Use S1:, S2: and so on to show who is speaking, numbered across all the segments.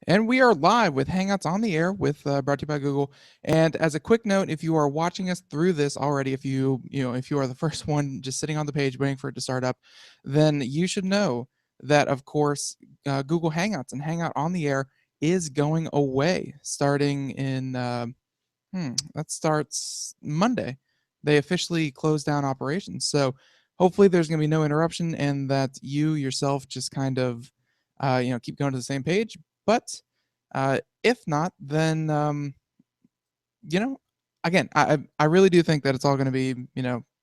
S1: And we are live with Hangouts on the Air with brought to you by Google. And as a quick note, if you are watching us through this already, if you are the first one just sitting on the page waiting for it to start up, then you should know that of course Google Hangouts and Hangout on the Air is going away starting in that starts Monday. They officially close down operations. So hopefully there's going to be no interruption and that you yourself just kind of, keep going to the same page. But if not, then, you know, again, I really do think that it's all going to be,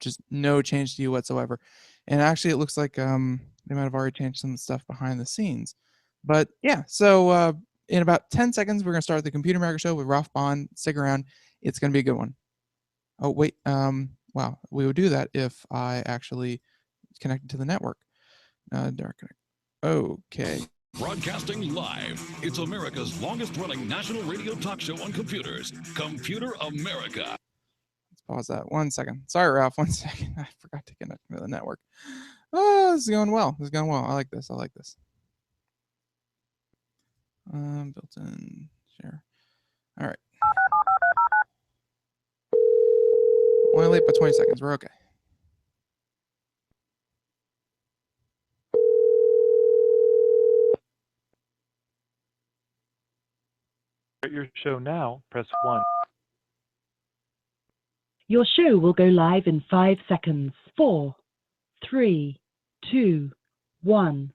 S1: just no change to you whatsoever. And actually, it looks like they might have already changed some of the stuff behind the scenes. But yeah, so in about 10 seconds, we're going to start the Computer America Show with Ralph Bond. Stick around. It's going to be a good one. Oh, wait. Wow. We would do that if I actually connected to the network. Dark connect. Okay.
S2: Broadcasting live. It's America's longest running national radio talk show on computers. Computer America.
S1: Let's pause that 1 second. Sorry, Ralph. 1 second. I forgot to connect to the network. Oh, this is going well. This is going well. I like this. Built-in share. All right. Only late by 20 seconds. We're okay.
S3: Your show now, press 1.
S4: Your show will go live in 5 seconds. 4, 3, 2, 1.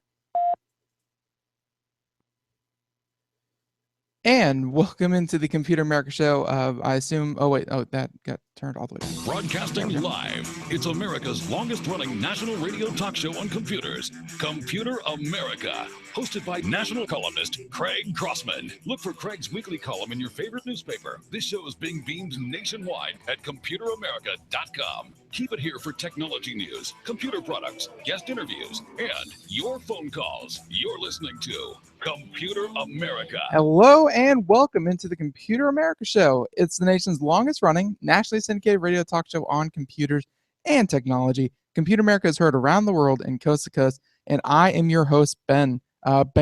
S1: And welcome into the Computer America Show. I assume. That got turned all the way.
S2: Broadcasting live. It's America's longest running national radio talk show on computers. Computer America. Hosted by national columnist Craig Crossman. Look for Craig's weekly column in your favorite newspaper. This show is being beamed nationwide at ComputerAmerica.com. Keep it here for technology news, computer products, guest interviews, and your phone calls. You're listening to Computer America.
S1: Hello and welcome into the Computer America Show. It's the nation's longest running, nationally syndicated radio talk show on computers and technology. Computer America is heard around the world and coast to coast, and I am your host, Ben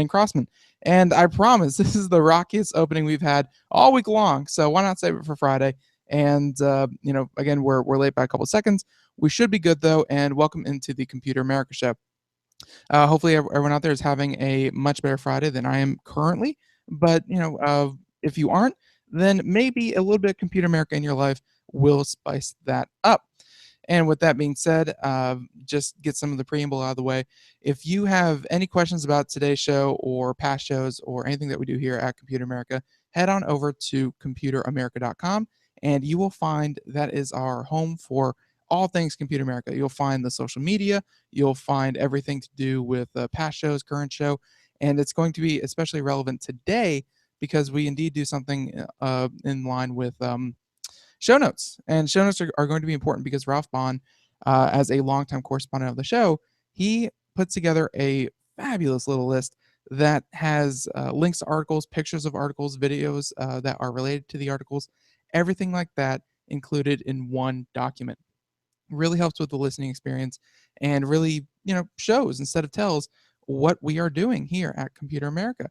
S1: Crossman. And I promise this is the rockiest opening we've had all week long, so why not save it for Friday? And, again, we're late by a couple seconds. We should be good, though, and welcome into the Computer America Show. Hopefully everyone out there is having a much better Friday than I am currently. But, if you aren't, then maybe a little bit of Computer America in your life will spice that up. And with that being said, just get some of the preamble out of the way. If you have any questions about today's show or past shows or anything that we do here at Computer America, head on over to ComputerAmerica.com and you will find that is our home for all things Computer America. You'll find the social media, you'll find everything to do with past shows, current show, and it's going to be especially relevant today because we indeed do something in line with show notes. And show notes are going to be important because Ralph Bond, as a longtime correspondent of the show, he puts together a fabulous little list that has links to articles, pictures of articles, videos that are related to the articles, everything like that included in one document. Really helps with the listening experience and really, shows instead of tells what we are doing here at Computer America.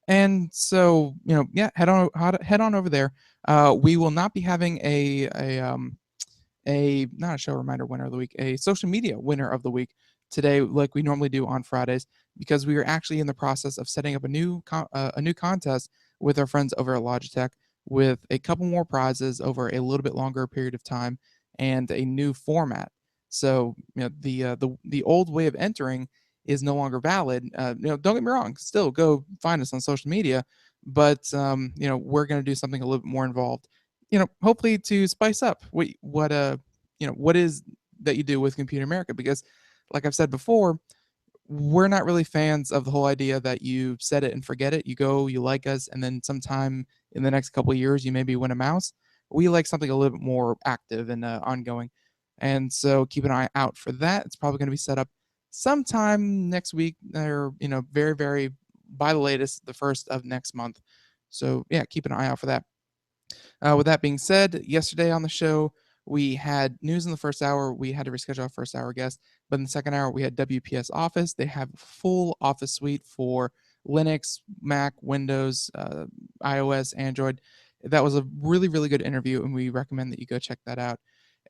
S1: And so, head on over there. We will not be having a not a show reminder winner of the week, a social media winner of the week today, like we normally do on Fridays, because we are actually in the process of setting up a new contest with our friends over at Logitech, with a couple more prizes over a little bit longer period of time and a new format. So, the old way of entering is no longer valid. Don't get me wrong, still go find us on social media, but we're going to do something a little bit more involved. Hopefully to spice up what is that you do with Computer America, because like I've said before, we're not really fans of the whole idea that you set it and forget it. You go, you like us, and then sometime in the next couple of years, you maybe win a mouse. We like something a little bit more active and ongoing. And so keep an eye out for that. It's probably going to be set up sometime next week or, very, very by the latest, the first of next month. So yeah, keep an eye out for that. With that being said, yesterday on the show, we had news in the first hour. We had to reschedule our first hour guest, but in the second hour, we had WPS Office. They have a full office suite for Linux, Mac, Windows, iOS, Android. That was a really, really good interview, and we recommend that you go check that out.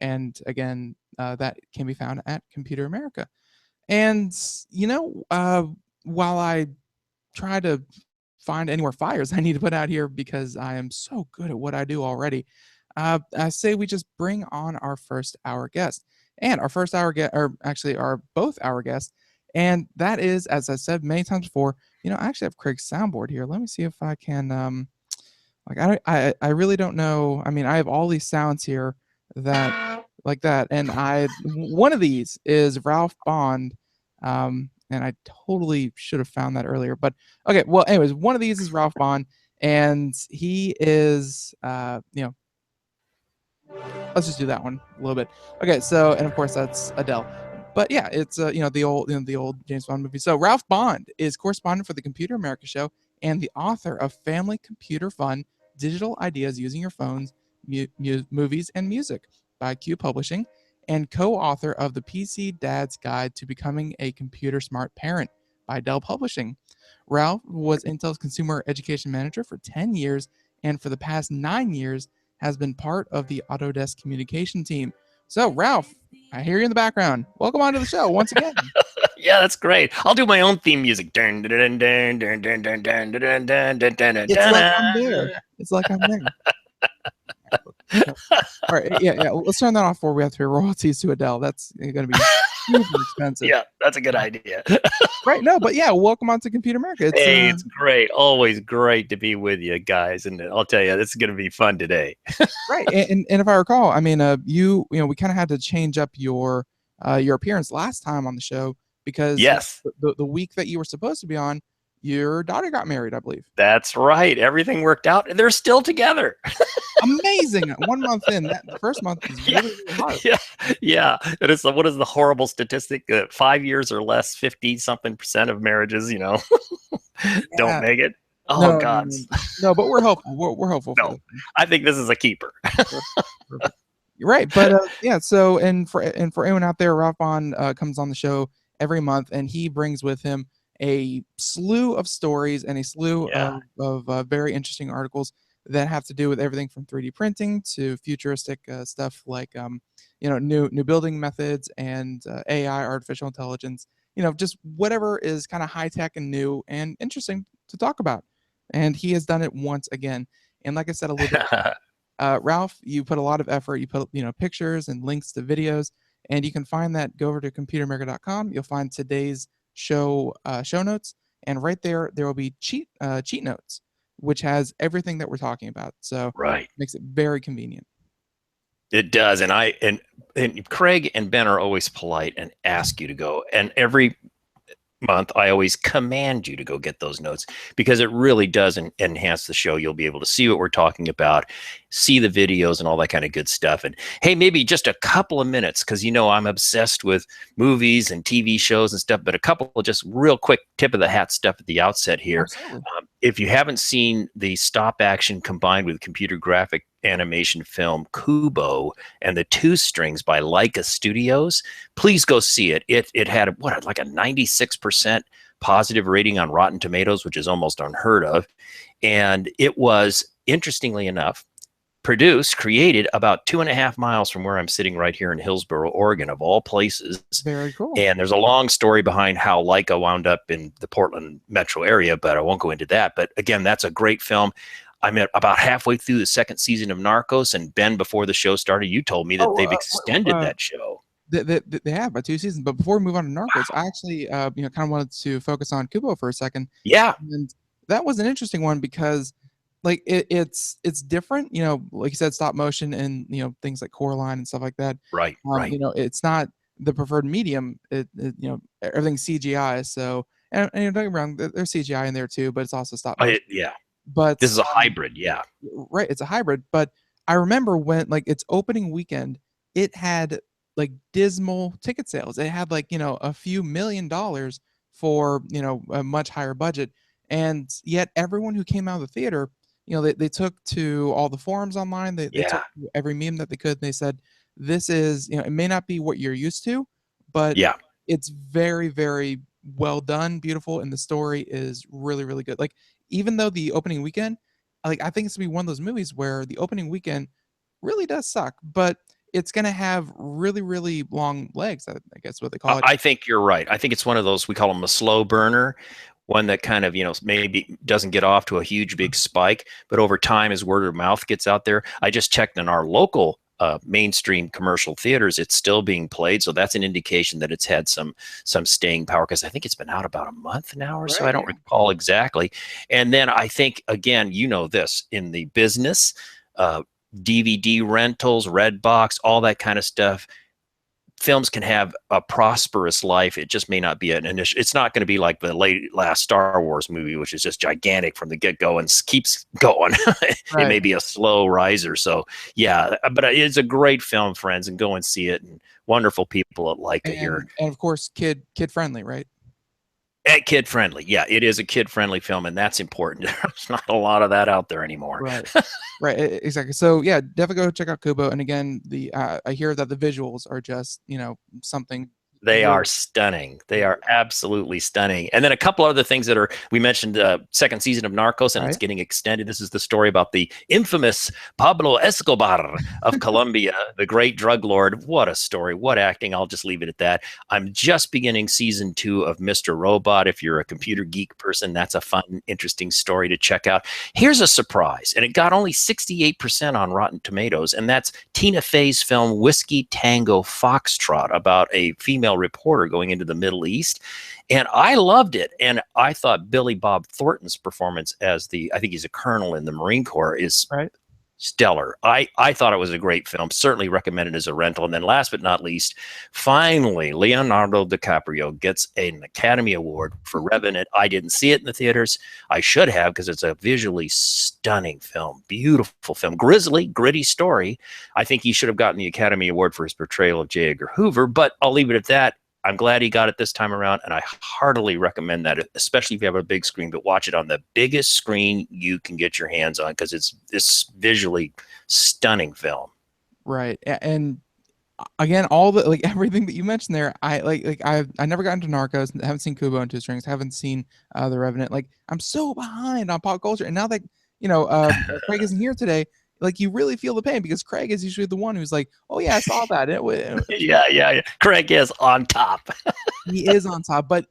S1: And again, that can be found at Computer America. And, while I try to find any more fires I need to put out here because I am so good at what I do already, I say we just bring on our first hour guest. And our first hour guest, or actually our both hour guest, and that is, as I said many times before, I actually have Craig's soundboard here. Let me see if I can, I really don't know. I mean, I have all these sounds here that like that, and one of these is Ralph Bond, and I totally should have found that earlier. But okay, well, anyways, one of these is Ralph Bond, and he is, let's just do that one a little bit. Okay, so and of course that's Adele. But yeah, it's the old James Bond movie. So Ralph Bond is correspondent for the Computer America Show and the author of Family Computer Fun: Digital Ideas Using Your Phones, Movies, and Music by Q Publishing, and co-author of the PC Dad's Guide to Becoming a Computer Smart Parent by Dell Publishing. Ralph was Intel's consumer education manager for 10 years, and for the past 9 years has been part of the Autodesk communication team. So, Ralph, I hear you in the background. Welcome onto the show once again.
S5: Yeah, that's great. I'll do my own theme music.
S1: It's like I'm there. It's like I'm there. All right, yeah. Let's turn that off before we have to pay royalties to Adele. That's going to be super expensive.
S5: Yeah, that's a good idea.
S1: Right, no, but yeah, welcome on to Computer America.
S5: It's great. Always great to be with you guys, and I'll tell you, this is going to be fun today.
S1: Right, and if I recall, I mean, we kind of had to change up your appearance last time on the show because
S5: yes,
S1: the week that you were supposed to be on, your daughter got married, I believe.
S5: That's right. Everything worked out, and they're still together.
S1: Amazing. 1 month in, the first month is really, really hard.
S5: Yeah. It is. What is the horrible statistic? 5 years or less, 50-something% of marriages, don't make it. Oh,
S1: no,
S5: God.
S1: No, but we're hopeful. We're hopeful.
S5: No, I think this is a keeper.
S1: You're right, but yeah. So, and for anyone out there, Ralph Bond comes on the show every month, and he brings with him a slew of stories and a slew of very interesting articles that have to do with everything from 3D printing to futuristic stuff like new building methods and AI, artificial intelligence. Just whatever is kind of high tech and new and interesting to talk about. And he has done it once again. And like I said a little bit, Ralph, you put a lot of effort. You put pictures and links to videos, and you can find that. Go over to computeramerica.com. You'll find today's show notes, and right there will be cheat notes, which has everything that we're talking about. So
S5: right,
S1: makes it very convenient.
S5: It does, and Craig and Ben are always polite and ask you to go, and every month I always command you to go get those notes because it really does enhance the show. You'll be able to see what we're talking about, see the videos and all that kind of good stuff. And hey, maybe just a couple of minutes, because I'm obsessed with movies and TV shows and stuff, but a couple of just real quick tip of the hat stuff at the outset here. If you haven't seen the stop action combined with computer graphic animation film Kubo and the Two Strings by Leica Studios, please go see it. It had like a 96% positive rating on Rotten Tomatoes, which is almost unheard of. And it was, interestingly enough, created about 2.5 miles from where I'm sitting right here in Hillsboro, Oregon, of all places.
S1: Very cool.
S5: And there's a long story behind how Leica wound up in the Portland metro area, but I won't go into that. But again, that's a great film. I'm at about halfway through the second season of Narcos, and Ben, before the show started, you told me that they've extended that show.
S1: They have about 2 seasons, but before we move on to Narcos, I actually kind of wanted to focus on Kubo for a second.
S5: Yeah,
S1: and that was an interesting one because like it's different, like you said, stop motion and things like Coraline and stuff like that.
S5: Right.
S1: It's not the preferred medium. Everything's CGI. So and don't get me wrong, there's CGI in there too, but it's also stop motion. But
S5: this is a hybrid,
S1: right. It's a hybrid. But I remember when its opening weekend, it had like dismal ticket sales. It had a few $1 million for a much higher budget, and yet everyone who came out of the theater, they took to all the forums online. They took to every meme that they could. And they said, "This is it may not be what you're used to, but it's very, very well done, beautiful, and the story is really, really good. Like, even though the opening weekend, like, I think it's gonna be one of those movies where the opening weekend really does suck, but it's gonna have really, really long legs. I guess what they call it.
S5: I think you're right. I think it's one of those, we call them a slow burner, one that kind of, maybe doesn't get off to a huge big spike, but over time, as word of mouth gets out there. I just checked in our local mainstream commercial theaters, it's still being played, so that's an indication that it's had some staying power, because I think it's been out about a month now or so. I don't recall exactly. And then I think, again, this in the business, DVD rentals, Redbox, all that kind of stuff. Films can have a prosperous life. It just may not be an initial. It's not going to be like the last Star Wars movie, which is just gigantic from the get-go and keeps going. It may be a slow riser. So yeah, but it's a great film, friends, and go and see it. And wonderful people at Leica here.
S1: And of course, kid friendly, right?
S5: Kid friendly. Yeah, it is a kid friendly film, and that's important. There's not a lot of that out there anymore.
S1: Right. Right. Exactly. So yeah, definitely go check out Kubo. And again, I hear that the visuals are just, something.
S5: They are stunning. They are absolutely stunning. And then a couple other things we mentioned second season of Narcos, and it's getting extended. This is the story about the infamous Pablo Escobar of Colombia, the great drug lord. What a story. What acting. I'll just leave it at that. I'm just beginning season 2 of Mr. Robot. If you're a computer geek person, that's a fun, interesting story to check out. Here's a surprise, and it got only 68% on Rotten Tomatoes, and that's Tina Fey's film Whiskey Tango Foxtrot, about a female reporter going into the Middle East. And I loved it. And I thought Billy Bob Thornton's performance as I think he's a colonel in the Marine Corps, is stellar. I thought it was a great film. Certainly recommend it as a rental. And then last but not least, finally, Leonardo DiCaprio gets an Academy Award for Revenant. I didn't see it in the theaters. I should have, because it's a visually stunning film. Beautiful film. Grisly, gritty story. I think he should have gotten the Academy Award for his portrayal of J. Edgar Hoover, but I'll leave it at that. I'm glad he got it this time around, and I heartily recommend that, especially if you have a big screen, but watch it on the biggest screen you can get your hands on, because it's this visually stunning film.
S1: Right. And again, everything that you mentioned there, I never got into Narcos, haven't seen Kubo and Two Strings, haven't seen The Revenant. Like, I'm so behind on pop culture, and now that Craig isn't here today, like, you really feel the pain, because Craig is usually the one who's like, oh yeah, I saw that.
S5: Yeah. Craig is on top.
S1: He is on top. But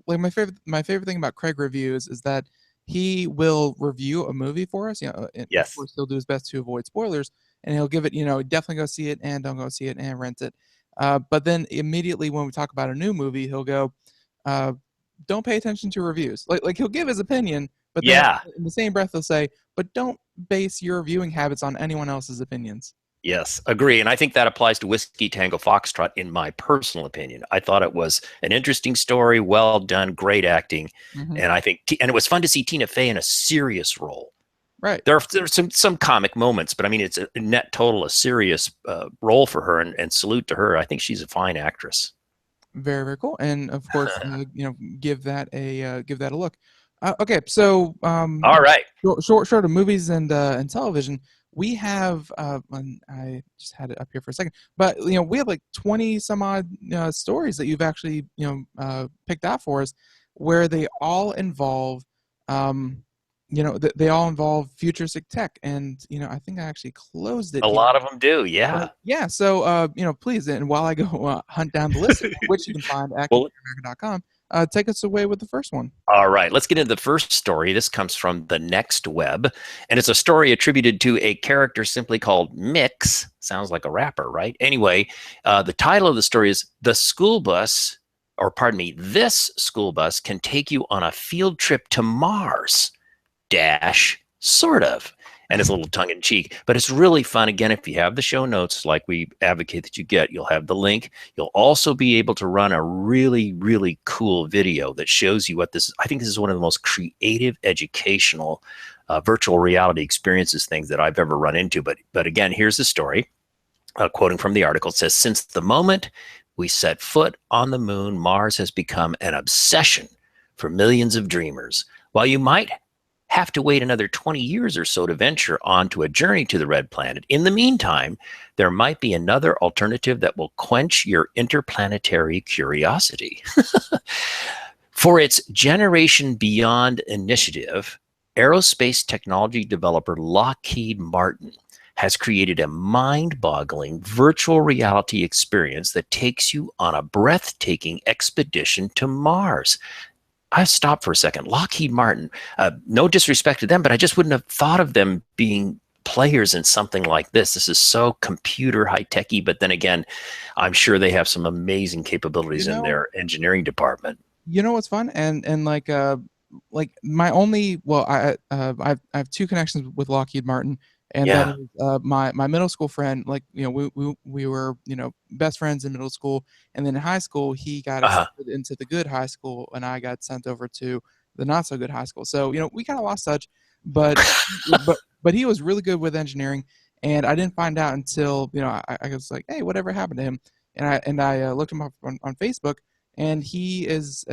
S1: like, my favorite thing about Craig reviews is that he will review a movie for us.
S5: Yes.
S1: Of course, he'll do his best to avoid spoilers, and he'll give it, definitely go see it and don't go see it and rent it. But then immediately when we talk about a new movie, he'll go, don't pay attention to reviews. Like he'll give his opinion, but then in the same breath he'll say, but don't base your viewing habits on anyone else's opinions.
S5: Yes, agree. And I think that applies to Whiskey Tango Foxtrot, in my personal opinion. I thought it was an interesting story, well done, great acting. Mm-hmm. And I think, and it was fun to see Tina Fey in a serious role.
S1: Right.
S5: There are some comic moments, but I mean, it's a net total, a serious role for her, and salute to her. I think she's a fine actress.
S1: Very, very cool. And of course, give that a look. Okay, so
S5: all right,
S1: short of movies and television, we have and I just had it up here for a second, but we have like 20 some odd stories that you've actually picked out for us, where they all involve they all involve futuristic tech, and I think I actually closed it.
S5: A lot of them do, yeah.
S1: Yeah. So please, and while I go hunt down the list, which you can find at computeramerica.com. Take us away with the first one.
S5: All right, let's get into the first story. This comes from the Next Web, and it's a story attributed to a character simply called Mix. Sounds like a rapper, right? Anyway, the title of the story is This School Bus can take you on a field trip to Mars, sort of. And it's a little tongue-in-cheek, but it's really fun. Again, if you have the show notes, like we advocate that you get, you'll have the link. You'll also be able to run a really, really cool video that shows you what this is. I think this is one of the most creative, educational virtual reality experiences things that I've ever run into. But again, here's the story. Quoting from the article, it says, since the moment we set foot on the moon, Mars has become an obsession for millions of dreamers. While you might have to wait another 20 years or so to venture onto a journey to the red planet, in the meantime, there might be another alternative that will quench your interplanetary curiosity. For its Generation Beyond initiative, aerospace technology developer Lockheed Martin has created a mind-boggling virtual reality experience that takes you on a breathtaking expedition to Mars. I stopped for a second. Lockheed Martin, no disrespect to them, but I just wouldn't have thought of them being players in something like this. This is so computer high-techy, but then again, I'm sure they have some amazing capabilities in their engineering department.
S1: You know what's fun? And like my only, well, I have two connections with Lockheed Martin, and that is my middle school friend. Like, you know, we were, you know, best friends in middle school, and then in high school he got accepted into the good high school, and I got sent over to the not so good high school. So, you know, we kind of lost touch, but but he was really good with engineering, and I didn't find out until, you know, I was like, hey, whatever happened to him? And I looked him up on Facebook, and he is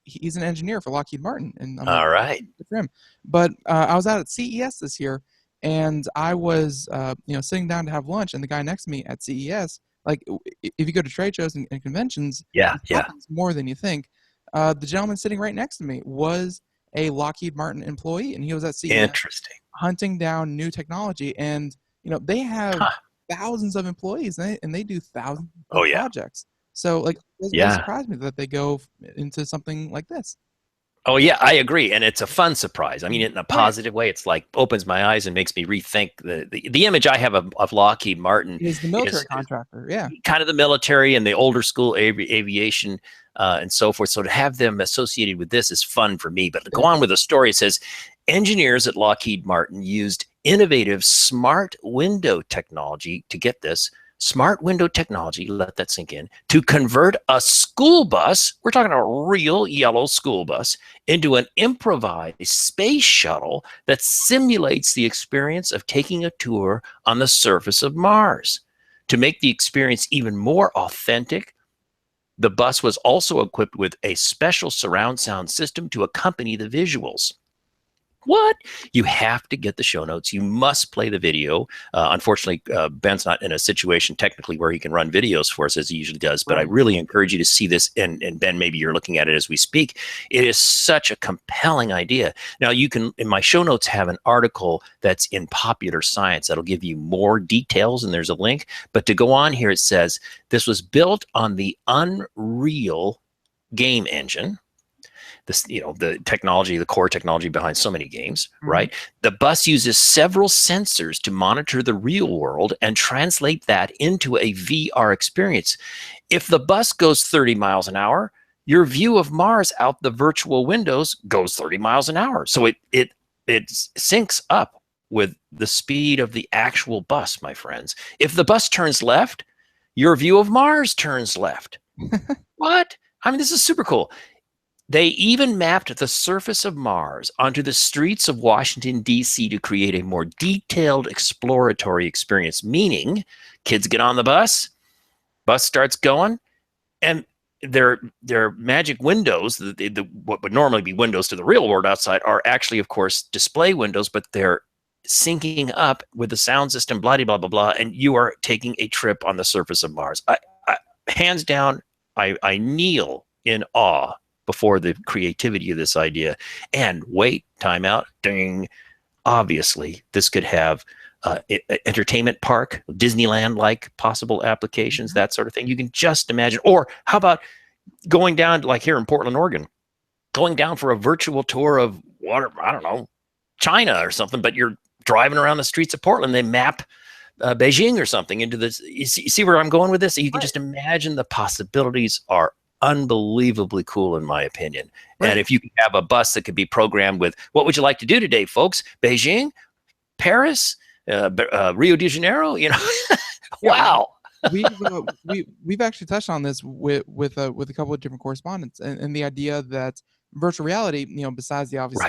S1: he's an engineer for Lockheed Martin. And I'm
S5: all right,
S1: good for him. But I was out at CES this year, and I was you know, sitting down to have lunch, and the guy next to me at CES, like, if you go to trade shows and conventions, happens more than you think. The gentleman sitting right next to me was a Lockheed Martin employee, and he was at CES hunting down new technology. And you know, they have thousands of employees, and they do thousands of projects. So, like, it really surprised me that they go into something like this.
S5: Oh, yeah, I agree. And it's a fun surprise. I mean, in a positive way, it's like opens my eyes and makes me rethink the image I have of Lockheed Martin.
S1: Is the military contractor,
S5: kind of the military and the older school aviation and so forth. So to have them associated with this is fun for me. But to go on with the story, it says, engineers at Lockheed Martin used innovative smart window technology to get this. Smart window technology, let that sink in, to convert a school bus, we're talking a real yellow school bus, into an improvised space shuttle that simulates the experience of taking a tour on the surface of Mars. To make the experience even more authentic, the bus was also equipped with a special surround sound system to accompany the visuals. What? You have to get the show notes. You must play the video. Unfortunately, Ben's not in a situation technically where he can run videos for us as he usually does, but I really encourage you to see this. And Ben, maybe you're looking at it as we speak. It is such a compelling idea. Now, you can, in my show notes, have an article that's in Popular Science that'll give you more details, and there's a link. But to go on here, it says this was built on the Unreal game engine. This, you know, the technology, the core technology behind so many games, right? The bus uses several sensors to monitor the real world and translate that into a VR experience. If the bus goes 30 miles an hour, your view of Mars out the virtual windows goes 30 miles an hour. So it syncs up with the speed of the actual bus, my friends. If the bus turns left, your view of Mars turns left. What? I mean, this is super cool. They even mapped the surface of Mars onto the streets of Washington, D.C. to create a more detailed exploratory experience, meaning kids get on the bus starts going, and their magic windows, what would normally be windows to the real world outside, are actually, of course, display windows, but they're syncing up with the sound system, blah, blah, blah, blah, and you are taking a trip on the surface of Mars. Hands down, I kneel in awe before the creativity of this idea. And wait, time out, ding. Obviously, this could have entertainment park, Disneyland-like possible applications, that sort of thing. You can just imagine. Or how about going down, like here in Portland, Oregon, going down for a virtual tour of water, I don't know, China or something, but you're driving around the streets of Portland. They map Beijing or something into this. You see where I'm going with this? You can just imagine the possibilities are unbelievably cool, in my opinion. And if you can have a bus that could be programmed with, what would you like to do today, folks? Beijing, Paris, Rio de Janeiro, you know. Wow.
S1: We've actually touched on this with a couple of different correspondents, and the idea that virtual reality, you know, besides the obvious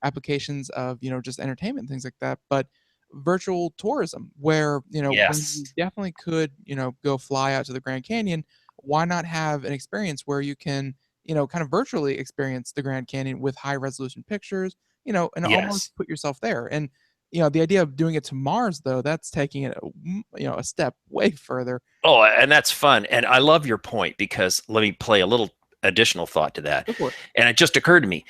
S1: applications of, you know, just entertainment and things like that, but virtual tourism, where, you know, when you definitely could, you know, go fly out to the Grand Canyon. Why not have an experience where you can, you know, kind of virtually experience the Grand Canyon with high resolution pictures, you know, and almost put yourself there. And, you know, the idea of doing it to Mars, though, that's taking it, you know, a step way further.
S5: Oh, and that's fun. And I love your point, because let me play a little additional thought to that.
S1: Go for it.
S5: And it just occurred to me,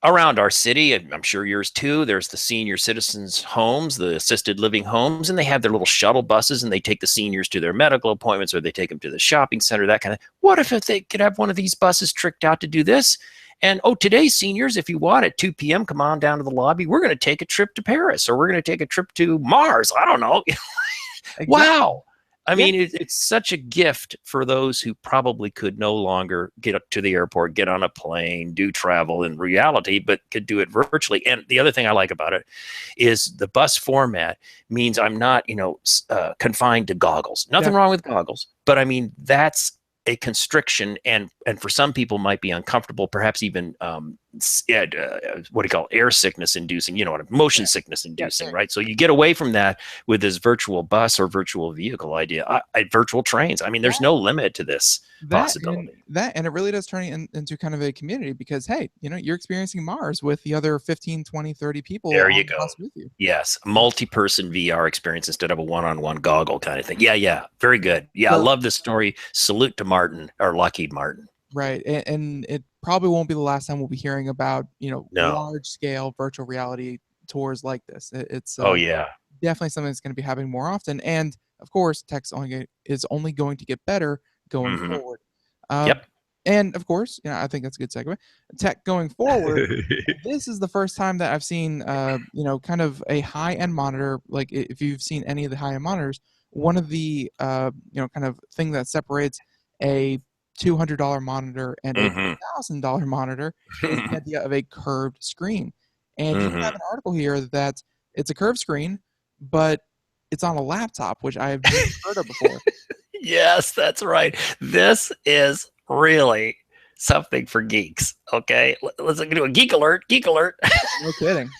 S5: around our city, and I'm sure yours too, there's the senior citizens homes, the assisted living homes, and they have their little shuttle buses, and they take the seniors to their medical appointments, or they take them to the shopping center, that kind of. What if they could have one of these buses tricked out to do this? And today's seniors, if you want, at 2 p.m., come on down to the lobby. We're going to take a trip to Paris, or we're going to take a trip to Mars. I don't know.
S1: Exactly.
S5: Wow. I mean, it's such a gift for those who probably could no longer get up to the airport, get on a plane, do travel in reality, but could do it virtually. And the other thing I like about it is the bus format means I'm not, confined to goggles. Nothing wrong with goggles, but I mean, that's a constriction, and for some people might be uncomfortable, perhaps even what do you call it? Air sickness inducing, motion sickness inducing, right? So you get away from that with this virtual bus or virtual vehicle idea. Virtual trains. I mean, there's no limit to this possibility.
S1: And it really does turn it into kind of a community, because hey, you're experiencing Mars with the other 15, 20, 30 people.
S5: There you go.
S1: With you.
S5: Yes, multi-person VR experience instead of a one-on-one goggle kind of thing. Yeah, very good. Yeah, I love this story. Salute to Martin, or Lockheed Martin.
S1: Right, and it probably won't be the last time we'll be hearing about large-scale virtual reality tours like this. It's definitely something that's going to be happening more often, and of course, tech is only going to get better going forward. And of course, I think that's a good segue. Tech going forward. This is the first time that I've seen, kind of a high-end monitor. Like if you've seen any of the high-end monitors, one of the kind of thing that separates a $200 monitor and a $1,000 monitor is the idea of a curved screen. And you have an article here that it's a curved screen, but it's on a laptop, which I have never heard of before.
S5: Yes, that's right. This is really something for geeks. Okay, let's do a geek alert. Geek alert.
S1: No kidding.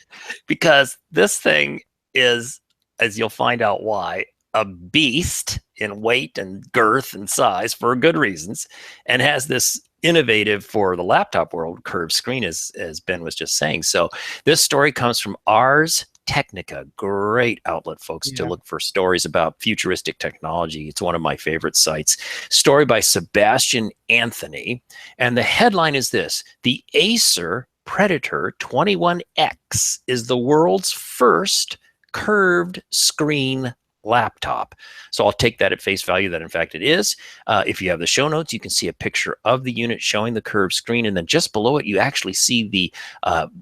S5: Because this thing is, as you'll find out why, a beast in weight and girth and size for good reasons, and has this innovative, for the laptop world, curved screen, as Ben was just saying. So this story comes from Ars Technica. Great outlet, folks, to look for stories about futuristic technology. It's one of my favorite sites. Story by Sebastian Anthony. And the headline is this: the Acer Predator 21X is the world's first curved screen laptop. So I'll take that at face value that in fact it is. If you have the show notes, you can see a picture of the unit showing the curved screen, and then just below it you actually see the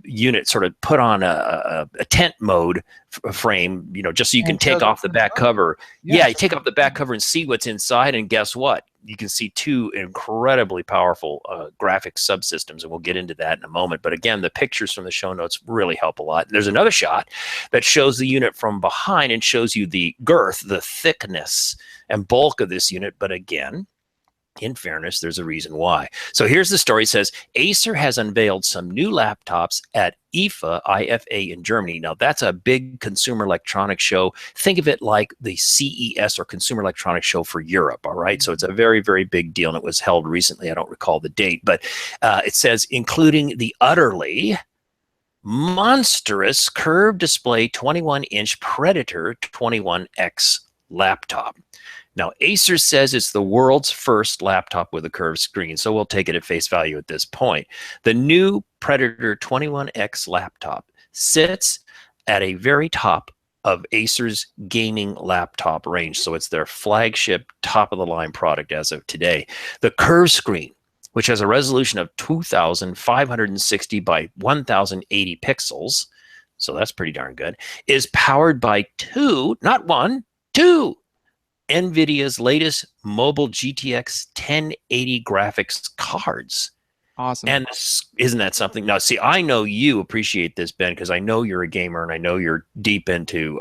S5: unit sort of put on a tent mode frame, just so you can take off the back cover. Yeah, you take off the back cover and see what's inside, and guess what? You can see two incredibly powerful graphics subsystems, and we'll get into that in a moment. But again, the pictures from the show notes really help a lot. There's another shot that shows the unit from behind and shows you the girth, the thickness and bulk of this unit. But again, in fairness, there's a reason why. So here's the story. It says, Acer has unveiled some new laptops at IFA in Germany. Now, that's a big consumer electronics show. Think of it like the CES, or Consumer Electronics Show, for Europe, all right? So it's a very, very big deal, and it was held recently. I don't recall the date, but it says, including the utterly monstrous curved display 21-inch Predator 21X laptop. Now, Acer says it's the world's first laptop with a curved screen, so we'll take it at face value at this point. The new Predator 21X laptop sits at a very top of Acer's gaming laptop range, so it's their flagship, top-of-the-line product as of today. The curved screen, which has a resolution of 2,560 by 1,080 pixels, so that's pretty darn good, is powered by two NVIDIA's latest mobile GTX 1080 graphics cards.
S1: Awesome.
S5: And isn't that something? Now, see, I know you appreciate this, Ben, because I know you're a gamer, and I know you're deep into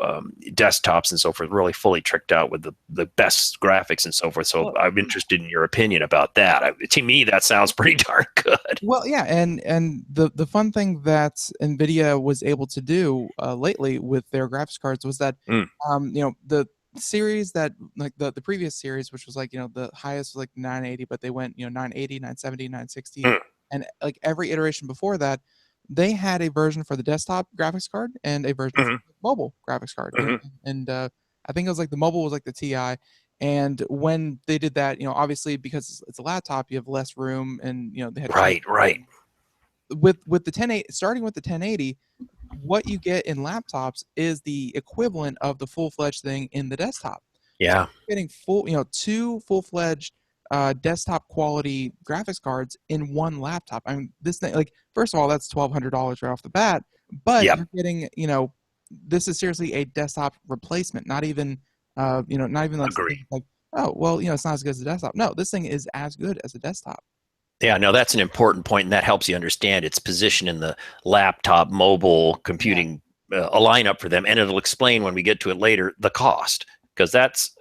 S5: desktops and so forth, really fully tricked out with the best graphics and so forth. So I'm interested in your opinion about that. To me, that sounds pretty darn good.
S1: Well, yeah, and the fun thing that NVIDIA was able to do lately with their graphics cards was that, the series that, like the previous series, which was like, the highest was like 980, but they went 980, 970, 960, and like every iteration before that, they had a version for the desktop graphics card and a version for the mobile graphics card. And I think it was like the mobile was like the TI, And when they did that, obviously because it's a laptop, you have less room, and they had
S5: Right.
S1: with the 1080, starting with the 1080. What you get in laptops is the equivalent of the full-fledged thing in the desktop.
S5: Yeah.
S1: Getting two full-fledged desktop quality graphics cards in one laptop. I mean, this thing, like, first of all, that's $1,200 right off the bat, but
S5: Yep.
S1: you're getting, this is seriously a desktop replacement, not even like
S5: Agree.
S1: something like, oh, well, it's not as good as a desktop. No, this thing is as good as a desktop.
S5: Yeah, no, that's an important point, and that helps you understand its position in the laptop, mobile computing a lineup for them, and it'll explain when we get to it later the cost, because that's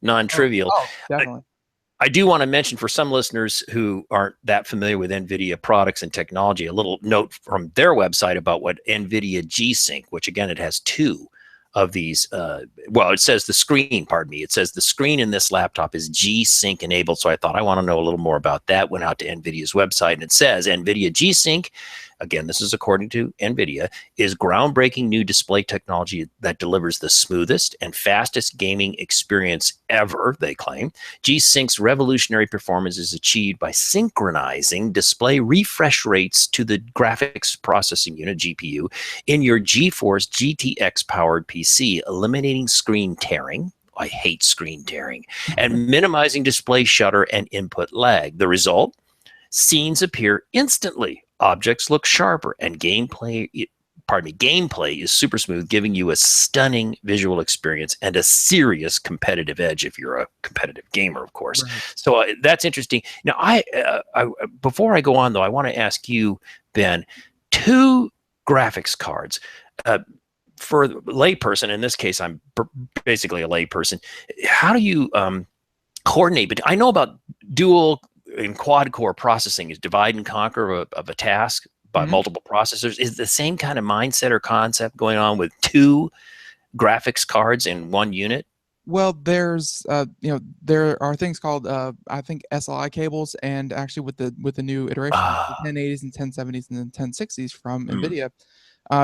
S5: non-trivial.
S1: Oh, definitely.
S5: I do want to mention for some listeners who aren't that familiar with NVIDIA products and technology, a little note from their website about what NVIDIA G-Sync, which again, it has two of these. It says the screen, pardon me. It says the screen in this laptop is G-Sync enabled. So I thought I want to know a little more about that. Went out to NVIDIA's website, and it says NVIDIA G-Sync, again, this is according to NVIDIA, is groundbreaking new display technology that delivers the smoothest and fastest gaming experience ever, they claim. G-Sync's revolutionary performance is achieved by synchronizing display refresh rates to the graphics processing unit, GPU, in your GeForce GTX-powered PC, eliminating screen tearing. I hate screen tearing. And minimizing display shutter and input lag. The result? Scenes appear instantly. Objects look sharper, and gameplay is super smooth, giving you a stunning visual experience and a serious competitive edge if you're a competitive gamer, of course. Right. So that's interesting. Now, I before I go on, though, I want to ask you, Ben, two graphics cards. For a layperson, in this case, I'm basically a layperson. How do you coordinate? But I know about dual and quad core processing is divide and conquer of a task by multiple processors. Is the same kind of mindset or concept going on with two graphics cards in one unit?
S1: Well, there's there are things called I think SLI cables, and actually with the new iteration, the 1080s and 1070s and then 1060s from NVIDIA,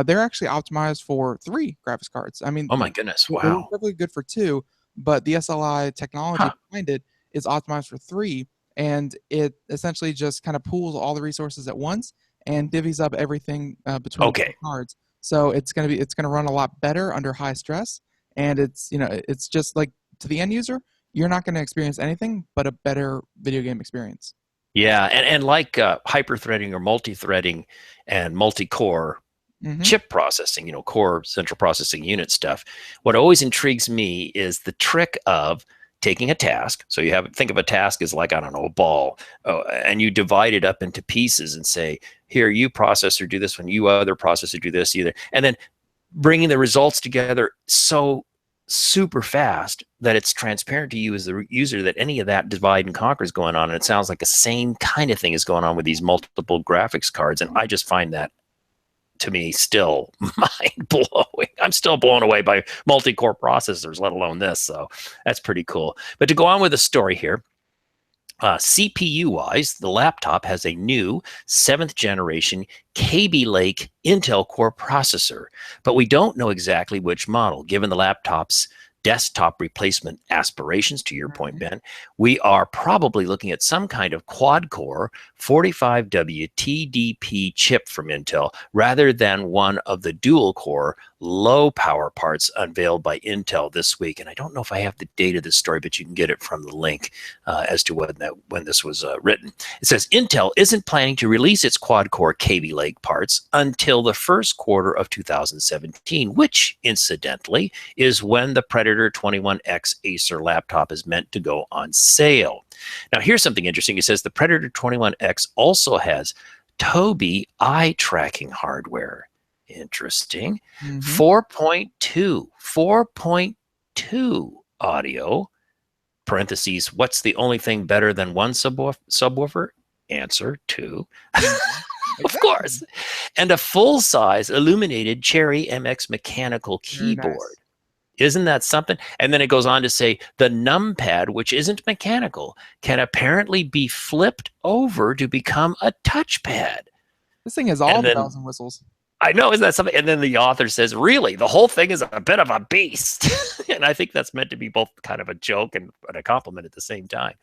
S1: they're actually optimized for 3 graphics cards. I mean,
S5: oh my goodness, wow,
S1: they're perfectly good for 2, but the SLI technology behind it is optimized for 3. And it essentially just kind of pools all the resources at once and divvies up everything between the cards. So it's gonna run a lot better under high stress, and it's just like, to the end user, you're not going to experience anything but a better video game experience.
S5: Yeah, and like hyper-threading or multi-threading and multi-core chip processing, core central processing unit stuff. What always intrigues me is the trick of taking a task. So think of a task as like, I don't know, a ball, and you divide it up into pieces and say, here, you processor do this one, you other processor do this either. And then bringing the results together so super fast that it's transparent to you as the user that any of that divide and conquer is going on. And it sounds like the same kind of thing is going on with these multiple graphics cards. And I just find that, to me, still mind-blowing. I'm still blown away by multi-core processors, let alone this. So that's pretty cool. But to go on with the story here, CPU-wise, the laptop has a new 7th generation Kaby Lake Intel Core processor, but we don't know exactly which model. Given the laptop's desktop replacement aspirations, to your point, Ben, we are probably looking at some kind of quad-core 45W TDP chip from Intel rather than one of the dual-core low-power parts unveiled by Intel this week. And I don't know if I have the date of this story, but you can get it from the link as to when this was written. It says Intel isn't planning to release its quad-core Kaby Lake parts until the first quarter of 2017, which, incidentally, is when the Predator 21X Acer laptop is meant to go on sale. Now, here's something interesting. It says the Predator 21X also has Tobii eye tracking hardware. Interesting. 4.2 audio, parentheses, what's the only thing better than one subwoofer? Answer, 2. Of course. And a full-size illuminated Cherry MX mechanical keyboard. Nice. Isn't that something? And then it goes on to say the numpad, which isn't mechanical, can apparently be flipped over to become a touchpad.
S1: This thing has all the bells and whistles.
S5: I know, isn't that something? And then the author says, really, the whole thing is a bit of a beast. And I think that's meant to be both kind of a joke and a compliment at the same time.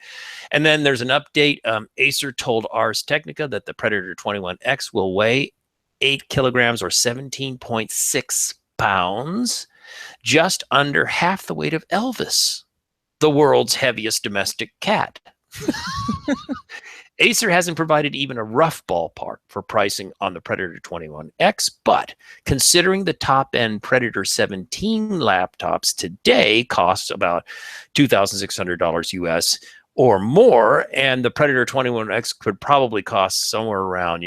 S5: And then there's an update. Acer told Ars Technica that the Predator 21X will weigh 8 kilograms or 17.6 pounds, just under half the weight of Elvis, the world's heaviest domestic cat. Acer hasn't provided even a rough ballpark for pricing on the Predator 21X, but considering the top-end Predator 17 laptops today cost about $2,600 US or more, and the Predator 21X could probably cost somewhere around,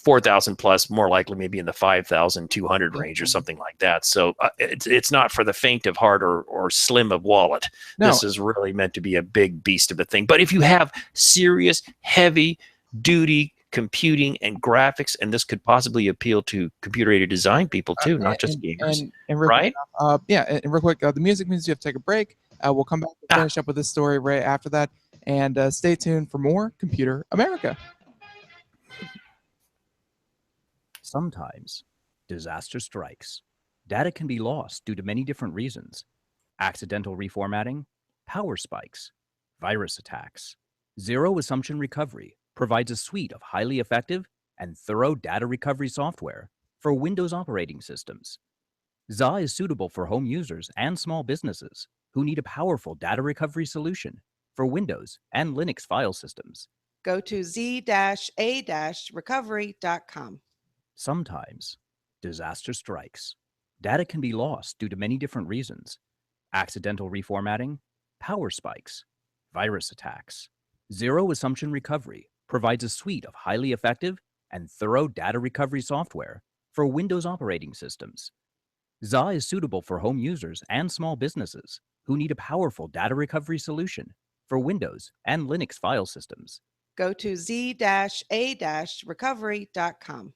S5: 4,000 plus, more likely maybe in the 5,200 range or something like that. So it's not for the faint of heart or slim of wallet. No. This is really meant to be a big beast of a thing. But if you have serious, heavy duty computing and graphics, and this could possibly appeal to computer-aided design people too, not just gamers,
S1: and
S5: right?
S1: And real quick, the music means you have to take a break. We'll come back and finish up with this story right after that. And stay tuned for more Computer America.
S6: Sometimes disaster strikes. Data can be lost due to many different reasons: accidental reformatting, power spikes, virus attacks. Zero Assumption Recovery provides a suite of highly effective and thorough data recovery software for Windows operating systems. ZA is suitable for home users and small businesses who need a powerful data recovery solution for Windows and Linux file systems.
S7: Go to z-a-recovery.com.
S6: Sometimes disaster strikes. Data can be lost due to many different reasons: accidental reformatting, power spikes, virus attacks. Zero Assumption Recovery provides a suite of highly effective and thorough data recovery software for Windows operating systems. ZA is suitable for home users and small businesses who need a powerful data recovery solution for Windows and Linux file systems.
S7: Go to z-a-recovery.com.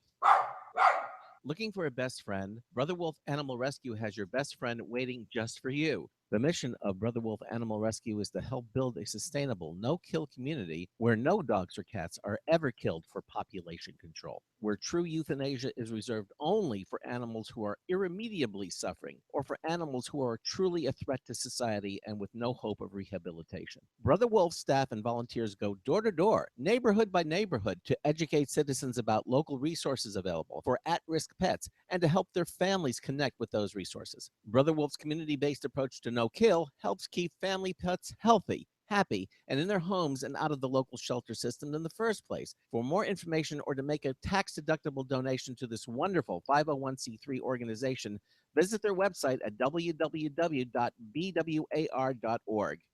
S8: Looking for a best friend? Brother Wolf Animal Rescue has your best friend waiting just for you. The mission of Brother Wolf Animal Rescue is to help build a sustainable, no-kill community where no dogs or cats are ever killed for population control, where true euthanasia is reserved only for animals who are irremediably suffering or for animals who are truly a threat to society and with no hope of rehabilitation. Brother Wolf staff and volunteers go door to door, neighborhood by neighborhood, to educate citizens about local resources available for at-risk pets and to help their families connect with those resources. Brother Wolf's community-based approach to no kill helps keep family pets healthy, happy, and in their homes and out of the local shelter system in the first place. For more information or to make a tax-deductible donation to this wonderful 501c3 organization, visit their website at www.bwar.org.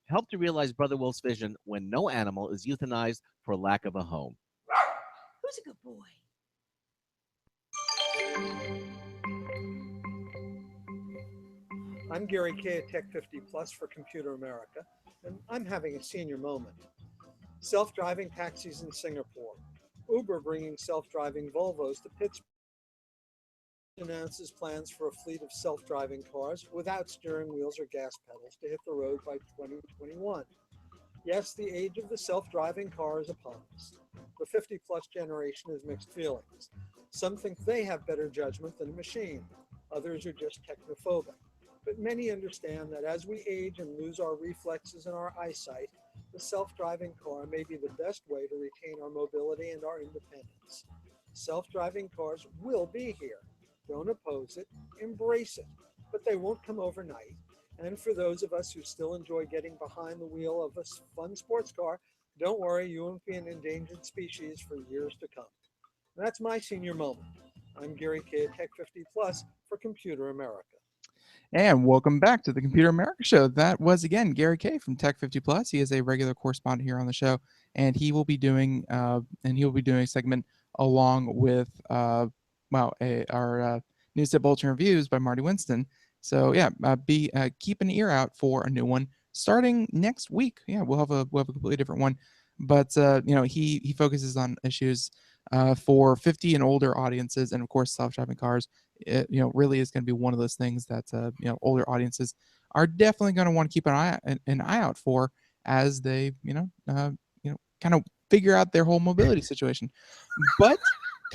S8: Help to realize Brother Wolf's vision when no animal is euthanized for lack of a home.
S7: Who's a good boy?
S9: I'm Gary Kay at Tech 50 Plus for Computer America, and I'm having a senior moment. Self-driving taxis in Singapore. Uber bringing self-driving Volvos to Pittsburgh. Announces plans for a fleet of self-driving cars without steering wheels or gas pedals to hit the road by 2021. Yes, the age of the self-driving car is upon us. The 50-plus generation has mixed feelings. Some think they have better judgment than a machine. Others are just technophobic. But many understand that as we age and lose our reflexes and our eyesight, the self-driving car may be the best way to retain our mobility and our independence. Self-driving cars will be here. Don't oppose it, embrace it. But they won't come overnight. And for those of us who still enjoy getting behind the wheel of a fun sports car, don't worry, you won't be an endangered species for years to come. And that's my senior moment. I'm Gary Kay at Tech 50 Plus for Computer America.
S1: And welcome back to the Computer America Show. That was, again, Gary Kay from Tech 50 Plus. He is a regular correspondent here on the show, and he will be doing a segment along with our News at Bulletin Reviews by Marty Winston. So yeah, keep an ear out for a new one starting next week. Yeah, we'll have a completely different one, but he focuses on issues for 50 and older audiences, and of course self-driving cars. It, really is going to be one of those things that older audiences are definitely going to want to keep an eye out for as they kind of figure out their whole mobility situation. But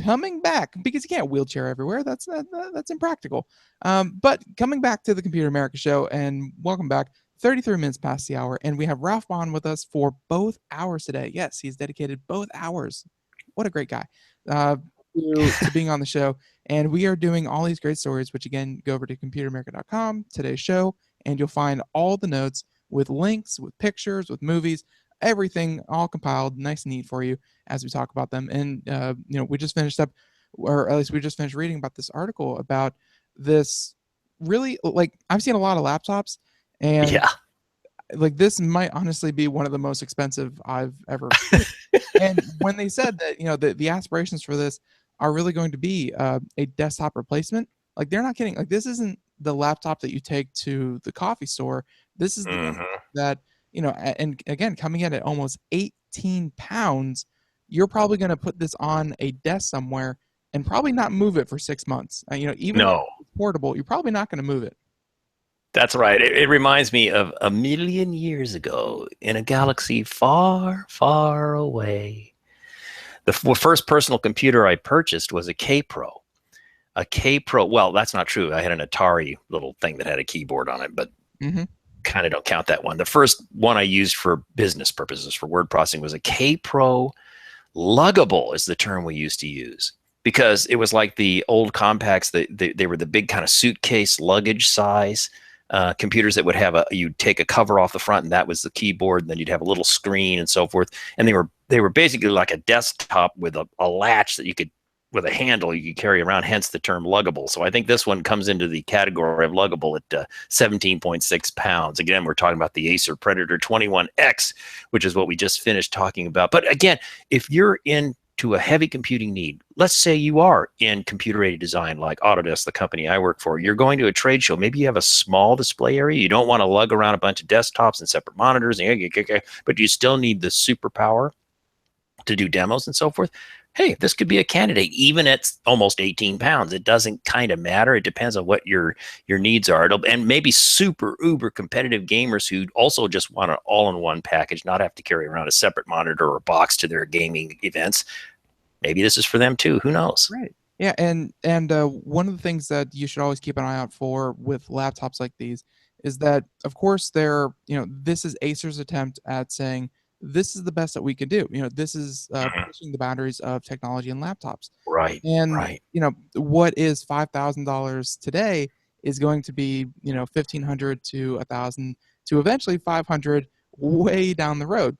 S1: coming back, because you can't wheelchair everywhere. That's impractical. But coming back to the Computer America show, and welcome back. 33 minutes past the hour, and we have Ralph Bond with us for both hours today. Yes, he's dedicated both hours. What a great guy. To being on the show. And we are doing all these great stories, which again, go over to computeramerica.com, today's show, and you'll find all the notes with links, with pictures, with movies, everything all compiled, nice and neat for you as we talk about them. And, we just finished up, or at least we just finished reading about this article about this really, like, I've seen a lot of laptops, and
S5: Yeah.
S1: like this might honestly be one of the most expensive I've ever seen. And when they said that, the aspirations for this are really going to be a desktop replacement, like they're not kidding. Like this isn't the laptop that you take to the coffee store. This is the that, and again, coming in at almost 18 pounds, you're probably going to put this on a desk somewhere and probably not move it for 6 months. Even if it's portable, you're probably not going to move it.
S5: That's right. It reminds me of a million years ago in a galaxy far, far away. The first personal computer I purchased was a K-Pro. A K-Pro. Well, that's not true. I had an Atari little thing that had a keyboard on it, but kind of don't count that one. The first one I used for business purposes, for word processing, was a K-Pro. Luggable is the term we used to use, because it was like the old compacts. They were the big kind of suitcase luggage size computers that would have you'd take a cover off the front, and that was the keyboard, and then you'd have a little screen and so forth. And they were basically like a desktop with a latch that you could, with a handle you could carry around, hence the term luggable. So I think this one comes into the category of luggable at 17.6 pounds. Again, we're talking about the Acer Predator 21X, which is what we just finished talking about. But again, if you're into a heavy computing need, let's say you are in computer-aided design like Autodesk, the company I work for, you're going to a trade show, maybe you have a small display area, you don't want to lug around a bunch of desktops and separate monitors, but you still need the superpower to do demos and so forth. Hey, this could be a candidate, even at almost 18 pounds. It doesn't kind of matter. It depends on what your needs are. And maybe super uber competitive gamers who also just want an all-in-one package, not have to carry around a separate monitor or box to their gaming events. Maybe this is for them too. Who knows?
S1: Right. Yeah, and one of the things that you should always keep an eye out for with laptops like these is that, of course, this is Acer's attempt at saying, this is the best that we can do. This is pushing the boundaries of technology and laptops.
S5: Right.
S1: And,
S5: right.
S1: What is $5,000 today is going to be, $1,500 to $1,000 to eventually $500 way down the road.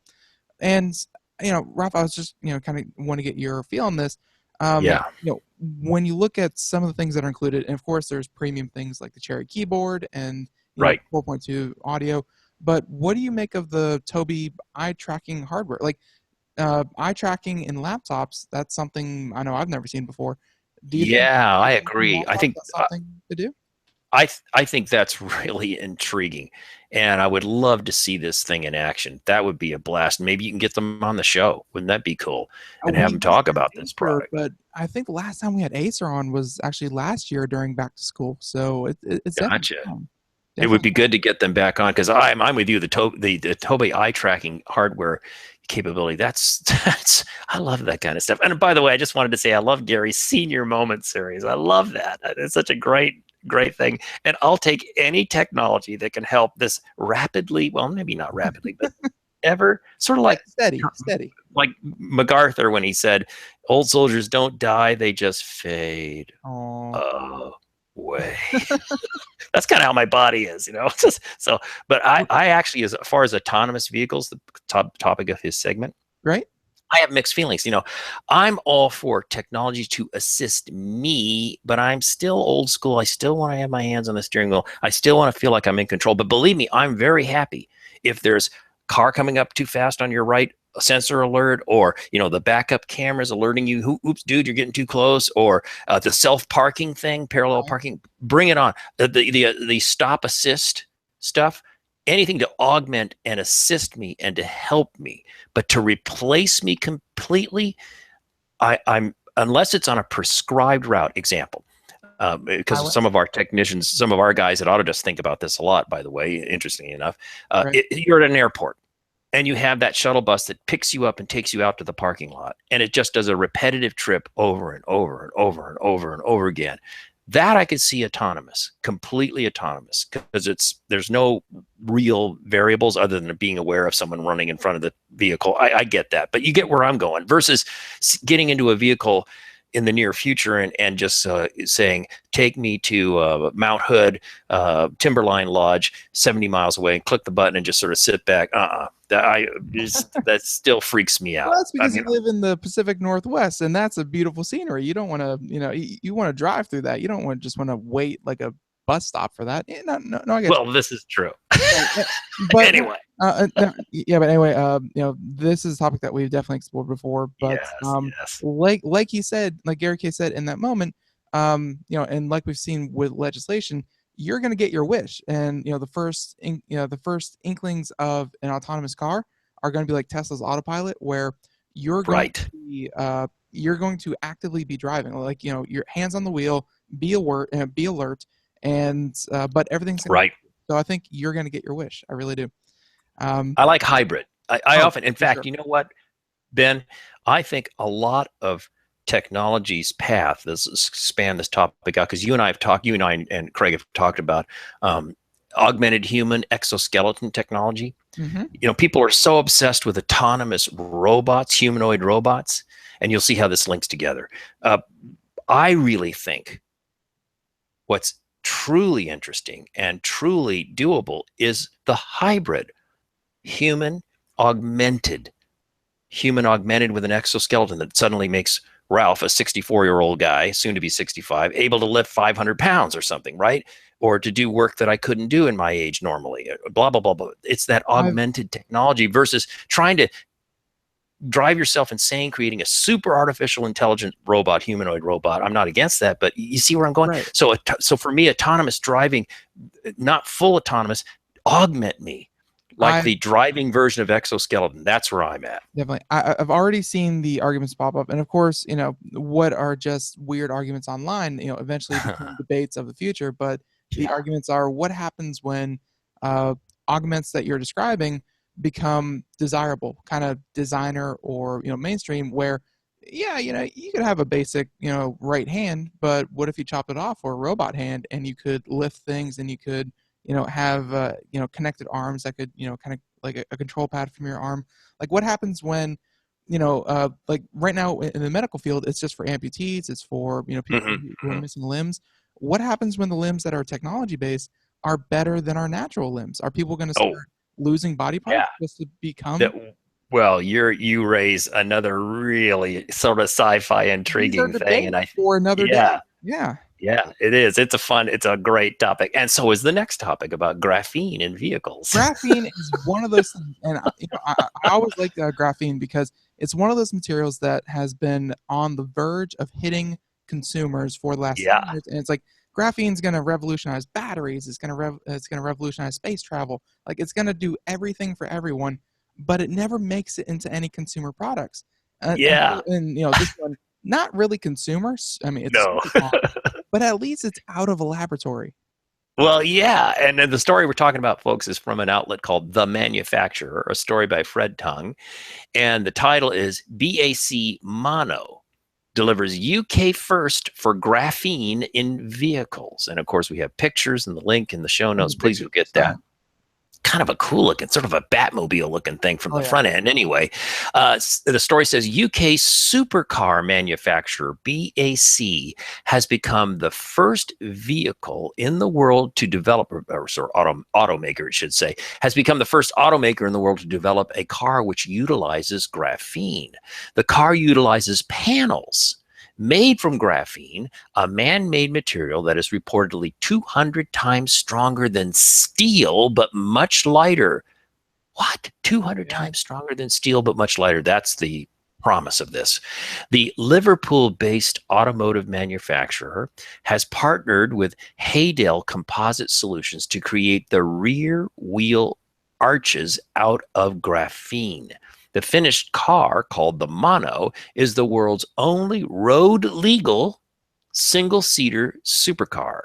S1: And, Ralph, I was just, kind of want to get your feel on this. When you look at some of the things that are included, and of course there's premium things like the Cherry keyboard and 4.2 audio, but what do you make of the Tobii eye tracking hardware? Like eye tracking in laptops, that's something I know I've never seen before.
S5: I agree. I think
S1: that's something to do.
S5: I think that's really intriguing, and I would love to see this thing in action. That would be a blast. Maybe you can get them on the show. Wouldn't that be cool? And have them talk about this product.
S1: But I think the last time we had Acer on was actually last year during back to school. So it's
S5: gotcha. It would be good to get them back on, because I'm with you. The Tobii eye tracking hardware capability. That's I love that kind of stuff. And by the way, I just wanted to say I love Gary's Senior Moment series. I love that. It's such a great thing. And I'll take any technology that can help this rapidly. Well, maybe not rapidly, but ever sort of like
S1: steady,
S5: like MacArthur when he said, "Old soldiers don't die; they just fade."
S1: Oh.
S5: Way. That's kind of how my body is, so but I actually, as far as autonomous vehicles, the topic of his segment,
S1: right,
S5: I have mixed feelings. I'm all for technology to assist me, but I'm still old school. I still want to have my hands on the steering wheel. I still want to feel like I'm in control. But believe me, I'm very happy if there's car coming up too fast on your right, a sensor alert, or the backup cameras alerting you, oops dude, you're getting too close, or the self-parking thing, parallel parking. Bring it on. The stop assist stuff, anything to augment and assist me and to help me. But to replace me completely, I'm unless it's on a prescribed route. Example, because some of our technicians, some of our guys at Autodesk think about this a lot, by the way, interestingly enough. You're at an airport. and you have that shuttle bus that picks you up and takes you out to the parking lot, and it just does a repetitive trip over and over and over and over and over again. That I could see autonomous, completely autonomous, because there's no real variables other than being aware of someone running in front of the vehicle. I get that, but you get where I'm going, versus getting into a vehicle in the near future and just saying, take me to Mount Hood, Timberline Lodge, 70 miles away, and click the button and just sort of sit back. That still freaks me out.
S1: Well, that's because you live in the Pacific Northwest, and that's a beautiful scenery. You don't want to, you want to drive through that. You don't want just want to wait like a bus stop for that. No, I guess.
S5: Well, this is true.
S1: But
S5: anyway.
S1: But anyway, this is a topic that we've definitely explored before. But
S5: yes.
S1: like he said, like Gary K said, in that moment, and like we've seen with legislation, you're going to get your wish. And the first inklings of an autonomous car are going to be like Tesla's autopilot, where you're going to be, you're going to actively be driving, like your hands on the wheel, be alert, and but everything's
S5: right.
S1: So I think you're going to get your wish. I really do.
S5: I like hybrid. I often, in fact,
S1: sure.
S5: You know what, Ben? I think a lot of technology's path, this expand this topic out, because you and I and Craig have talked about augmented human exoskeleton technology.
S1: Mm-hmm.
S5: People are so obsessed with autonomous robots, humanoid robots, and you'll see how this links together. I really think what's truly interesting and truly doable is the hybrid human augmented with an exoskeleton that suddenly makes Ralph, a 64-year-old guy, soon to be 65, able to lift 500 pounds or something, right? Or to do work that I couldn't do in my age normally, blah, blah, blah, blah. It's that augmented technology versus trying to drive yourself insane, creating a super artificial intelligent robot, humanoid robot. I'm not against that, but you see where I'm going?
S1: Right.
S5: So for me, autonomous driving, not full autonomous, augment me. Like the driving version of exoskeleton. That's where I'm at.
S1: Definitely. I've already seen the arguments pop up. And of course, what are just weird arguments online, eventually become debates of the future. But the arguments are, what happens when augments that you're describing become desirable, kind of designer or, mainstream, where, you could have a basic, right hand, but what if you chopped it off for a robot hand and you could lift things and you could, have, connected arms that could, kind of like a control pad from your arm. Like what happens when, like right now in the medical field, it's just for amputees. It's for, people who are missing limbs. What happens when the limbs that are technology based are better than our natural limbs? Are people going to start losing body parts just to become?
S5: Well, you raise another really sort of sci-fi intriguing thing. And
S1: for another day. Yeah.
S5: Yeah, it is. It's a great topic. And so is the next topic about graphene in vehicles.
S1: Graphene is one of those things, and I always like graphene because it's one of those materials that has been on the verge of hitting consumers for the last 10 years. And it's like graphene's going to revolutionize batteries. It's going to revolutionize space travel. Like it's going to do everything for everyone, but it never makes it into any consumer products. And this one, not really consumers. I mean, it's but at least it's out of a laboratory.
S5: Well, yeah. And then the story we're talking about, folks, is from an outlet called The Manufacturer, a story by Fred Tung. And the title is BAC Mono delivers UK first for graphene in vehicles. And of course, we have pictures and the link in the show notes. Please go get that. Kind of a cool looking, sort of a Batmobile looking thing from the front end. Anyway, the story says UK supercar manufacturer BAC has become the first vehicle in the world to develop, or automaker, it should say, has become the first automaker in the world to develop a car which utilizes graphene. The car utilizes panels made from graphene, a man-made material that is reportedly 200 times stronger than steel, but much lighter. What? 200 times stronger than steel, but much lighter. That's the promise of this. The Liverpool-based automotive manufacturer has partnered with Haydale Composite Solutions to create the rear wheel arches out of graphene. The finished car, called the Mono, is the world's only road-legal single-seater supercar.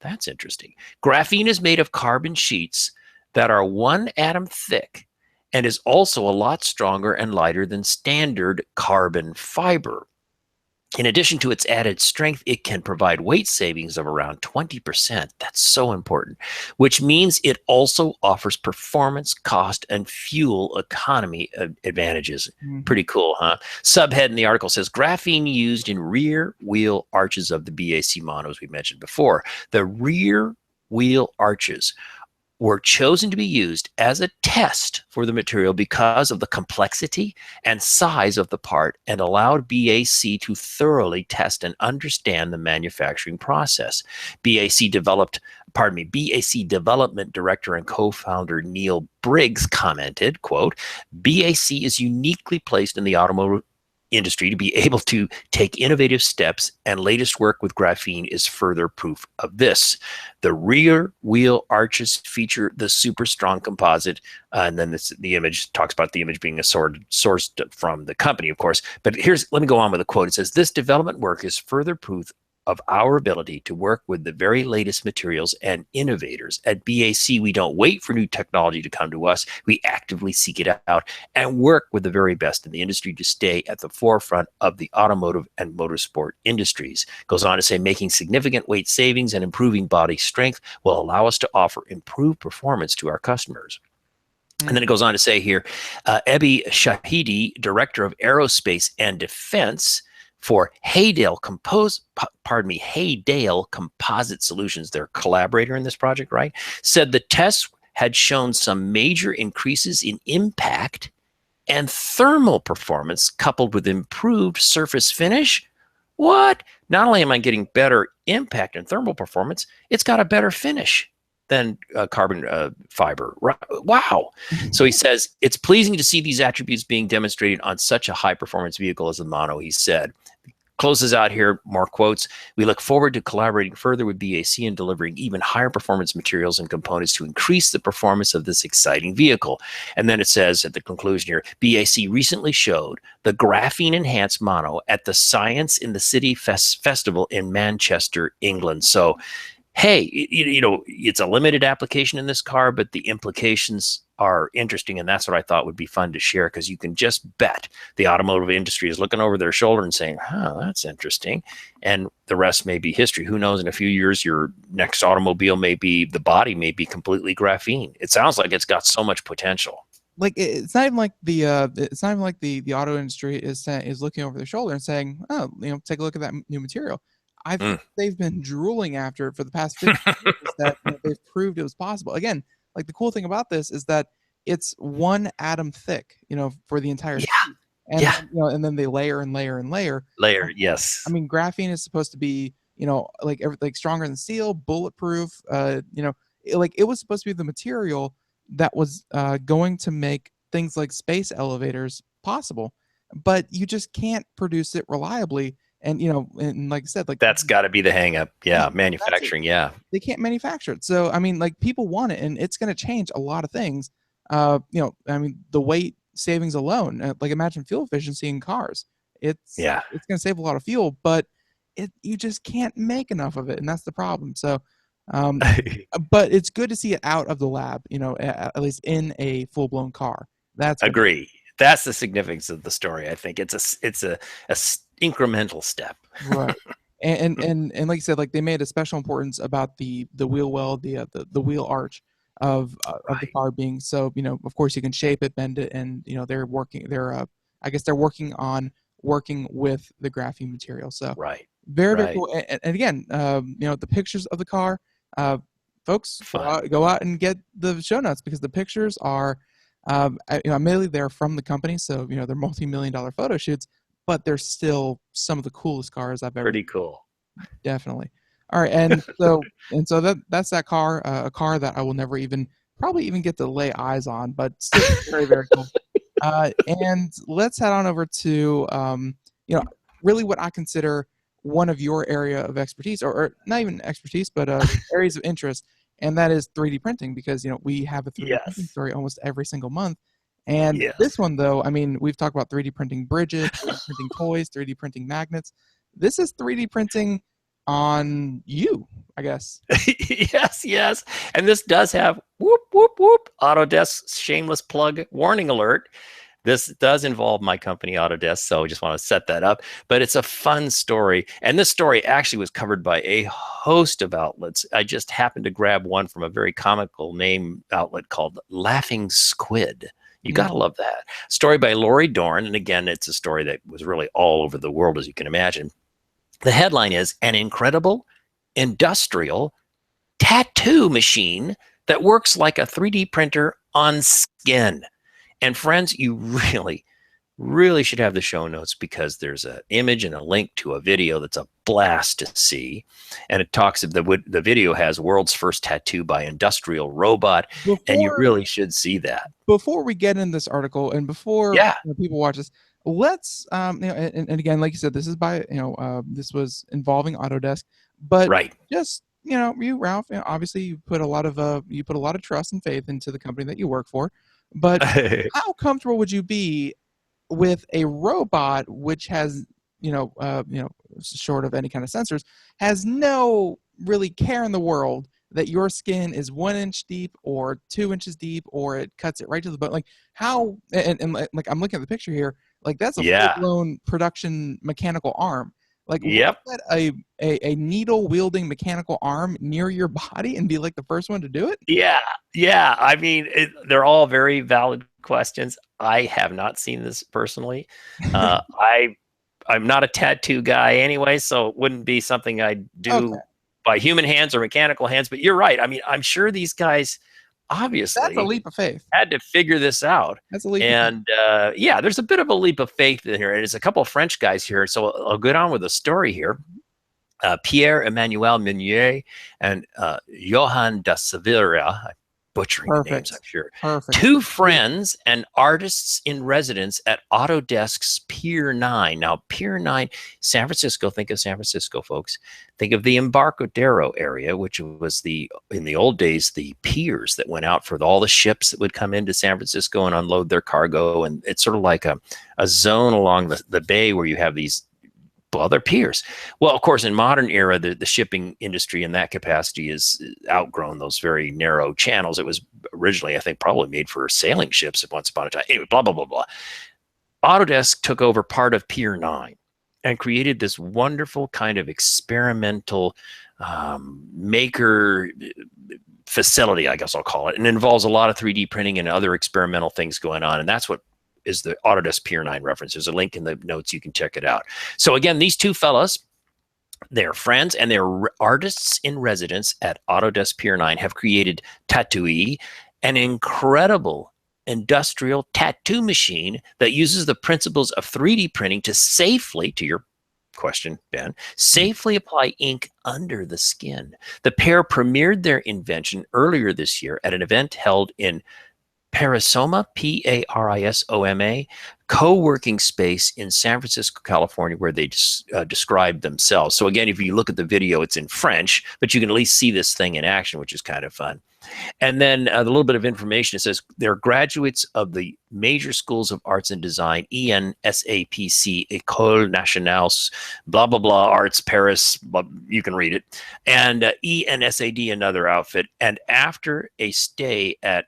S5: That's interesting. Graphene is made of carbon sheets that are 1 atom thick and is also a lot stronger and lighter than standard carbon fiber. In addition to its added strength, it can provide weight savings of around 20%. That's so important, which means it also offers performance, cost, and fuel economy advantages.
S1: Mhm.
S5: Pretty cool, huh? Subhead in the article says graphene used in rear wheel arches of the BAC monos we mentioned before. The rear wheel arches were chosen to be used as a test for the material because of the complexity and size of the part, and allowed BAC to thoroughly test and understand the manufacturing process. BAC development director and co-founder Neil Briggs commented, quote, BAC is uniquely placed in the automotive industry to be able to take innovative steps, and latest work with graphene is further proof of this. The rear wheel arches feature the super strong composite, and then the image talks about the image being sourced from the company, of course. But let me go on with a quote. It says, this development work is further proof of our ability to work with the very latest materials and innovators. At BAC, we don't wait for new technology to come to us. We actively seek it out and work with the very best in the industry to stay at the forefront of the automotive and motorsport industries. Goes on to say, making significant weight savings and improving body strength will allow us to offer improved performance to our customers. And then it goes on to say here, Ebi Shahidi, Director of Aerospace and Defense for Haydale Composite Solutions, their collaborator in this project, right, said the tests had shown some major increases in impact and thermal performance coupled with improved surface finish. What? Not only am I getting better impact and thermal performance, it's got a better finish than carbon fiber. Wow. So he says, it's pleasing to see these attributes being demonstrated on such a high performance vehicle as the Mono, he said. Closes out here, more quotes. We look forward to collaborating further with BAC and delivering even higher performance materials and components to increase the performance of this exciting vehicle. And then it says at the conclusion here, BAC recently showed the graphene enhanced Mono at the Science in the City Festival in Manchester, England. So, hey, it's a limited application in this car, but the implications are interesting, and that's what I thought would be fun to share, because you can just bet the automotive industry is looking over their shoulder and saying, that's interesting, and the rest may be history. Who knows, in a few years, your next automobile the body may be completely graphene. It sounds like it's got so much potential.
S1: Like it's not even like the auto industry is looking over their shoulder and saying, take a look at that new material. They've been drooling after it for the past 50 years that they've proved it was possible. Again, like the cool thing about this is that it's 1 atom thick, for the entire sheet. And and then they layer and layer and layer.
S5: Yes.
S1: I mean, graphene is supposed to be, like stronger than steel, bulletproof. It was supposed to be the material that was going to make things like space elevators possible, but you just can't produce it reliably. And and like I said, like
S5: that's got to be the hang up. Yeah, manufacturing. Yeah,
S1: they can't manufacture it. So I mean, like people want it, and it's going to change a lot of things. I mean, the weight savings alone. Like imagine fuel efficiency in cars. It's going to save a lot of fuel, but you just can't make enough of it, and that's the problem. So, but it's good to see it out of the lab. At least in a full blown car. That's
S5: agree. That's the significance of the story. I think it's a incremental step.
S1: Right. And like you said, like they made a special importance about the wheel well, the wheel arch of the car being so, of course you can shape it, bend it, and they're working on working with the graphene material. So very cool. And again, the pictures of the car, folks, go out and get the show notes, because the pictures are admittedly they're from the company, so they're multi-million-dollar photo shoots, but they're still some of the coolest cars I've ever.
S5: Pretty cool.
S1: Definitely. All right, and so that's that car, a car that I will never probably even get to lay eyes on, but still very, very cool. And let's head on over to really what I consider one of your area of expertise, or not even expertise, but areas of interest. And that is 3D printing, because we have a 3D printing story almost every single month. And this one, though, I mean, we've talked about 3D printing bridges, 3D printing toys, 3D printing magnets. This is 3D printing on you, I guess.
S5: Yes. And this does have whoop, whoop, whoop, Autodesk shameless plug warning alert. This does involve my company, Autodesk, so I just want to set that up. But it's a fun story. And this story actually was covered by a host of outlets. I just happened to grab one from a very comical name outlet called Laughing Squid. You got to love that. Story by Lori Dorn. And again, it's a story that was really all over the world, as you can imagine. The headline is An Incredible Industrial Tattoo Machine That Works Like a 3D Printer on Skin. And friends, you really should have the show notes, because there's an image and a link to a video that's a blast to see. And it talks of the video has world's first tattoo by industrial robot. And you really should see that.
S1: Before we get in this article, and before people watch this, let's and again, like you said, this is by this was involving Autodesk, but just you, Ralph, obviously you put a lot of trust and faith into the company that you work for. But how comfortable would you be with a robot which has, short of any kind of sensors, has no really care in the world that your skin is 1 inch deep or 2 inches deep, or it cuts it right to the bone? Like how, and like I'm looking at the picture here, like that's a full-blown production mechanical arm. Like, let a needle wielding mechanical arm near your body and be like the first one to do it?
S5: Yeah. I mean, they're all very valid questions. I have not seen this personally. I'm not a tattoo guy anyway, so it wouldn't be something I do by human hands or mechanical hands. But you're right. I mean, I'm sure these guys obviously
S1: that's a leap of faith.
S5: Had to figure this out.
S1: That's a leap.
S5: And there's a bit of a leap of faith in here. And it's a couple of French guys here. So I'll get on with the story here. Pierre-Emmanuel Meunier and Johan da Silveira, butchering the names, I'm sure. Two friends and artists in residence at Autodesk's Pier 9. Now, Pier 9, San Francisco, think of San Francisco, folks. Think of the Embarcadero area, which was in the old days, the piers that went out for all the ships that would come into San Francisco and unload their cargo. And it's sort of like a zone along the bay where you have these other peers. Well, of course, in modern era, the shipping industry in that capacity is outgrown those very narrow channels. It was originally, I think, probably made for sailing ships at once upon a time. Anyway, blah, blah, blah, blah. Autodesk took over part of Pier 9 and created this wonderful kind of experimental maker facility, I guess I'll call it. And it involves a lot of 3D printing and other experimental things going on. And that's what is the Autodesk Pier 9 reference. There's a link in the notes. You can check it out. So again, these two fellas, they're friends and they're artists in residence at Autodesk Pier 9, have created Tattooee, an incredible industrial tattoo machine that uses the principles of 3D printing to safely, to your question, Ben, safely apply ink under the skin. The pair premiered their invention earlier this year at an event held in Parisoma, Parisoma, co-working space in San Francisco, California, where they described themselves. So again, if you look at the video, it's in French, but you can at least see this thing in action, which is kind of fun. And then a little bit of information. It says they're graduates of the major schools of arts and design, ENSAPC, École Nationale, blah, blah, blah, Arts, Paris, blah, you can read it, and ENSAD, another outfit. And after a stay at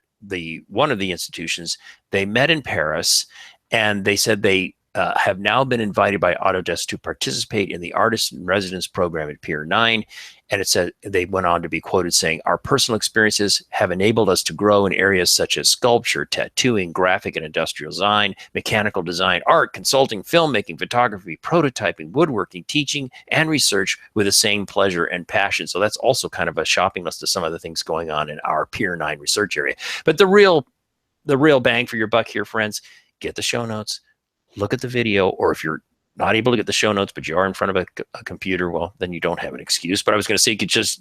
S5: one of the institutions, they met in Paris, and they said they have now been invited by Autodesk to participate in the Artist in Residence program at Pier 9. And it said, they went on to be quoted saying, "Our personal experiences have enabled us to grow in areas such as sculpture, tattooing, graphic and industrial design, mechanical design, art, consulting, filmmaking, photography, prototyping, woodworking, teaching, and research with the same pleasure and passion." So that's also kind of a shopping list of some of the things going on in our Pier 9 research area. But the real bang for your buck here, friends, get the show notes, look at the video, or if you're not able to get the show notes, but you are in front of a computer, well, then you don't have an excuse. But I was going to say, you could just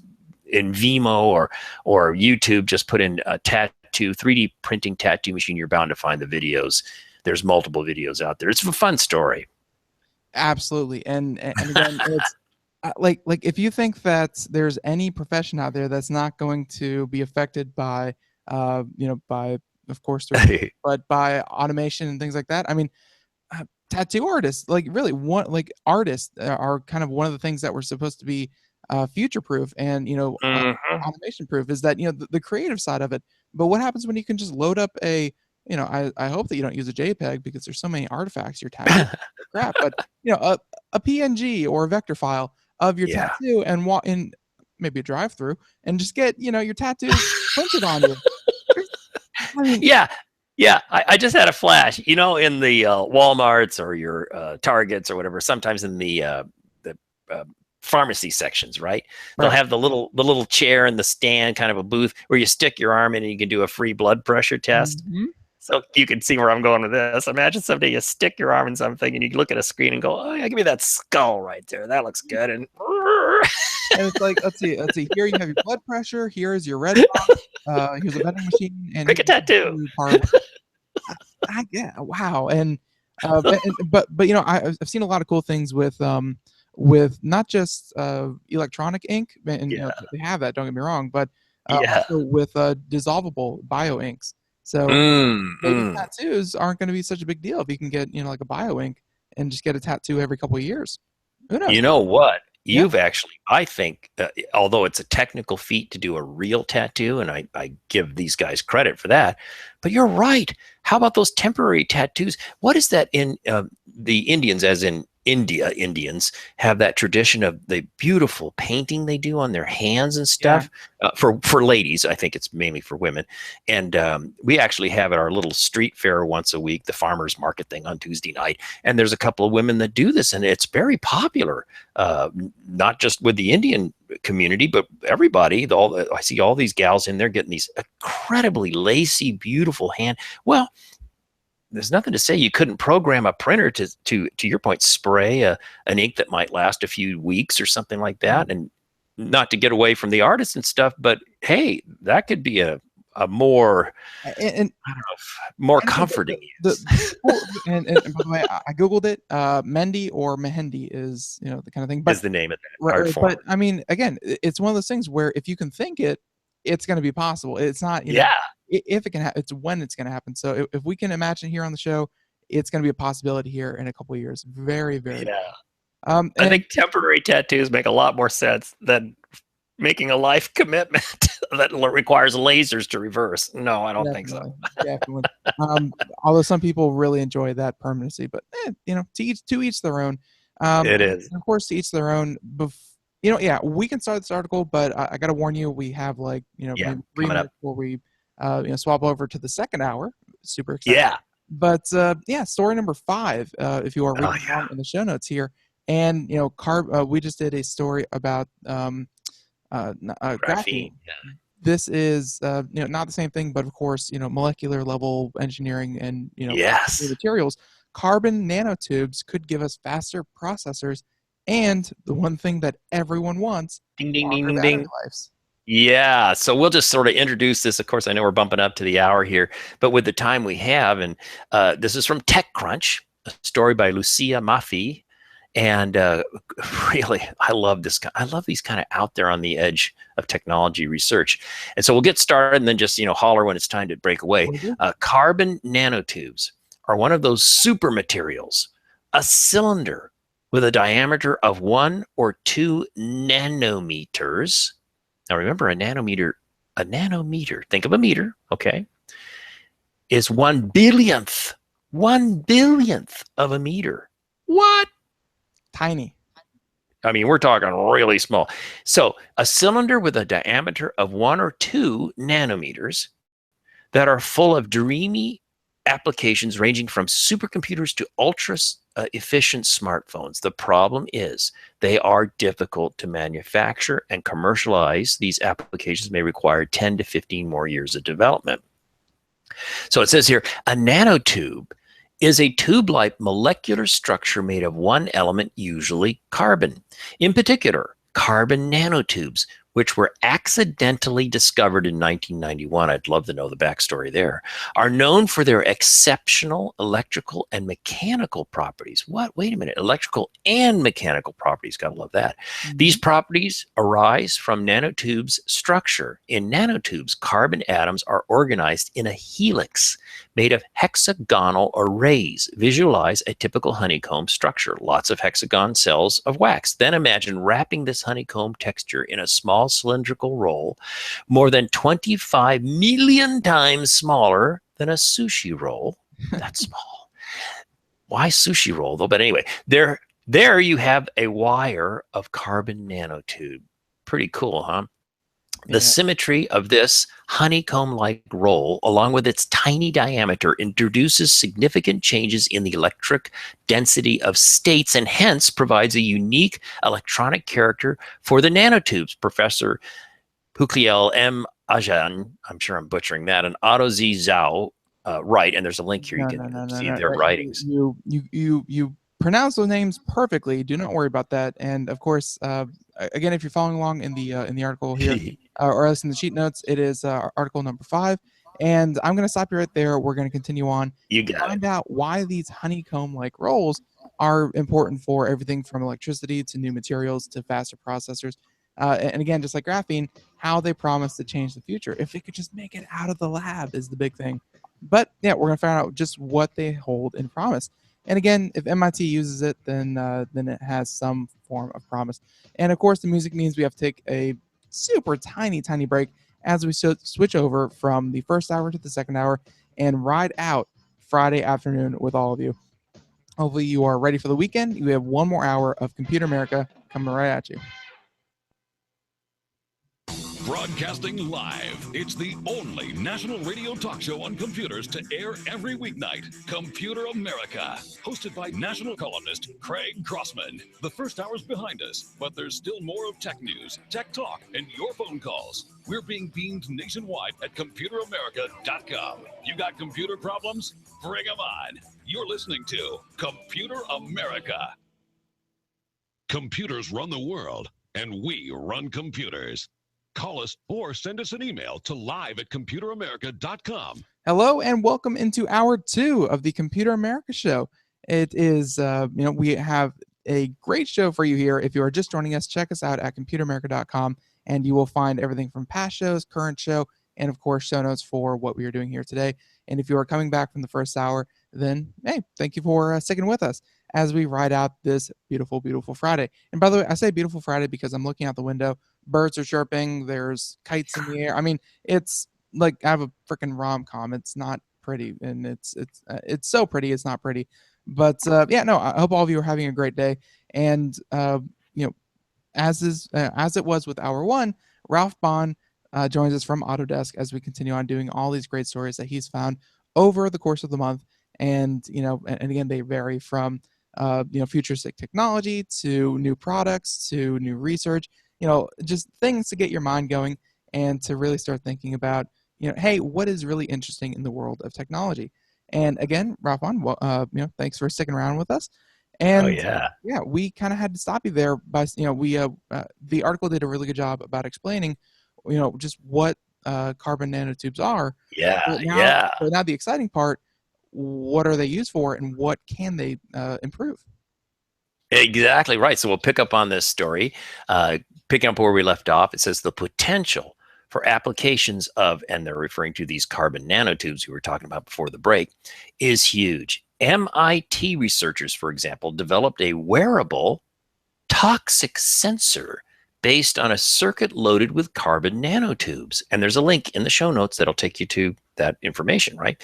S5: in Vimeo or YouTube, just put in a tattoo, 3D printing tattoo machine. You're bound to find the videos. There's multiple videos out there. It's a fun story.
S1: Absolutely. And again, it's like if you think that there's any profession out there that's not going to be affected by, by, of course, 3D, but by automation and things like that. I mean, tattoo artists, artists are kind of one of the things that we're supposed to be future proof and automation proof is that the creative side of it. But what happens when you can just load up a I hope that you don't use a JPEG because there's so many artifacts you're tattooing crap, but a PNG or a vector file of your
S5: Yeah.
S1: tattoo and walk in maybe a drive-through and just get your tattoo printed on you. I mean,
S5: Yeah, I just had a flash. In the Walmarts or your Targets or whatever, sometimes in the pharmacy sections, right? They'll have the little chair and the stand, kind of a booth where you stick your arm in and you can do a free blood pressure test.
S1: Mhm.
S5: So you can see where I'm going with this. Imagine someday you stick your arm in something and you look at a screen and go, "Oh yeah, give me that skull right there. That looks good." And
S1: And it's like, let's see. Here you have your blood pressure. Here is your red dot. Here's a vending machine. And
S5: pick a tattoo.
S1: Yeah, wow. And but I've seen a lot of cool things with not just electronic ink, and they have that. Don't get me wrong, but also with dissolvable bio inks. So maybe tattoos aren't going to be such a big deal if you can get like a bio ink and just get a tattoo every couple of years. Who knows?
S5: You know what? You've actually, I think, although it's a technical feat to do a real tattoo, and I give these guys credit for that, but you're right. How about those temporary tattoos? What is that in the Indians, as in Indians, have that tradition of the beautiful painting they do on their hands and stuff. For ladies, I think it's mainly for women. And we actually have at our little street fair once a week, the farmers market thing on Tuesday night. And there's a couple of women that do this, and it's very popular, not just with the Indian community, but everybody. I see all these gals in there getting these incredibly lacy, beautiful hand. Well, there's nothing to say you couldn't program a printer to your point, spray an ink that might last a few weeks or something like that. And not to get away from the artists and stuff, but hey, that could be a more, more comforting.
S1: And by the way, I Googled it. Mendi or Mehendi is, the kind of thing. But,
S5: is the name of that art form.
S1: But I mean, again, it's one of those things where if you can think it, it's going to be possible. It's not, if it can happen, it's when it's going to happen. So if we can imagine here on the show, it's going to be a possibility here in a couple of years. Very, very.
S5: I think temporary tattoos make a lot more sense than making a life commitment that requires lasers to reverse. No, I don't think so.
S1: Definitely. Although some people really enjoy that permanency, but to each their own.
S5: It is.
S1: And of course, to each their own. We can start this article, but I got to warn you, we have maybe 3 minutes before we swap over to the second hour. Super excited.
S5: Yeah.
S1: But story number 5, if you are reading along in the show notes here. And we just did a story about graphene. This is not the same thing, but of course molecular level engineering and materials. Carbon nanotubes could give us faster processors, and the one thing that everyone wants:
S5: ding ding ding ding ding.
S1: Lives.
S5: Yeah, so we'll just sort of introduce this. Of course, I know we're bumping up to the hour here, but with the time we have, and this is from TechCrunch, a story by Lucia Maffei. And really, I love this. I love these kind of out there on the edge of technology research. And so we'll get started and then just, holler when it's time to break away. Carbon nanotubes are one of those super materials, a cylinder with a diameter of 1 or 2 nanometers. Now remember, a nanometer, think of a meter, okay, is 1/100000th of a meter. What?
S1: Tiny.
S5: I mean, we're talking really small. So a cylinder with a diameter of 1 or 2 nanometers that are full of dreamy applications ranging from supercomputers to ultra efficient smartphones. The problem is they are difficult to manufacture, and commercialize these applications may require 10 to 15 more years of development. So it says here, a nanotube is a tube-like molecular structure made of one element, usually carbon. In particular, carbon nanotubes which were accidentally discovered in 1991, I'd love to know the backstory there, are known for their exceptional electrical and mechanical properties. What? Wait a minute. Electrical and mechanical properties. Gotta love that. These properties arise from nanotubes' structure. In nanotubes, carbon atoms are organized in a helix made of hexagonal arrays. Visualize a typical honeycomb structure. Lots of hexagon cells of wax. Then imagine wrapping this honeycomb texture in a small cylindrical roll more than 25 million times smaller than a sushi roll. That's small. Why sushi roll though? But anyway, there you have a wire of carbon nanotube. Pretty cool, huh? The symmetry of this honeycomb-like roll, along with its tiny diameter, introduces significant changes in the electric density of states and hence provides a unique electronic character for the nanotubes. Professor Huqiel M. Ajan, I'm sure I'm butchering that, and Otto Z. Zhao write, and there's a link here. You can see their writings.
S1: You pronounce those names perfectly. Do not worry about that. And of course, again, if you're following along in the article here, or else in the sheet notes, it is article number 5. And I'm going to stop you right there. We're going to continue on.
S5: You got
S1: find out why these honeycomb-like rolls are important for everything from electricity to new materials to faster processors. And again, just like graphene, how they promise to change the future. If they could just make it out of the lab is the big thing. But yeah, we're going to find out just what they hold in promise. And again, if MIT uses it, then it has some form of promise. And of course, the music means we have to take a super tiny break as we switch over from the first hour to the second hour and ride out Friday afternoon with all of you. Hopefully you are ready for the weekend. We have one more hour of Computer America coming right at you.
S2: Broadcasting live, it's the only national radio talk show on computers to air every weeknight. Computer America, hosted by national columnist Craig Crossman. The first hour's behind us, but there's still more of tech news, tech talk, and your phone calls. We're being beamed nationwide at ComputerAmerica.com. You got computer problems? Bring them on. You're listening to Computer America. Computers run the world, and we run computers. Call us or send us an email to live@computeramerica.com.
S1: Hello and welcome into hour 2 of the Computer America Show. It is, we have a great show for you here. If you are just joining us, check us out at computeramerica.com and you will find everything from past shows, current show, and of course, show notes for what we are doing here today. And if you are coming back from the first hour, then hey, thank you for sticking with us as we ride out this beautiful, beautiful Friday. And by the way, I say beautiful Friday because I'm looking out the window. Birds are chirping. There's kites in the air. I mean, it's like I have a freaking rom-com. It's not pretty, and it's so pretty. It's not pretty, but yeah, no. I hope all of you are having a great day. And as it was with hour 1, Ralph Bond joins us from Autodesk as we continue on doing all these great stories that he's found over the course of the month. And and again, they vary from futuristic technology to new products to new research. Just things to get your mind going and to really start thinking about, hey, what is really interesting in the world of technology? And again, Rafan, thanks for sticking around with us. And we kind of had to stop you there by, the article did a really good job about explaining, just what carbon nanotubes are. But now the exciting part, what are they used for and what can they improve?
S5: Exactly right. So we'll pick up on this story, picking up where we left off. It says the potential for applications of, and they're referring to these carbon nanotubes we were talking about before the break, is huge. MIT researchers, for example, developed a wearable toxic sensor based on a circuit loaded with carbon nanotubes. And there's a link in the show notes that'll take you to that information, right?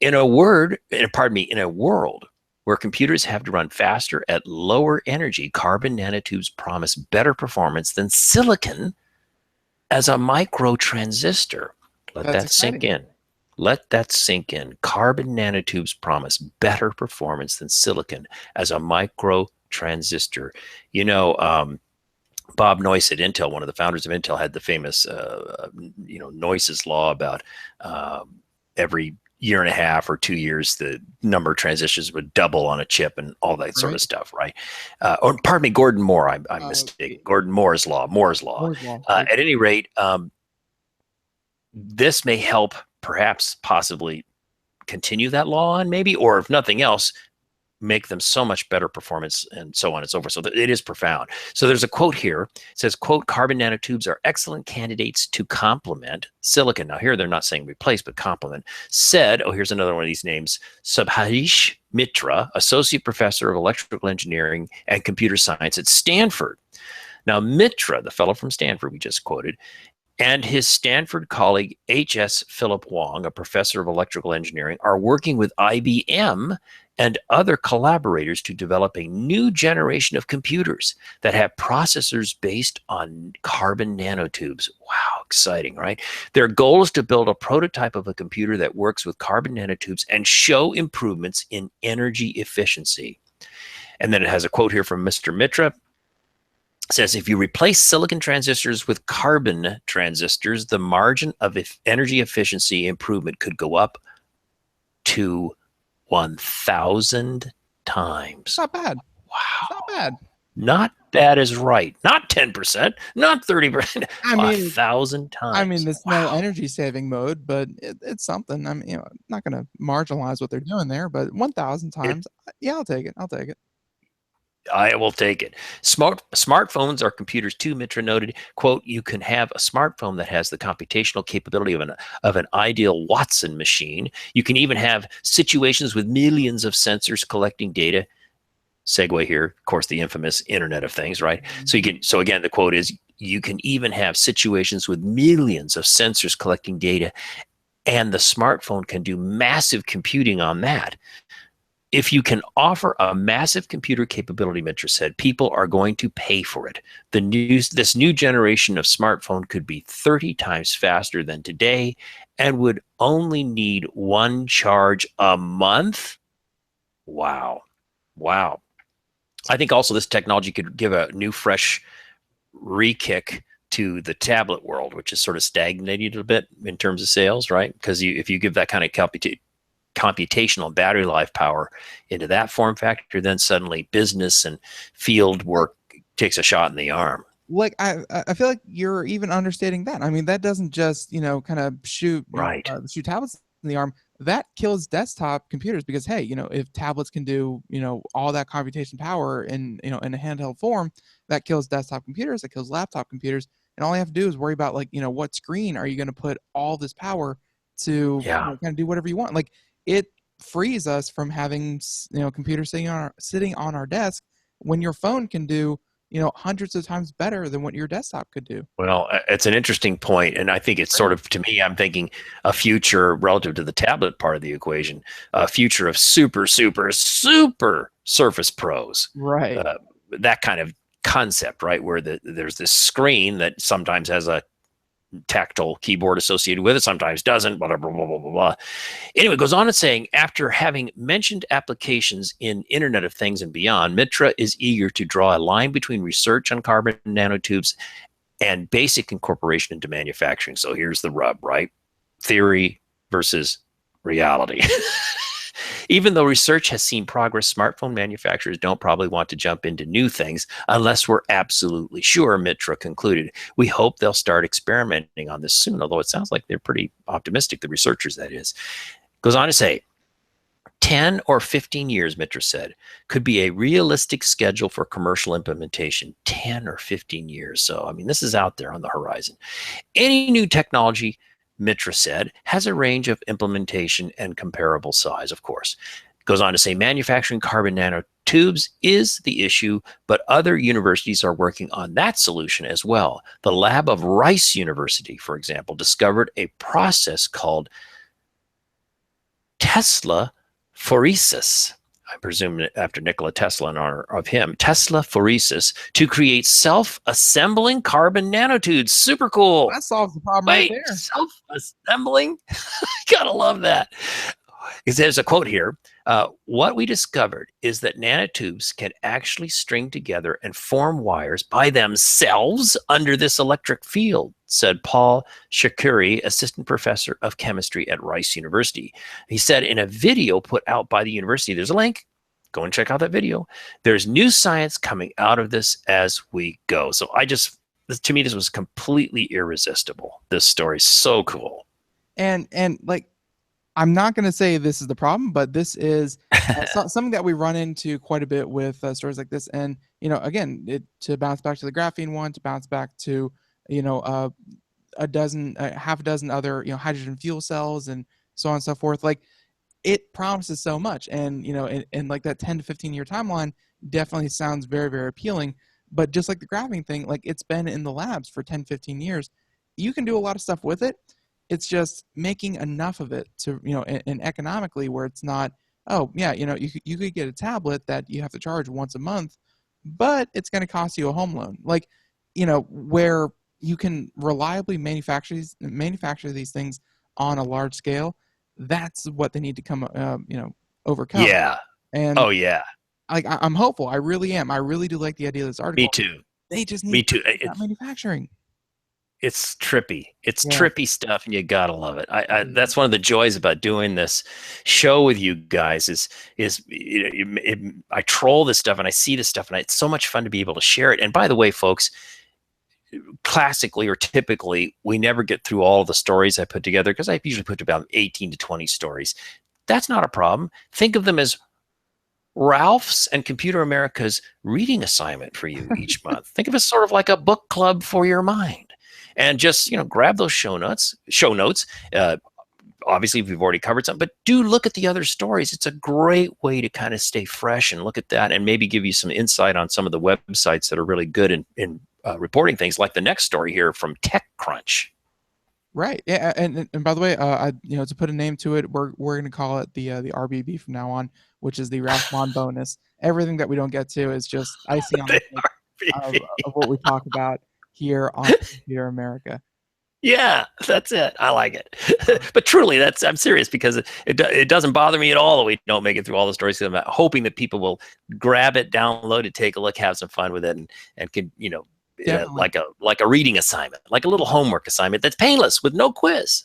S5: In a world where computers have to run faster at lower energy, carbon nanotubes promise better performance than silicon as a microtransistor. Let that sink in. Let that sink in. Carbon nanotubes promise better performance than silicon as a microtransistor. Bob Noyce at Intel, one of the founders of Intel, had the famous, Noyce's law about every year and a half or 2 years, the number of transistors would double on a chip and all that sort of stuff, right? Or pardon me, Gordon Moore. I'm mistaken. Gordon Moore's law.
S1: Moore's law.
S5: At any rate, this may help, perhaps, possibly continue that law on, maybe, or if nothing else, make them so much better performance and so on and so forth. So it is profound. So there's a quote here. It says, quote, carbon nanotubes are excellent candidates to complement silicon. Now here they're not saying replace, but complement. Said, oh, here's another one of these names, Subharish Mitra, Associate Professor of Electrical Engineering and Computer Science at Stanford. Now Mitra, the fellow from Stanford we just quoted, and his Stanford colleague, H.S. Philip Wong, a professor of electrical engineering, are working with IBM and other collaborators to develop a new generation of computers that have processors based on carbon nanotubes. Wow, exciting, right? Their goal is to build a prototype of a computer that works with carbon nanotubes and show improvements in energy efficiency. And then it has a quote here from Mr. Mitra. Says if you replace silicon transistors with carbon transistors, the margin of energy efficiency improvement could go up to 1,000 times.
S1: Not bad.
S5: Wow.
S1: Not bad.
S5: Not bad is right. Not 10%, not 30%.
S1: I mean,
S5: 1,000 times.
S1: I mean, it's no energy saving mode, but it's something. I mean, I'm not going to marginalize what they're doing there, but 1,000 times, yeah, I'll take it. I'll take it.
S5: I will take it. Smartphones are computers too, Mitra noted. Quote, you can have a smartphone that has the computational capability of an ideal Watson machine. You can even have situations with millions of sensors collecting data. Segue here, of course, the infamous Internet of Things, right? So again, the quote is, you can even have situations with millions of sensors collecting data, and the smartphone can do massive computing on that. If you can offer a massive computer capability, Mitra said, people are going to pay for it. This new generation of smartphone could be 30 times faster than today and would only need one charge a month. Wow. Wow. I think also this technology could give a new, fresh re-kick to the tablet world, which is sort of stagnated a bit in terms of sales, right? Because if you give that kind of computational battery life power into that form factor, then suddenly business and field work takes a shot in the arm.
S1: Like I feel like you're even understating that. I mean, that doesn't just kind of shoot shoot tablets in the arm. That kills desktop computers because hey, if tablets can do all that computation power in in a handheld form, that kills desktop computers. That kills laptop computers, and all you have to do is worry about what screen are you going to put all this power to kind of do whatever you want. Like it frees us from having computers sitting on our desk when your phone can do hundreds of times better than what your desktop could do.
S5: Well, it's an interesting point, and I think it's sort of, to me, I'm thinking a future relative to the tablet part of the equation, a future of super Surface Pros,
S1: right?
S5: That kind of concept, right, where there's this screen that sometimes has a tactile keyboard associated with it, sometimes doesn't, blah, blah, blah, blah, blah, blah. Anyway, it goes on and saying, after having mentioned applications in Internet of Things and beyond, Mitra is eager to draw a line between research on carbon nanotubes and basic incorporation into manufacturing. So here's the rub, right? Theory versus reality. Even though research has seen progress, smartphone manufacturers don't probably want to jump into new things unless we're absolutely sure, Mitra concluded. We hope they'll start experimenting on this soon, although it sounds like they're pretty optimistic, the researchers, that is. Goes on to say, 10 or 15 years, Mitra said, could be a realistic schedule for commercial implementation. 10 or 15 years. So, I mean, this is out there on the horizon. Any new technology, Mitra said, has a range of implementation and comparable size, of course. Goes on to say manufacturing carbon nanotubes is the issue, but other universities are working on that solution as well. The lab of Rice University, for example, discovered a process called Tesla phoresis. I presume after Nikola Tesla in honor of him, Tesla phoresis, to create self-assembling carbon nanotubes. Super cool.
S1: That solves the problem right there.
S5: Self-assembling? Gotta love that. There's a quote here. What we discovered is that nanotubes can actually string together and form wires by themselves under this electric field, said Paul Shakuri, assistant professor of chemistry at Rice University. He said in a video put out by the university, there's a link, go and check out that video. There's new science coming out of this as we go. So to me, this was completely irresistible. This story is so cool.
S1: And like, I'm not going to say this is the problem, but this is something that we run into quite a bit with stories like this. And, again, to bounce back to the graphene one, to bounce back to, half a dozen other, hydrogen fuel cells and so on and so forth. Like, it promises so much. And, and like that 10 to 15 year timeline definitely sounds very, very appealing. But just like the graphene thing, like it's been in the labs for 10, 15 years. You can do a lot of stuff with it. It's just making enough of it to, and economically where it's not, oh, yeah, you could get a tablet that you have to charge once a month, but it's going to cost you a home loan. Like, where you can reliably manufacture these things on a large scale. That's what they need to come, overcome.
S5: Yeah.
S1: And
S5: oh, yeah.
S1: Like, I'm hopeful. I really am. I really do like the idea of this article.
S5: Me too.
S1: They just need manufacturing.
S5: It's trippy. It's trippy stuff, and you gotta love it. That's one of the joys about doing this show with you guys is I troll this stuff and I see this stuff, and it's so much fun to be able to share it. And by the way, folks, classically or typically, we never get through all of the stories I put together because I usually put about 18 to 20 stories. That's not a problem. Think of them as Ralph's and Computer America's reading assignment for you each month. Think of it sort of like a book club for your mind. And just, grab those show notes. Obviously, we've already covered some, but do look at the other stories. It's a great way to kind of stay fresh and look at that and maybe give you some insight on some of the websites that are really good in reporting things, like the next story here from TechCrunch.
S1: Right. Yeah. And by the way, to put a name to it, we're going to call it the RBB from now on, which is the Ralph Bond bonus. Everything that we don't get to is just icing on the cake of what we talk about here on Computer America.
S5: Yeah, that's it. I like it. But truly, I'm serious, because it doesn't bother me at all that we don't make it through all the stories. I'm hoping that people will grab it, download it, take a look, have some fun with it, and can, like a reading assignment, like a little homework assignment that's painless with no quiz.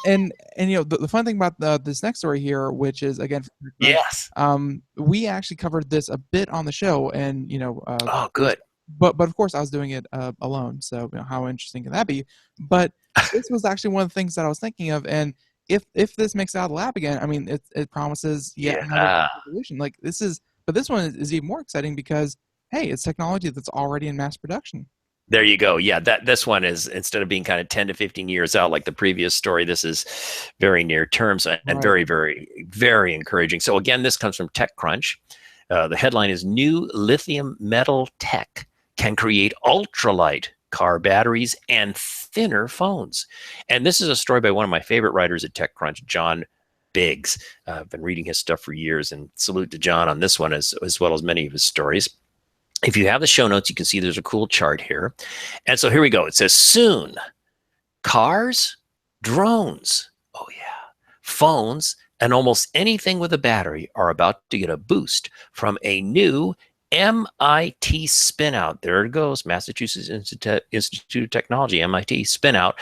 S1: and the fun thing about this next story here, which is again,
S5: yes,
S1: we actually covered this a bit on the show, and
S5: oh, good.
S1: But of course I was doing it alone, so how interesting can that be? But this was actually one of the things that I was thinking of, and if this makes it out of the lab again, I mean, it promises another revolution. Like but this one is even more exciting because hey, it's technology that's already in mass production.
S5: There you go. Yeah, this one is, instead of being kind of 10 to 15 years out like the previous story, this is very near terms and very, very, very encouraging. So again, this comes from TechCrunch. The headline is New Lithium Metal Tech Can Create Ultralight Car Batteries and Thinner Phones. And this is a story by one of my favorite writers at TechCrunch, John Biggs. I've been reading his stuff for years, and salute to John on this one as well as many of his stories. If you have the show notes, you can see there's a cool chart here. And so here we go. It says, soon, cars, drones, oh yeah, phones, and almost anything with a battery are about to get a boost from a new MIT spinout. There it goes, Massachusetts Institute of Technology, MIT spinout,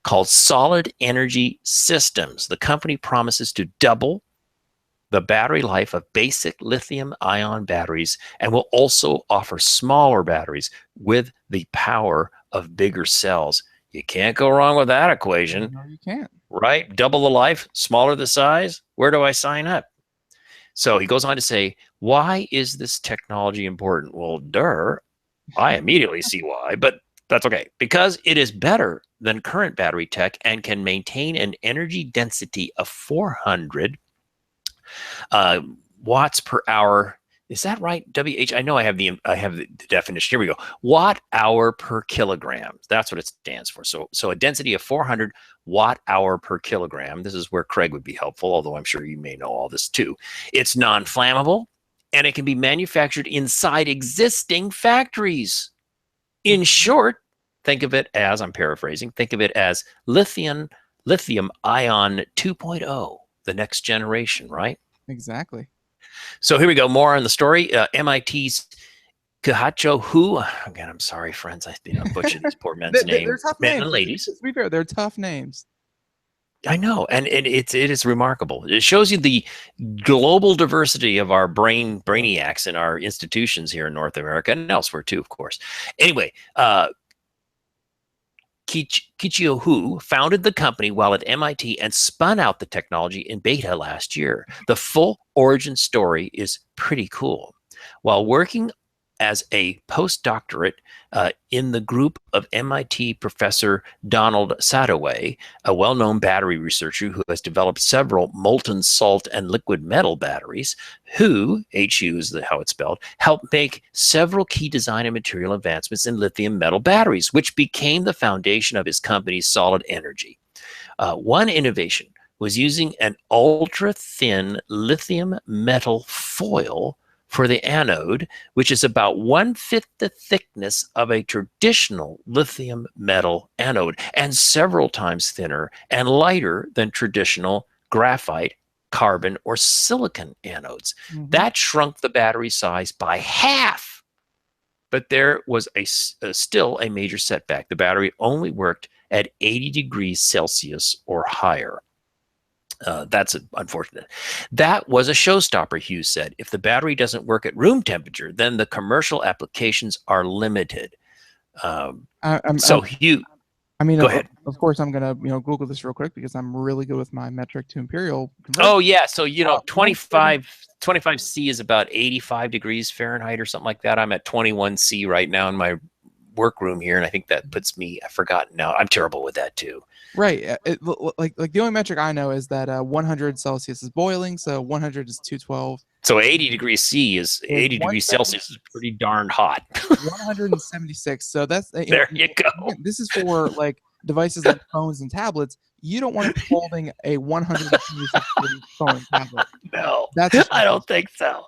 S5: called Solid Energy Systems. The company promises to double the battery life of basic lithium-ion batteries and will also offer smaller batteries with the power of bigger cells. You can't go wrong with that equation.
S1: No, you can't.
S5: Right? Double the life, smaller the size. Where do I sign up? So he goes on to say, why is this technology important? Well, I immediately see why, but that's okay. Because it is better than current battery tech and can maintain an energy density of 400 watts per hour. Is that right? I know I have the definition. Here we go. Watt hour per kilogram. That's what it stands for. So a density of 400 watt hour per kilogram. This is where Craig would be helpful, although I'm sure you may know all this too. It's non-flammable, and it can be manufactured inside existing factories. In short, think of it as, I'm paraphrasing, think of it as lithium ion 2.0, the next generation, right?
S1: Exactly.
S5: So here we go. More on the story. MIT's Kahacho Hu. Again, I'm sorry, friends. I butchered these poor men's
S1: They're
S5: names.
S1: tough
S5: Men
S1: names.
S5: and ladies.
S1: To be fair, they're tough names.
S5: I know, and it is remarkable. It shows you the global diversity of our brainiacs in our institutions here in North America and elsewhere too, of course. Anyway, Kichio Hu founded the company while at MIT and spun out the technology in beta last year. The full origin story is pretty cool. While working as a postdoctorate in the group of MIT professor Donald Sadoway, a well-known battery researcher who has developed several molten salt and liquid metal batteries, HU is how it's spelled, helped make several key design and material advancements in lithium metal batteries, which became the foundation of his company's Solid Energy. One innovation was using an ultra-thin lithium metal foil for the anode, which is about 1/5 the thickness of a traditional lithium metal anode and several times thinner and lighter than traditional graphite, carbon, or silicon anodes. That shrunk the battery size by half. But there was still a major setback. The battery only worked at 80 degrees Celsius or higher. That's unfortunate. That was a showstopper, Hughes said. If the battery doesn't work at room temperature, then the commercial applications are limited. Hugh,
S1: I mean,
S5: go ahead.
S1: Of course, I'm gonna Google this real quick because I'm really good with my metric to imperial conversion.
S5: Oh yeah, so 25C is about 85 degrees Fahrenheit or something like that. I'm at 21C right now in my workroom here, and I think that puts me. I've forgotten now. I'm terrible with that too.
S1: Right. Like the only metric I know is that 100 Celsius is boiling, so 100 is 212.
S5: So 80 degrees Celsius is pretty darn hot.
S1: 176. So that's
S5: there you go.
S1: This is for like devices like phones and tablets. You don't want to be holding a 176 degree phone and tablet.
S5: No, I don't think so.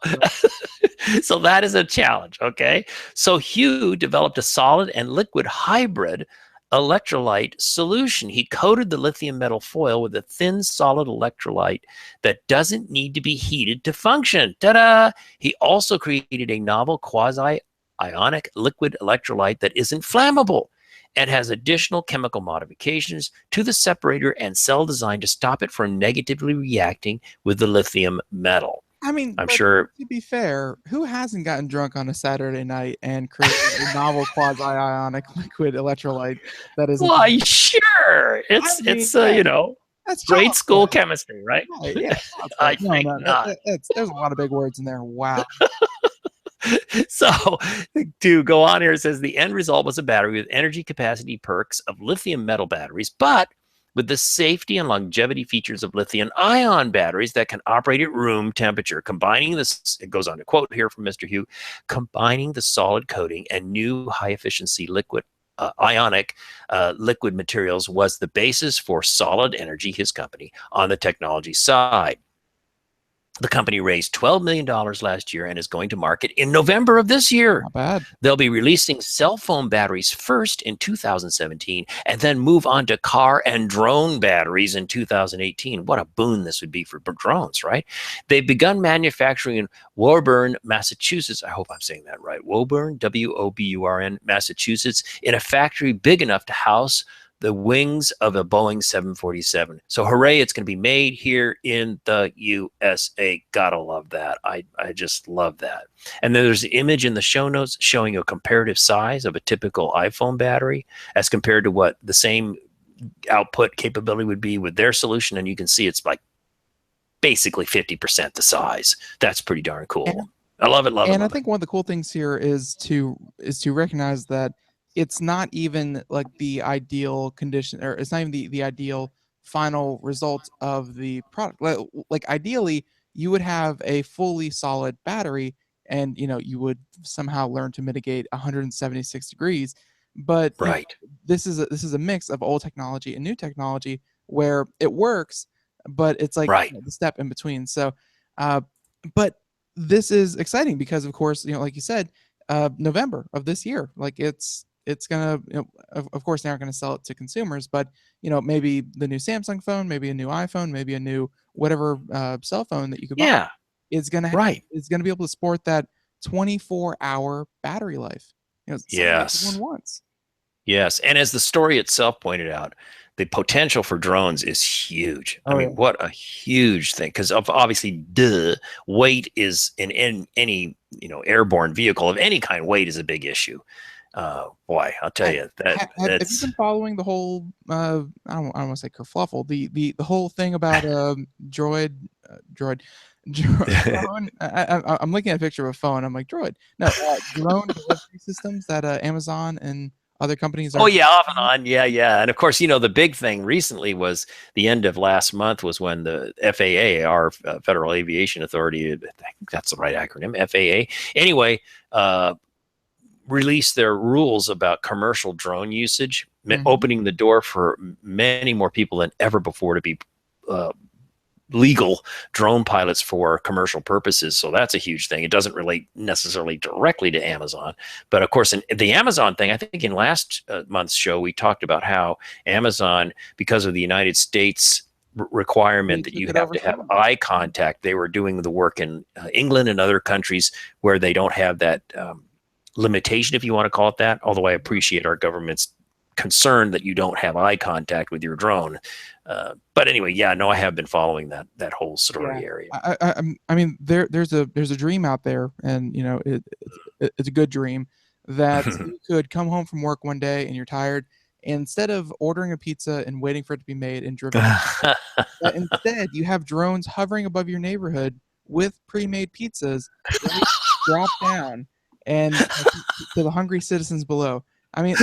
S5: So that is a challenge. Okay. So Hugh developed a solid and liquid hybrid electrolyte solution. He coated the lithium metal foil with a thin solid electrolyte that doesn't need to be heated to function. Ta-da! He also created a novel quasi-ionic liquid electrolyte that isn't flammable and has additional chemical modifications to the separator and cell design to stop it from negatively reacting with the lithium metal.
S1: I mean,
S5: I'm sure.
S1: To be fair, who hasn't gotten drunk on a Saturday night and created a novel quasi-ionic liquid electrolyte that is?
S5: Why, sure. It's that's grade school chemistry, right?
S1: Yeah.
S5: I think not.
S1: There's a lot of big words in there. Wow.
S5: So, to go on here, it says the end result was a battery with energy capacity perks of lithium metal batteries, but with the safety and longevity features of lithium-ion batteries that can operate at room temperature. Combining this, it goes on to quote here from Mr. Hugh, combining the solid coating and new high-efficiency liquid ionic liquid materials was the basis for Solid Energy, his company, on the technology side. The company raised $12 million last year and is going to market in November of this year.
S1: Not bad.
S5: They'll be releasing cell phone batteries first in 2017 and then move on to car and drone batteries in 2018. What a boon this would be for drones, right? They've begun manufacturing in Woburn, Massachusetts. I hope I'm saying that right. Woburn, W-O-B-U-R-N, Massachusetts, in a factory big enough to house the wings of a Boeing 747. So hooray, it's going to be made here in the USA. Gotta love that. I just love that. And then there's an image in the show notes showing a comparative size of a typical iPhone battery as compared to what the same output capability would be with their solution. And you can see it's like basically 50% the size. That's pretty darn cool. I love it, love it.
S1: And I think one of the cool things here is to recognize that it's not even like the ideal condition, or it's not even the ideal final result of the product. Like ideally, you would have a fully solid battery, and you would somehow learn to mitigate 176 degrees. But
S5: right,
S1: this is a mix of old technology and new technology where it works, but it's like the step in between. So, but this is exciting because, of course, like you said, November of this year, like it's it's gonna, of course, they aren't gonna sell it to consumers, but maybe the new Samsung phone, maybe a new iPhone, maybe a new whatever cell phone that you could buy
S5: Yeah,
S1: is gonna
S5: right.
S1: is gonna be able to support that 24-hour battery life. Something that
S5: Yes.
S1: everyone wants.
S5: Yes, and as the story itself pointed out, the potential for drones is huge. I
S1: Oh,
S5: mean,
S1: yeah.
S5: what a huge thing! Because obviously, weight is in any airborne vehicle of any kind. Weight is a big issue. Boy, I'll tell you
S1: Have you
S5: that's
S1: been following the whole? I don't want to say kerfluffle. The whole thing about droid, droid, drone. I'm looking at a picture of a phone. I'm like droid. No, drone delivery systems that Amazon and other companies are.
S5: Oh yeah, off and on. Yeah, yeah. And of course, the big thing recently was the end of last month was when the FAA, our Federal Aviation Authority, I think that's the right acronym, FAA. Anyway, released their rules about commercial drone usage, opening the door for many more people than ever before to be legal drone pilots for commercial purposes. So that's a huge thing. It doesn't relate necessarily directly to Amazon, but of course, in the Amazon thing, I think in last month's show we talked about how Amazon, because of the United States requirement that you have to have eye contact, they were doing the work in England and other countries where they don't have that limitation, if you want to call it that. Although I appreciate our government's concern that you don't have eye contact with your drone. But anyway, yeah, no, I have been following that whole story area.
S1: I mean, there's a dream out there, and it's a good dream that you could come home from work one day and you're tired, and instead of ordering a pizza and waiting for it to be made and driven, that instead you have drones hovering above your neighborhood with pre-made pizzas, drop down and to the hungry citizens below. I mean,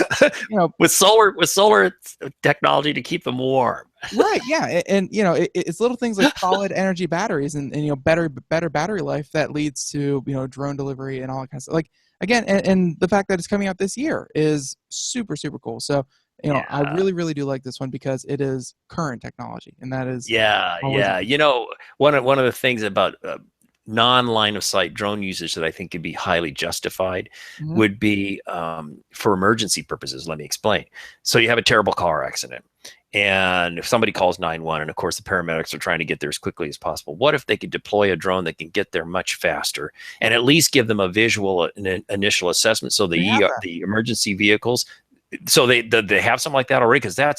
S5: with solar technology to keep them warm.
S1: Right. Yeah. And it's little things like solid energy batteries and better battery life that leads to, drone delivery and all that kind of stuff. Like, again, and the fact that it's coming out this year is super, super cool. So, I really, really do like this one because it is current technology, and that is
S5: one of the things about non-line of sight drone usage that I think could be highly justified would be for emergency purposes. Let me explain. So you have a terrible car accident, and if somebody calls 911, and of course the paramedics are trying to get there as quickly as possible, what if they could deploy a drone that can get there much faster and at least give them a visual initial assessment? So the emergency vehicles, so they have something like that already, because I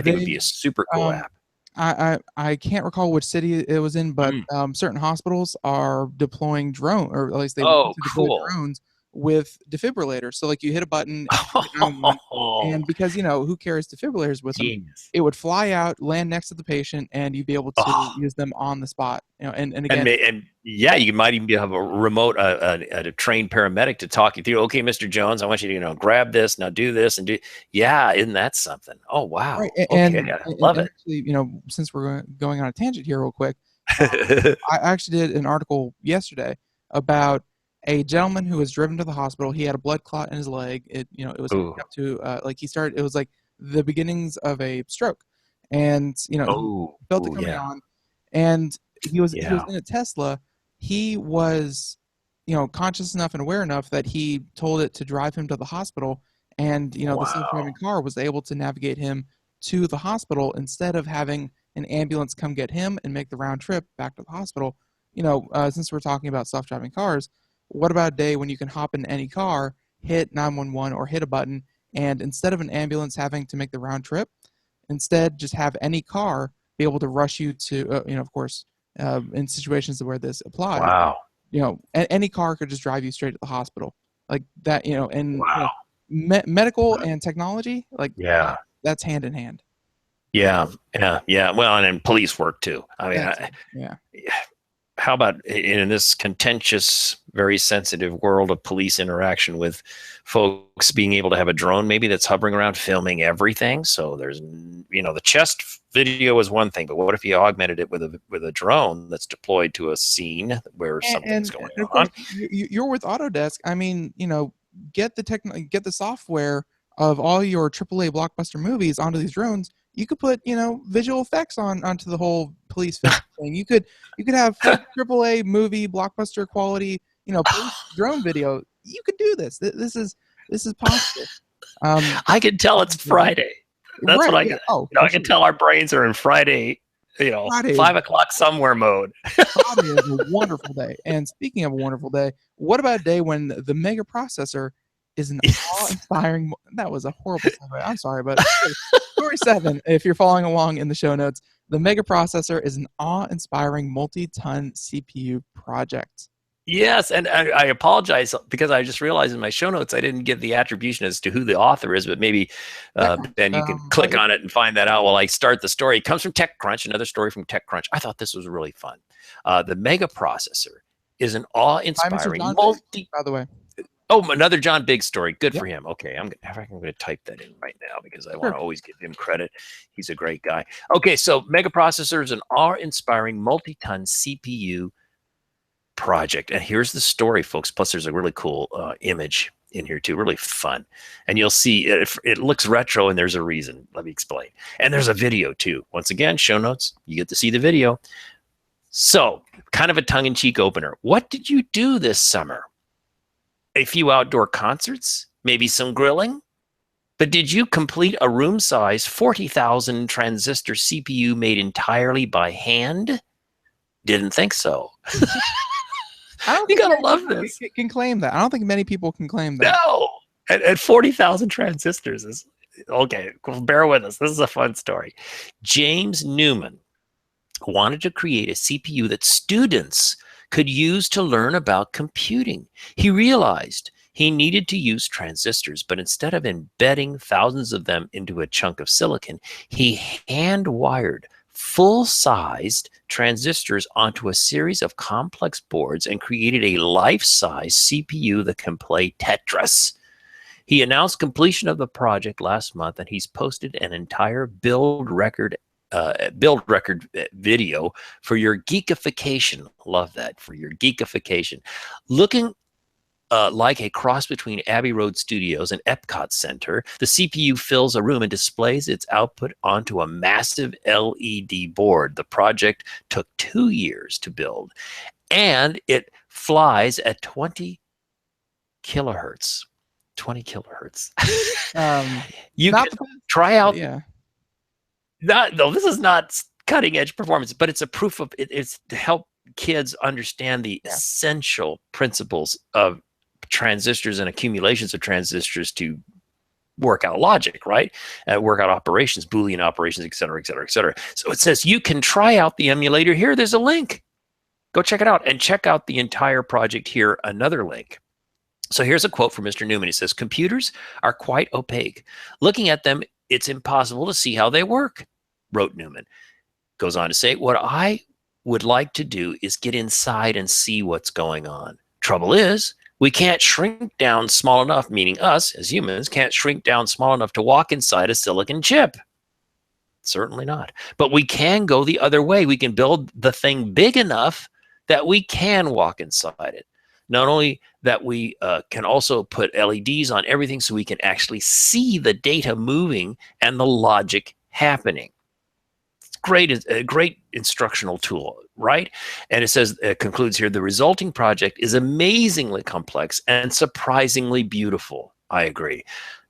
S5: think it would be a super cool app.
S1: I can't recall which city it was in, but certain hospitals are deploying drone, or at least they want to deploy drones with defibrillators. So like you hit a button, and because who carries defibrillators with them, it would fly out, land next to the patient, and you'd be able to use them on the spot. And again,
S5: you might even have a remote, a trained paramedic to talk you through. Okay, Mr. Jones, I want you to grab this, now do this, and do. Yeah, isn't that something? Oh wow,
S1: right.
S5: Okay, I love it.
S1: Actually, since we're going on a tangent here, real quick, I actually did an article yesterday about a gentleman who was driven to the hospital. He had a blood clot in his leg. It was up to it was like the beginnings of a stroke, and he felt it coming on, and he was in a Tesla. He was conscious enough and aware enough that he told it to drive him to the hospital, and the self-driving car was able to navigate him to the hospital instead of having an ambulance come get him and make the round trip back to the hospital. Since we're talking about self-driving cars, what about a day when you can hop in any car, hit 911 or hit a button, and instead of an ambulance having to make the round trip, instead just have any car be able to rush you to, of course, in situations where this applies.
S5: Wow.
S1: Any car could just drive you straight to the hospital, like that. And medical and technology, that's hand in hand.
S5: Yeah. Well, and in police work too. I mean, how about in this contentious, very sensitive world of police interaction with folks being able to have a drone maybe that's hovering around filming everything? So there's, the chest video is one thing, but what if you augmented it with a drone that's deployed to a scene where something's going on? Of course,
S1: you're with Autodesk. I mean, get the software of all your AAA blockbuster movies onto these drones. You could put, visual effects onto the whole police film thing. You could have AAA movie blockbuster quality, police drone video. You could do this. This is possible.
S5: I can tell it's Friday. That's what I
S1: yeah.
S5: can.
S1: Oh,
S5: You know, I
S1: for
S5: can
S1: sure.
S5: tell our brains are in Friday.
S1: Friday is
S5: 5 o'clock somewhere mode.
S1: Friday is a wonderful day. And speaking of a wonderful day, what about a day when the mega processor is an
S5: Yes.
S1: awe-inspiring? That was a horrible segue. I'm sorry, but story 7. If you're following along in the show notes, the mega processor is an awe-inspiring multi-ton CPU project.
S5: Yes, and I apologize because I just realized in my show notes I didn't give the attribution as to who the author is, but maybe Ben, you can click on it and find that out while I start the story. It comes from TechCrunch, another story from TechCrunch. I thought this was really fun. The mega processor is an awe-inspiring
S1: by the way.
S5: Oh, another John Biggs story. Good
S1: Yep.
S5: for him. Okay, I'm going to type that in right now because I want to always give him credit. He's a great guy. Okay, so mega processor is an awe-inspiring multi-ton CPU project. And here's the story, folks. Plus, there's a really cool image in here too, really fun. And you'll see it looks retro, and there's a reason. Let me explain. And there's a video too. Once again, show notes. You get to see the video. So, kind of a tongue-in-cheek opener. What did you do this summer? A few outdoor concerts, maybe some grilling. But did you complete a room-size 40,000 transistor CPU made entirely by hand? Didn't think so. You gotta love this.
S1: Can claim that. I don't think many people can claim that.
S5: No, at 40,000 transistors is okay. Bear with us. This is a fun story. James Newman wanted to create a CPU that students could use to learn about computing. He realized he needed to use transistors, but instead of embedding thousands of them into a chunk of silicon, he hand-wired full-sized transistors onto a series of complex boards and created a life-size CPU that can play Tetris. He announced completion of the project last month, and he's posted an entire build record video for your geekification. Love that, for your geekification. Looking like a cross between Abbey Road Studios and Epcot Center, the CPU fills a room and displays its output onto a massive LED board. The project took 2 years to build, and it flies at 20 kilohertz. 20 kilohertz. You can try out.
S1: Yeah.
S5: No, this is not cutting edge performance, but it's a proof of it's to help kids understand the essential principles of transistors and accumulations of transistors to work out logic, right? Work out operations, Boolean operations, et cetera, et cetera, et cetera. So it says you can try out the emulator here. There's a link. Go check it out and check out the entire project here. Another link. So here's a quote from Mr. Newman. He says, computers are quite opaque. Looking at them, it's impossible to see how they work, wrote Newman. Goes on to say, what I would like to do is get inside and see what's going on. Trouble is, we can't shrink down small enough, meaning us as humans can't shrink down small enough to walk inside a silicon chip. Certainly not. But we can go the other way. We can build the thing big enough that we can walk inside it. Not only that, we can also put LEDs on everything so we can actually see the data moving and the logic happening. It's great, a great instructional tool, right? And it says, it concludes here, the resulting project is amazingly complex and surprisingly beautiful. I agree.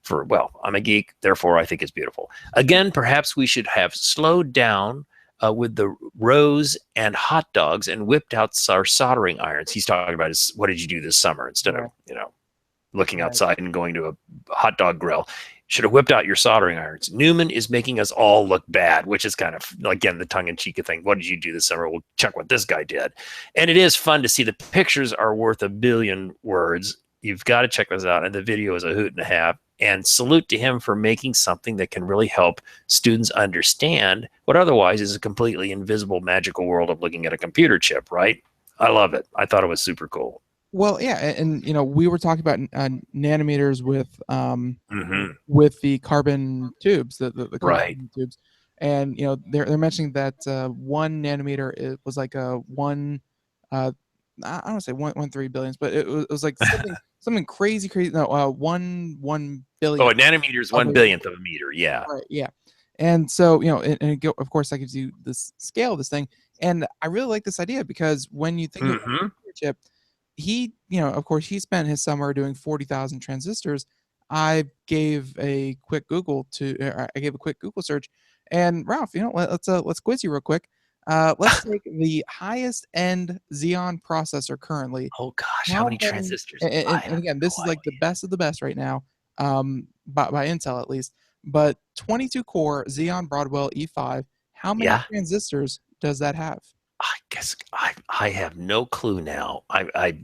S5: Well, I'm a geek, therefore I think it's beautiful. Again, perhaps we should have slowed down with the rows and hot dogs and whipped out our soldering irons. He's talking about what did you do this summer instead of, looking outside and going to a hot dog grill. Should have whipped out your soldering irons. Newman is making us all look bad, which is kind of, again, the tongue-in-cheek thing. What did you do this summer? Well, check what this guy did. And it is fun to see. The pictures are worth a billion words. You've got to check this out. And the video is a hoot and a half. And salute to him for making something that can really help students understand what otherwise is a completely invisible, magical world of looking at a computer chip, right? I love it. I thought it was super cool.
S1: Well, yeah, and we were talking about nanometers with the carbon tubes, the carbon tubes, and they're mentioning that 1 nanometer was like a one. I don't want to say 1.3 billions, but it was like something crazy. No, 1 billion.
S5: Oh, a nanometer is 1 billionth of a meter. Yeah.
S1: Right. Yeah. And so of course, that gives you this scale of this thing, and I really like this idea because when you think of a computer chip, he, of course, he spent his summer doing 40,000 transistors. I gave a quick Google search, and Ralph, let's quiz you real quick. Let's take the highest end Xeon processor currently.
S5: Oh gosh, how many transistors?
S1: And again, this is like the best of the best right now, by Intel at least. But 22 core Xeon Broadwell E5. How many transistors does that have?
S5: I guess I have no clue now. I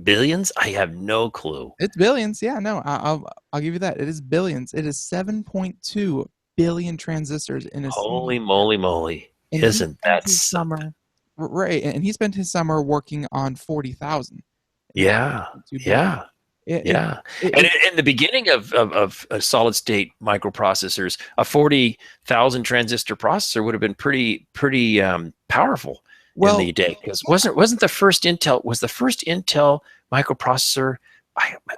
S5: billions. I have no clue.
S1: It's billions. Yeah, no, I'll give you that. It is billions. It is 7.2 billion transistors in a
S5: Holy moly!
S1: And
S5: Isn't that
S1: summer? Right, and he spent his summer working on 40,000.
S5: Yeah. And in the beginning of solid state microprocessors, a 40,000 transistor processor would have been pretty powerful in the day, because wasn't the first Intel microprocessor?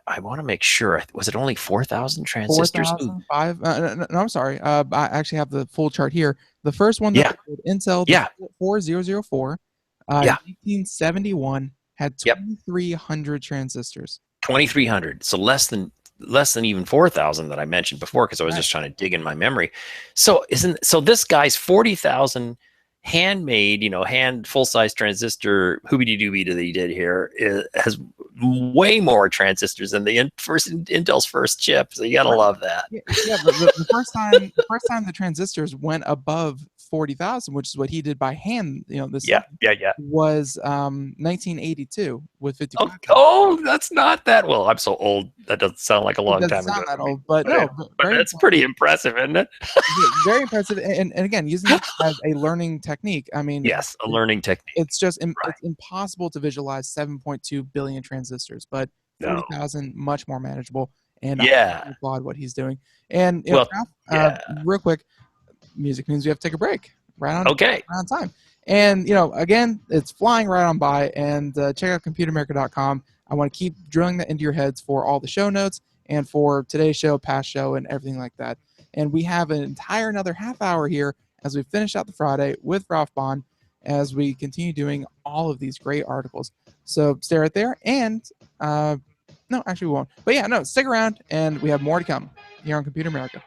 S5: I want to make sure. Was it only 4,000 transistors?
S1: 4,005? No, I'm sorry. I actually have the full chart here. The first one, Intel 4004, 1971, had 2,300 transistors.
S5: 2,300. So less than even 4,000 that I mentioned before, because I was just trying to dig in my memory. So this guy's 40,000 handmade, hand full-size transistor hoobity-doobie that he did here has way more transistors than Intel's first chip. So you gotta love that.
S1: The first time the transistors went above 40,000, which is what he did by hand, this was 1982 with 55.
S5: Oh, that's not that well. I'm so old. That doesn't sound like a long time ago.
S1: Not that old, but
S5: okay.
S1: No,
S5: but that's pretty impressive, isn't it?
S1: Very impressive, and again, using it as a learning technique. I mean,
S5: yes, a learning technique.
S1: It's just it's impossible to visualize 7.2 billion transistors, but 40,000 much more manageable. And I applaud what he's doing. And real quick, music means we have to take a break. Right on time. And again, it's flying right on by. And check out computeramerica.com. I want to keep drilling that into your heads for all the show notes and for today's show, past show, and everything like that. And we have another half hour here as we finish out the Friday with Ralph Bond, as we continue doing all of these great articles. So stay right there. And no, actually we won't. But stick around, and we have more to come here on Computer America.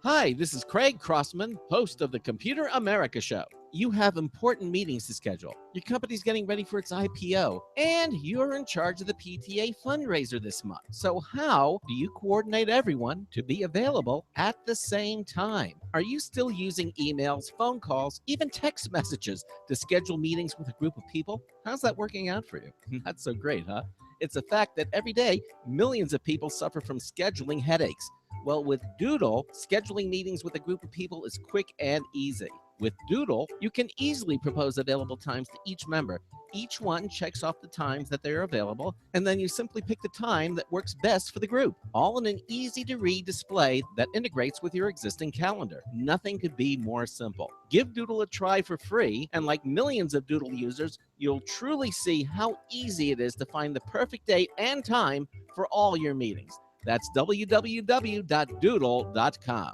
S8: Hi, this is Craig Crossman, host of the Computer America Show. You have important meetings to schedule. Your company's getting ready for its IPO, and you're in charge of the PTA fundraiser this month. So how do you coordinate everyone to be available at the same time? Are you still using emails, phone calls, even text messages to schedule meetings with a group of people? How's that working out for you? Not so great, huh? It's a fact that every day, millions of people suffer from scheduling headaches. Well, with Doodle, scheduling meetings with a group of people is quick and easy. With Doodle, you can easily propose available times to each member. Each one checks off the times that they are available, and then you simply pick the time that works best for the group, all in an easy-to-read display that integrates with your existing calendar. Nothing could be more simple. Give Doodle a try for free, and like millions of Doodle users, you'll truly see how easy it is to find the perfect date and time for all your meetings. That's www.doodle.com.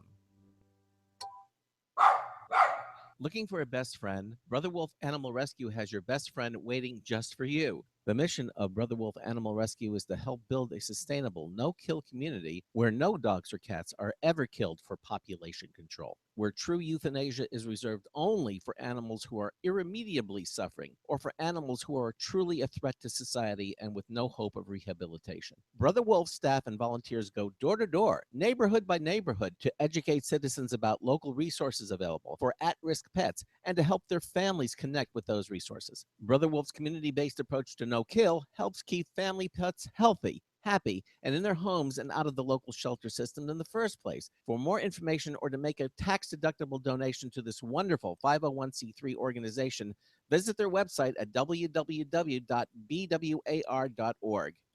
S8: Looking for a best friend? Brother Wolf Animal Rescue has your best friend waiting just for you. The mission of Brother Wolf Animal Rescue is to help build a sustainable, no-kill community where no dogs or cats are ever killed for population control, where true euthanasia is reserved only for animals who are irremediably suffering, or for animals who are truly a threat to society and with no hope of rehabilitation. Brother Wolf staff and volunteers go door to door, neighborhood by neighborhood, to educate citizens about local resources available for at-risk pets and to help their families connect with those resources. Brother Wolf's community-based approach to no-kill helps keep family pets healthy, happy, and in their homes and out of the local shelter system in the first place. For more information or to make a tax-deductible donation to this wonderful 501c3 organization, visit their website at www.bwar.org.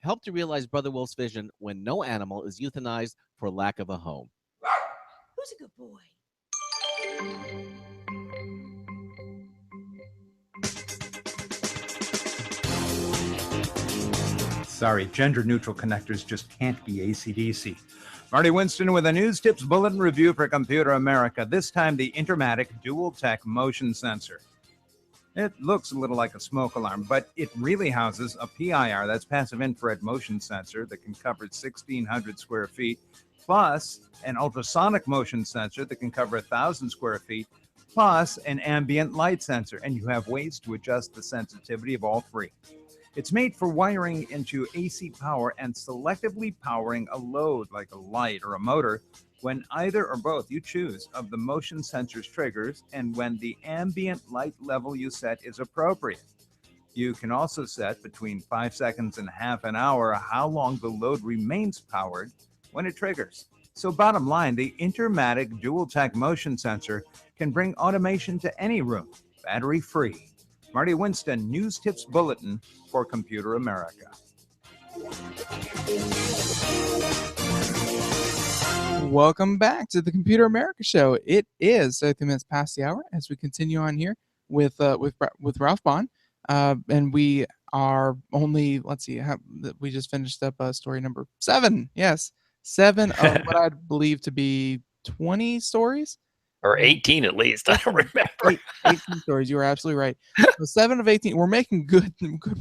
S8: Help to realize Brother Wolf's vision when no animal is euthanized for lack of a home.
S7: Who's a good boy?
S10: Sorry, gender-neutral connectors just can't be AC/DC. Marty Winston with a News Tips Bulletin Review for Computer America, this time the Intermatic Dual Tech Motion Sensor. It looks a little like a smoke alarm, but it really houses a PIR, that's passive infrared motion sensor, that can cover 1,600 square feet, plus an ultrasonic motion sensor that can cover 1,000 square feet, plus an ambient light sensor, and you have ways to adjust the sensitivity of all three. It's made for wiring into AC power and selectively powering a load like a light or a motor when either or both you choose of the motion sensor's triggers and when the ambient light level you set is appropriate. You can also set between 5 seconds and half an hour how long the load remains powered when it triggers. So bottom line, the Intermatic dual-tech motion sensor can bring automation to any room, battery-free. Marty Winston, News Tips Bulletin for Computer America.
S1: Welcome back to the Computer America Show. It is 30 minutes past the hour as we continue on here with Ralph Bond, and we are only, let's see, we just finished up story number 7. Yes, 7 of what I believe to be 20 stories.
S5: Or 18 at least. I don't remember.
S1: 18 stories. You were absolutely right. So 7 of 18. We're making good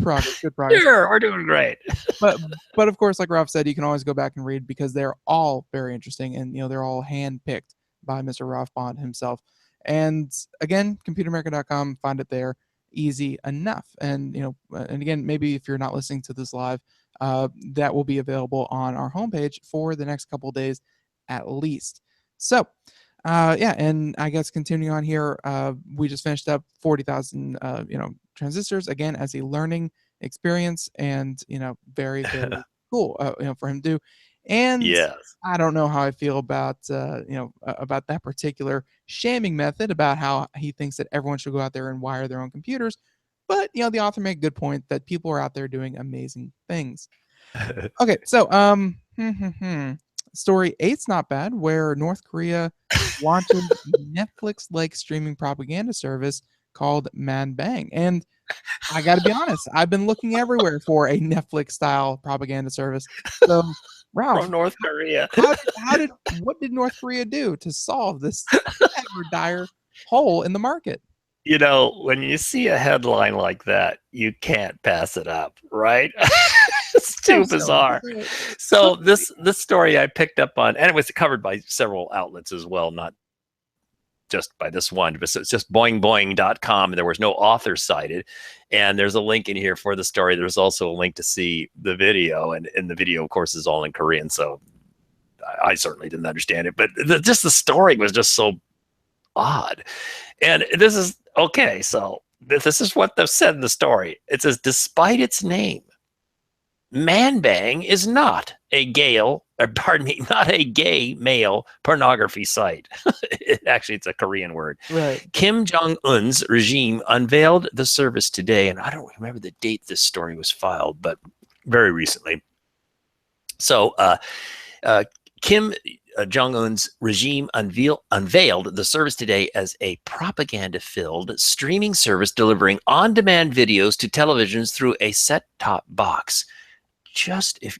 S1: progress. Good progress.
S5: Sure, we're doing great.
S1: but of course, like Ralph said, you can always go back and read because they're all very interesting, and they're all handpicked by Mr. Ralph Bond himself. And again, computeramerica.com, find it there, easy enough. And and again, maybe if you're not listening to this live, that will be available on our homepage for the next couple of days at least. So. And I guess continuing on here, we just finished up 40,000, transistors again as a learning experience, and very very cool, for him to do. And
S5: yes,
S1: I don't know how I feel about about that particular shaming method, about how he thinks that everyone should go out there and wire their own computers. But the author made a good point that people are out there doing amazing things. Okay, so story 8's not bad, where North Korea launches Netflix-like streaming propaganda service called Manbang. And I got to be honest, I've been looking everywhere for a Netflix-style propaganda service. So, Ralph,
S5: from North Korea.
S1: What did North Korea do to solve this ever dire hole in the market?
S5: When you see a headline like that, you can't pass it up, right? It's too bizarre. So this story I picked up on, and it was covered by several outlets as well, not just by this one, but it's just boingboing.com, and there was no author cited. And there's a link in here for the story. There's also a link to see the video, and the video, of course, is all in Korean, so I certainly didn't understand it. But just the story was just so odd. And this is, okay, so this is what they've said in the story. It says, despite its name, Manbang is not a gay male pornography site. Actually, it's a Korean word.
S1: Right.
S5: Kim Jong-un's regime unveiled the service today, and I don't remember the date this story was filed, but very recently. So Kim Jong-un's regime unveiled the service today as a propaganda-filled streaming service delivering on-demand videos to televisions through a set-top box. Just if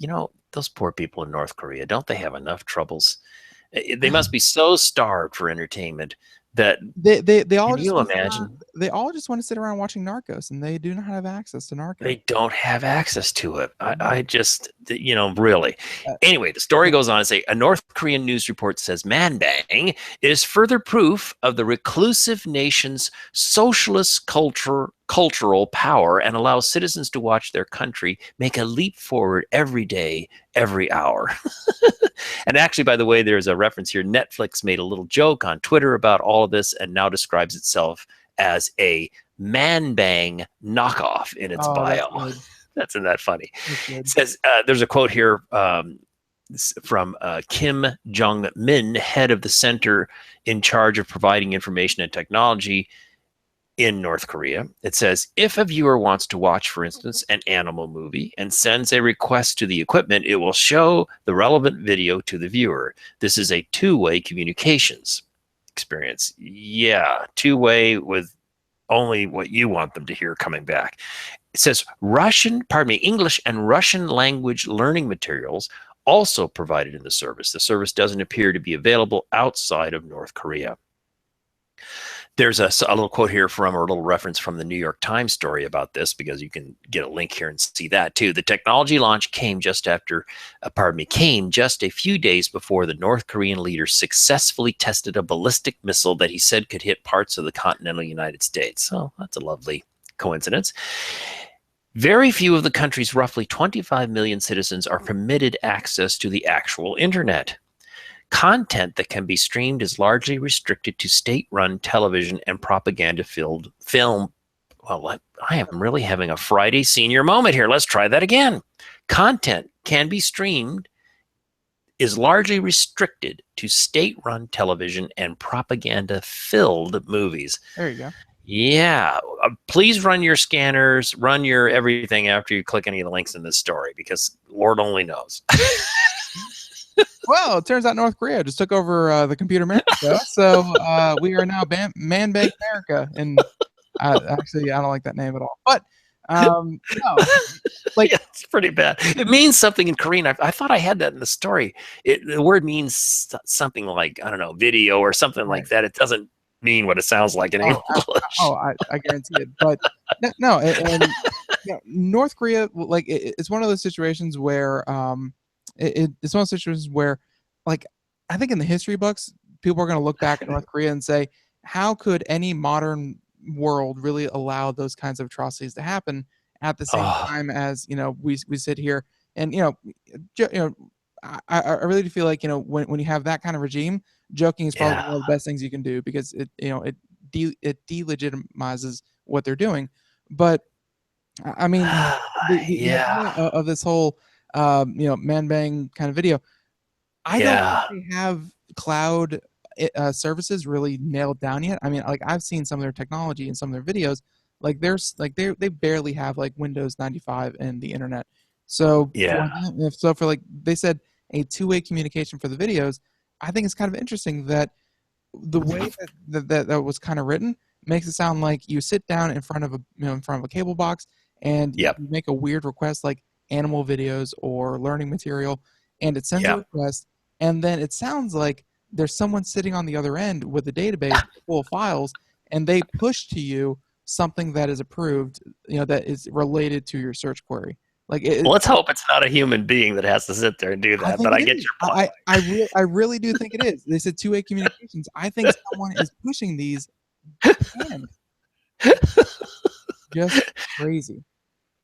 S5: those poor people in North Korea, don't they have enough troubles? They must be so starved for entertainment that
S1: they all
S5: can you imagine?
S1: They all just want to sit around watching Narcos, and they do not have access to Narcos.
S5: They don't have access to it. I just, really. Anyway, the story goes on to say, a North Korean news report says Manbang is further proof of the reclusive nation's socialist cultural power and allows citizens to watch their country make a leap forward every day, every hour. And actually, by the way, there's a reference here. Netflix made a little joke on Twitter about all of this and now describes itself as a Manbang knockoff in its bio. Isn't that funny? It says, there's a quote here from Kim Jong-min, head of the center in charge of providing information and technology in North Korea. It says, if a viewer wants to watch, for instance, an animal movie and sends a request to the equipment, it will show the relevant video to the viewer. This is a two-way communications experience. Yeah, two-way with only what you want them to hear coming back. It says English and Russian language learning materials also provided in the service. The service doesn't appear to be available outside of North Korea. There's a little quote here from, or a little reference from the New York Times story about this, because you can get a link here and see that too. The technology launch came just a few days before the North Korean leader successfully tested a ballistic missile that he said could hit parts of the continental United States. So that's a lovely coincidence. Very few of the country's roughly 25 million citizens are permitted access to the actual internet. Content that can be streamed is largely restricted to state-run television and propaganda-filled film. Well, I am really having a Friday senior moment here. Let's try that again. Content can be streamed is largely restricted to state-run television and propaganda-filled movies.
S1: There you go.
S5: Yeah. Please run your scanners, run your everything after you click any of the links in this story, because Lord only knows.
S1: Well, it turns out North Korea just took over the Computer America show, so we are now Man-Bang America. And actually, I don't like that name at all. But no, like
S5: yeah, it's pretty bad. It means something in Korean. I thought I had that in the story. The word means something like, I don't know, video or something like that. It doesn't mean what it sounds like in English.
S1: I guarantee it. But no, and North Korea, like it's one of those situations where it's one of those situations where, like, I think in the history books, people are going to look back at North Korea and say, how could any modern world really allow those kinds of atrocities to happen at the same time as, we sit here and, I really do feel like, when you have that kind of regime, joking is probably one of the best things you can do, because it delegitimizes what they're doing. But I mean, the idea of this whole, man-bang kind of video, I don't think they have cloud services really nailed down yet. I mean, like, I've seen some of their technology in some of their videos. Like, they barely have like Windows 95 and the internet. So for like, they said a two-way communication for the videos, I think it's kind of interesting that the way that was kind of written makes it sound like you sit down in front of a cable box and you make a weird request, like animal videos or learning material, and it sends a request, and then it sounds like there's someone sitting on the other end with a database full of files, and they push to you something that is approved, that is related to your search query. Like,
S5: let's hope it's not a human being that has to sit there and do that. But I get your point.
S1: I really do think it is. They said two-way communications. I think someone is pushing these. Just crazy.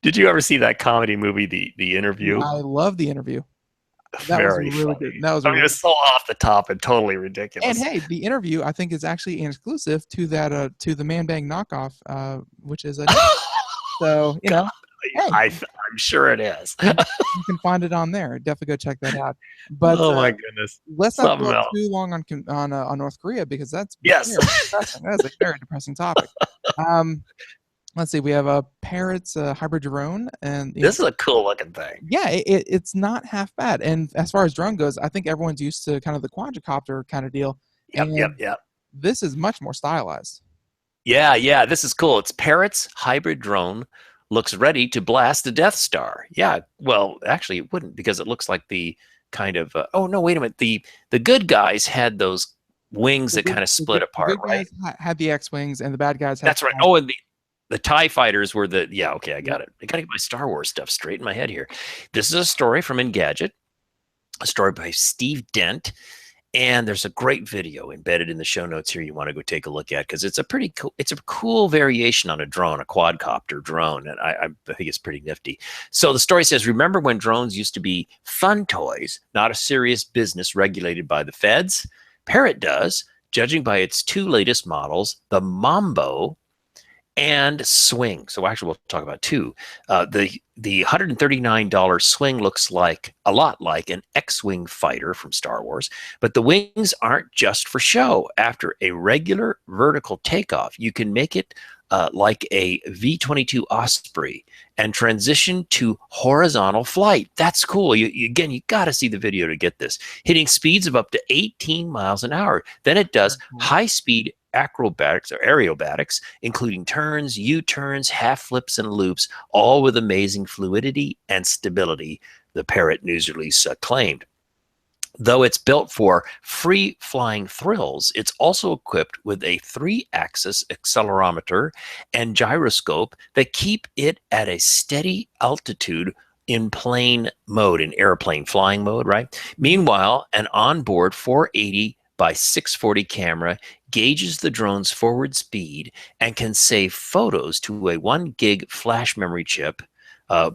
S5: Did you ever see that comedy movie, The Interview?
S1: I love The Interview.
S5: That was really good.
S1: That was
S5: it was so off the top and totally ridiculous.
S1: And hey, The Interview, I think, is actually an exclusive to that to the Man-Bang knockoff, which is a so
S5: Hey, I'm sure it is.
S1: You can find it on there. Definitely go check that out. But
S5: oh my goodness,
S1: let's not go too long on North Korea, because that's very depressing. That is a very depressing topic. Let's see. We have a Parrot's hybrid drone, and
S5: this is a cool looking thing.
S1: Yeah, it's not half bad. And as far as drone goes, I think everyone's used to kind of the quadricopter kind of deal.
S5: Yep.
S1: This is much more stylized.
S5: Yeah. This is cool. It's Parrot's hybrid drone. Looks ready to blast the Death Star. Yeah, well, actually, it wouldn't, because it looks like the kind of oh no, wait a minute. The good guys had those wings that kind of split apart, right?
S1: Guys had the X-wings, and the bad guys had.
S5: That's right. Oh, and the TIE fighters were the okay. I got it. I got to get my Star Wars stuff straight in my head here. This is a story from Engadget, a story by Steve Dent. And there's a great video embedded in the show notes here you want to go take a look at, because it's a pretty cool, it's a cool variation on a drone, a quadcopter drone, and I think it's pretty nifty. So the story says, remember when drones used to be fun toys, not a serious business regulated by the feds? Parrot does, judging by its two latest models, the Mambo and Swing. So actually, we'll talk about two. The $139 Swing looks like a lot like an X-Wing fighter from Star Wars, but the wings aren't just for show. After a regular vertical takeoff, you can make it like a V-22 Osprey and transition to horizontal flight. That's cool. You got to see the video to get this. Hitting speeds of up to 18 miles an hour. Then it does high-speed acrobatics or aerobatics, including turns, U-turns, half flips, and loops, all with amazing fluidity and stability, the Parrot news release claimed. Though it's built for free flying thrills, it's also equipped with a 3-axis accelerometer and gyroscope that keep it at a steady altitude in plane mode, in airplane flying mode, right? Meanwhile, an onboard 480 by 640 camera gauges the drone's forward speed and can save photos to a 1 gig flash memory chip.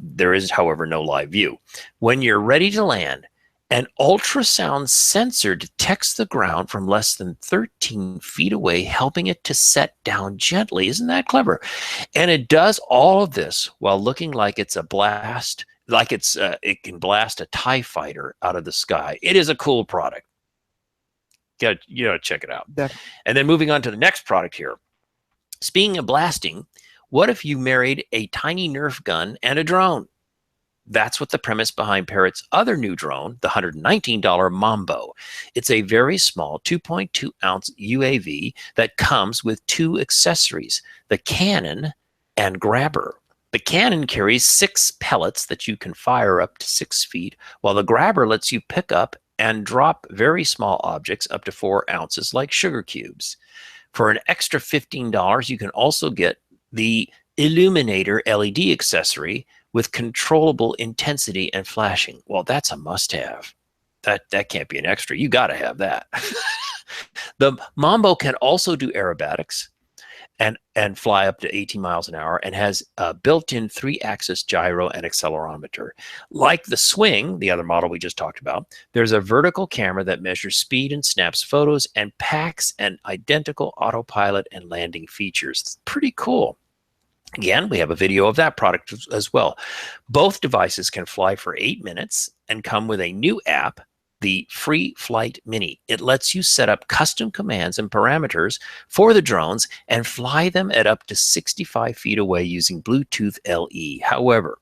S5: There is, however, no live view. When you're ready to land, an ultrasound sensor detects the ground from less than 13 feet away, helping it to set down gently. Isn't that clever? And it does all of this while looking like it's a blast, like it can blast a TIE fighter out of the sky. It is a cool product. You gotta check it out.
S1: Definitely.
S5: And then moving on to the next product here. Speaking of blasting, what if you married a tiny Nerf gun and a drone? That's what the premise behind Parrot's other new drone, the $119 Mambo. It's a very small 2.2 ounce UAV that comes with 2 accessories, the cannon and grabber. The cannon carries 6 pellets that you can fire up to 6 feet, while the grabber lets you pick up and drop very small objects up to 4 ounces like sugar cubes. For an extra $15, you can also get the Illuminator LED accessory with controllable intensity and flashing. Well, that's a must-have. That can't be an extra. You got to have that. The Mambo can also do aerobatics and fly up to 18 miles an hour, and has a built-in 3-axis gyro and accelerometer. Like the Swing, the other model we just talked about, there's a vertical camera that measures speed and snaps photos and packs an identical autopilot and landing features. It's pretty cool. Again, we have a video of that product as well. Both devices can fly for 8 minutes and come with a new app, the Free Flight Mini. It lets you set up custom commands and parameters for the drones and fly them at up to 65 feet away using Bluetooth LE. However,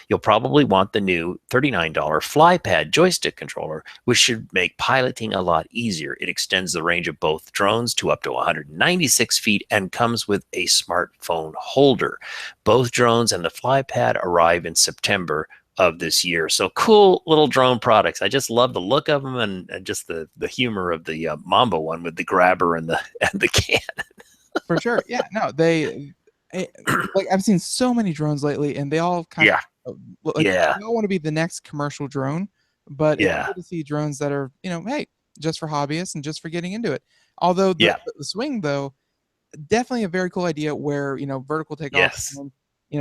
S5: you'll probably want the new $39 FlyPad joystick controller, which should make piloting a lot easier. It extends the range of both drones to up to 196 feet and comes with a smartphone holder. Both drones and the FlyPad arrive in September of this year. So cool little drone products. I just love the look of them, and just the humor of the Mambo one with the grabber and the cannon.
S1: For sure. Yeah, no, like I've seen so many drones lately, and they all kind of like, I don't want to be the next commercial drone, but it's good to see drones that are, hey, just for hobbyists and just for getting into it. Although the Swing, though, definitely a very cool idea where, vertical takeoff, and,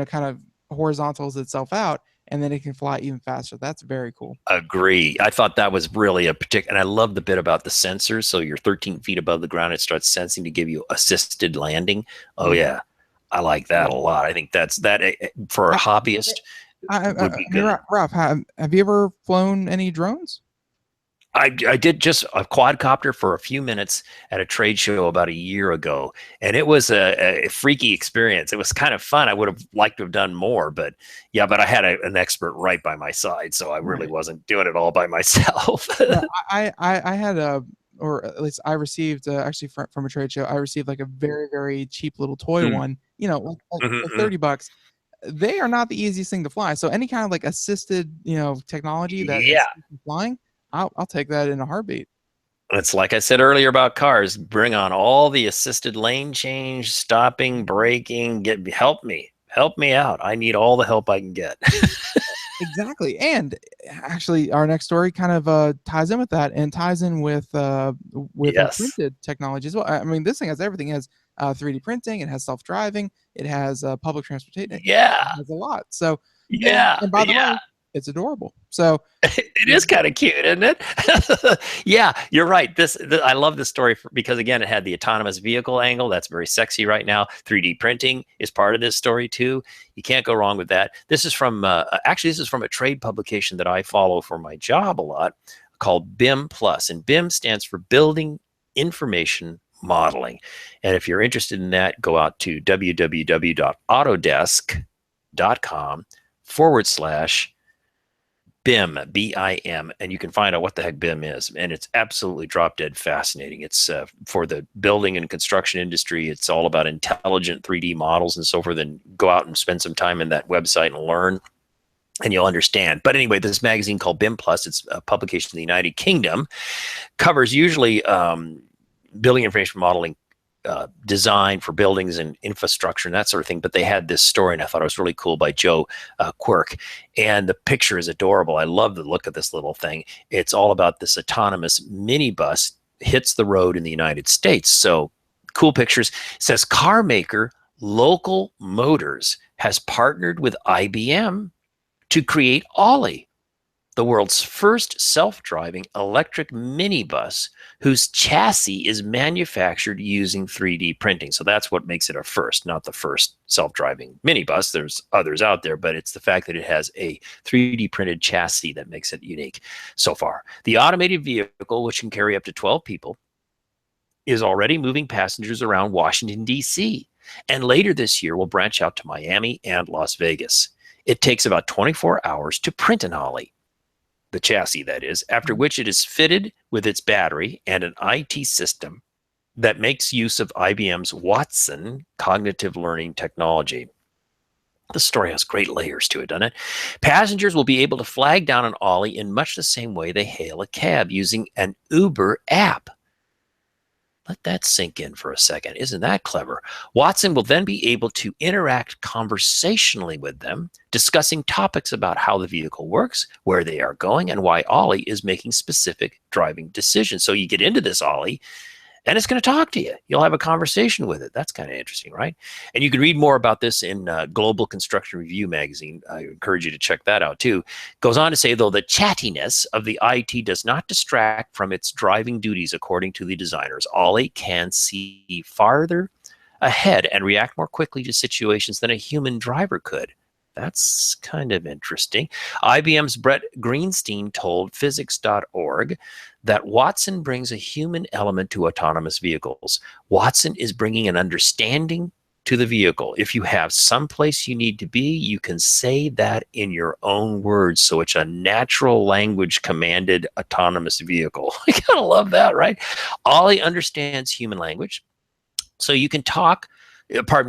S1: kind of horizontals itself out, and then it can fly even faster. That's very cool.
S5: Agree. I thought that was really a particular, and I love the bit about the sensors. So you're 13 feet above the ground, it starts sensing to give you assisted landing. Oh yeah. I like that a lot. I think that for a hobbyist would be good.
S1: Ralph, have you ever flown any drones?
S5: I did just a quadcopter for a few minutes at a trade show about a year ago, and it was a freaky experience. It was kind of fun. I would have liked to have done more, but I had an expert right by my side, so I really wasn't doing it all by myself.
S1: I had or at least I received actually from a trade show, I received like a very, very cheap little toy one, like $30. They are not the easiest thing to fly. So any kind of like assisted, technology that is flying, I'll take that in a heartbeat.
S5: It's like I said earlier about cars, bring on all the assisted lane change, stopping, braking, help me out. I need all the help I can get.
S1: Exactly. And actually our next story kind of ties in with that, and ties in with printed technology as well. I mean, this thing has everything. It has 3D printing, it has self-driving, it has public transportation. It has a lot. So and by the way, it's adorable. So
S5: it is kind of cute, isn't it? Yeah, you're right. I love this story because again, it had the autonomous vehicle angle. That's very sexy right now. 3D printing is part of this story too. You can't go wrong with that. This is from this is from a trade publication that I follow for my job a lot, called BIM Plus, and BIM stands for Building Information Modeling. And if you're interested in that, go out to www.autodesk.com/BIM, BIM, and you can find out what the heck BIM is. And it's absolutely drop dead fascinating. It's for the building and construction industry. It's all about intelligent 3D models and so forth. And go out and spend some time in that website and learn. and you'll understand. But anyway, this magazine called BIM Plus, it's a publication in the United Kingdom, covers usually building information modeling, design for buildings and infrastructure and that sort of thing. But they had this story, and I thought it was really cool, by Joe Quirk. And the picture is adorable. I love the look of this little thing. It's all about this autonomous minibus hits the road in the United States. So cool pictures. It says car maker Local Motors has partnered with IBM to create Ollie, the world's first self-driving electric minibus whose chassis is manufactured using 3D printing. So that's what makes it a first, not the first self-driving minibus. There's others out there, but it's the fact that it has a 3D printed chassis that makes it unique so far. The automated vehicle, which can carry up to 12 people, is already moving passengers around Washington, D.C., and later this year will branch out to Miami and Las Vegas. It takes about 24 hours to print an Ollie, the chassis that is, after which it is fitted with its battery and an IT system that makes use of IBM's Watson cognitive learning technology. The story has great layers to it, doesn't it? Passengers will be able to flag down an Ollie in much the same way they hail a cab using an Uber app. Let that sink in for a second. Isn't that clever? Watson will then be able to interact conversationally with them, discussing topics about how the vehicle works, where they are going, and why Ollie is making specific driving decisions. So you get into this Ollie, and it's going to talk to you. You'll have a conversation with it. That's kind of interesting, right? And you can read more about this in Global Construction Review magazine. I encourage you to check that out too. Goes on to say, though, the chattiness of the IT does not distract from its driving duties, according to the designers. Ollie can see farther ahead and react more quickly to situations than a human driver could. That's kind of interesting. IBM's Brett Greenstein told physics.org that Watson brings a human element to autonomous vehicles. Watson is bringing an understanding to the vehicle. If you have someplace you need to be, you can say that in your own words. So it's a natural language commanded autonomous vehicle. I kind of love that, right? Ollie understands human language. So you can talk,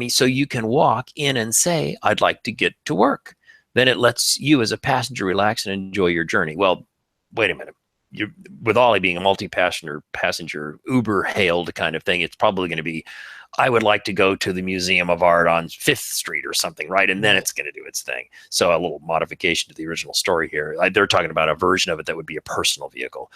S5: so you can walk in and say, I'd like to get to work. Then it lets you as a passenger relax and enjoy your journey. Well, wait a minute. With Ollie being a multi-passenger Uber hailed kind of thing, it's probably going to be, I would like to go to the Museum of Art on 5th Street or something, right? And then it's going to do its thing. So a little modification to the original story here. They're talking about a version of it that would be a personal vehicle.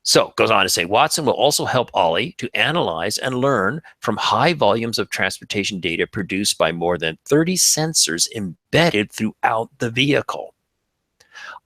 S5: So goes on to say, Watson will also help Ollie to analyze and learn from high volumes of transportation data produced by more than 30 sensors embedded throughout the vehicle.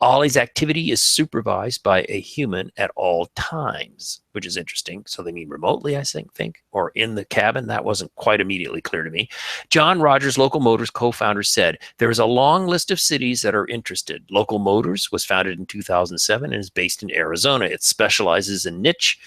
S5: Ollie's activity is supervised by a human at all times, which is interesting. So they mean remotely, I think, or in the cabin. That wasn't quite immediately clear to me. John Rogers, Local Motors co-founder, said, there is a long list of cities that are interested. Local Motors was founded in 2007 and is based in Arizona. It specializes in niche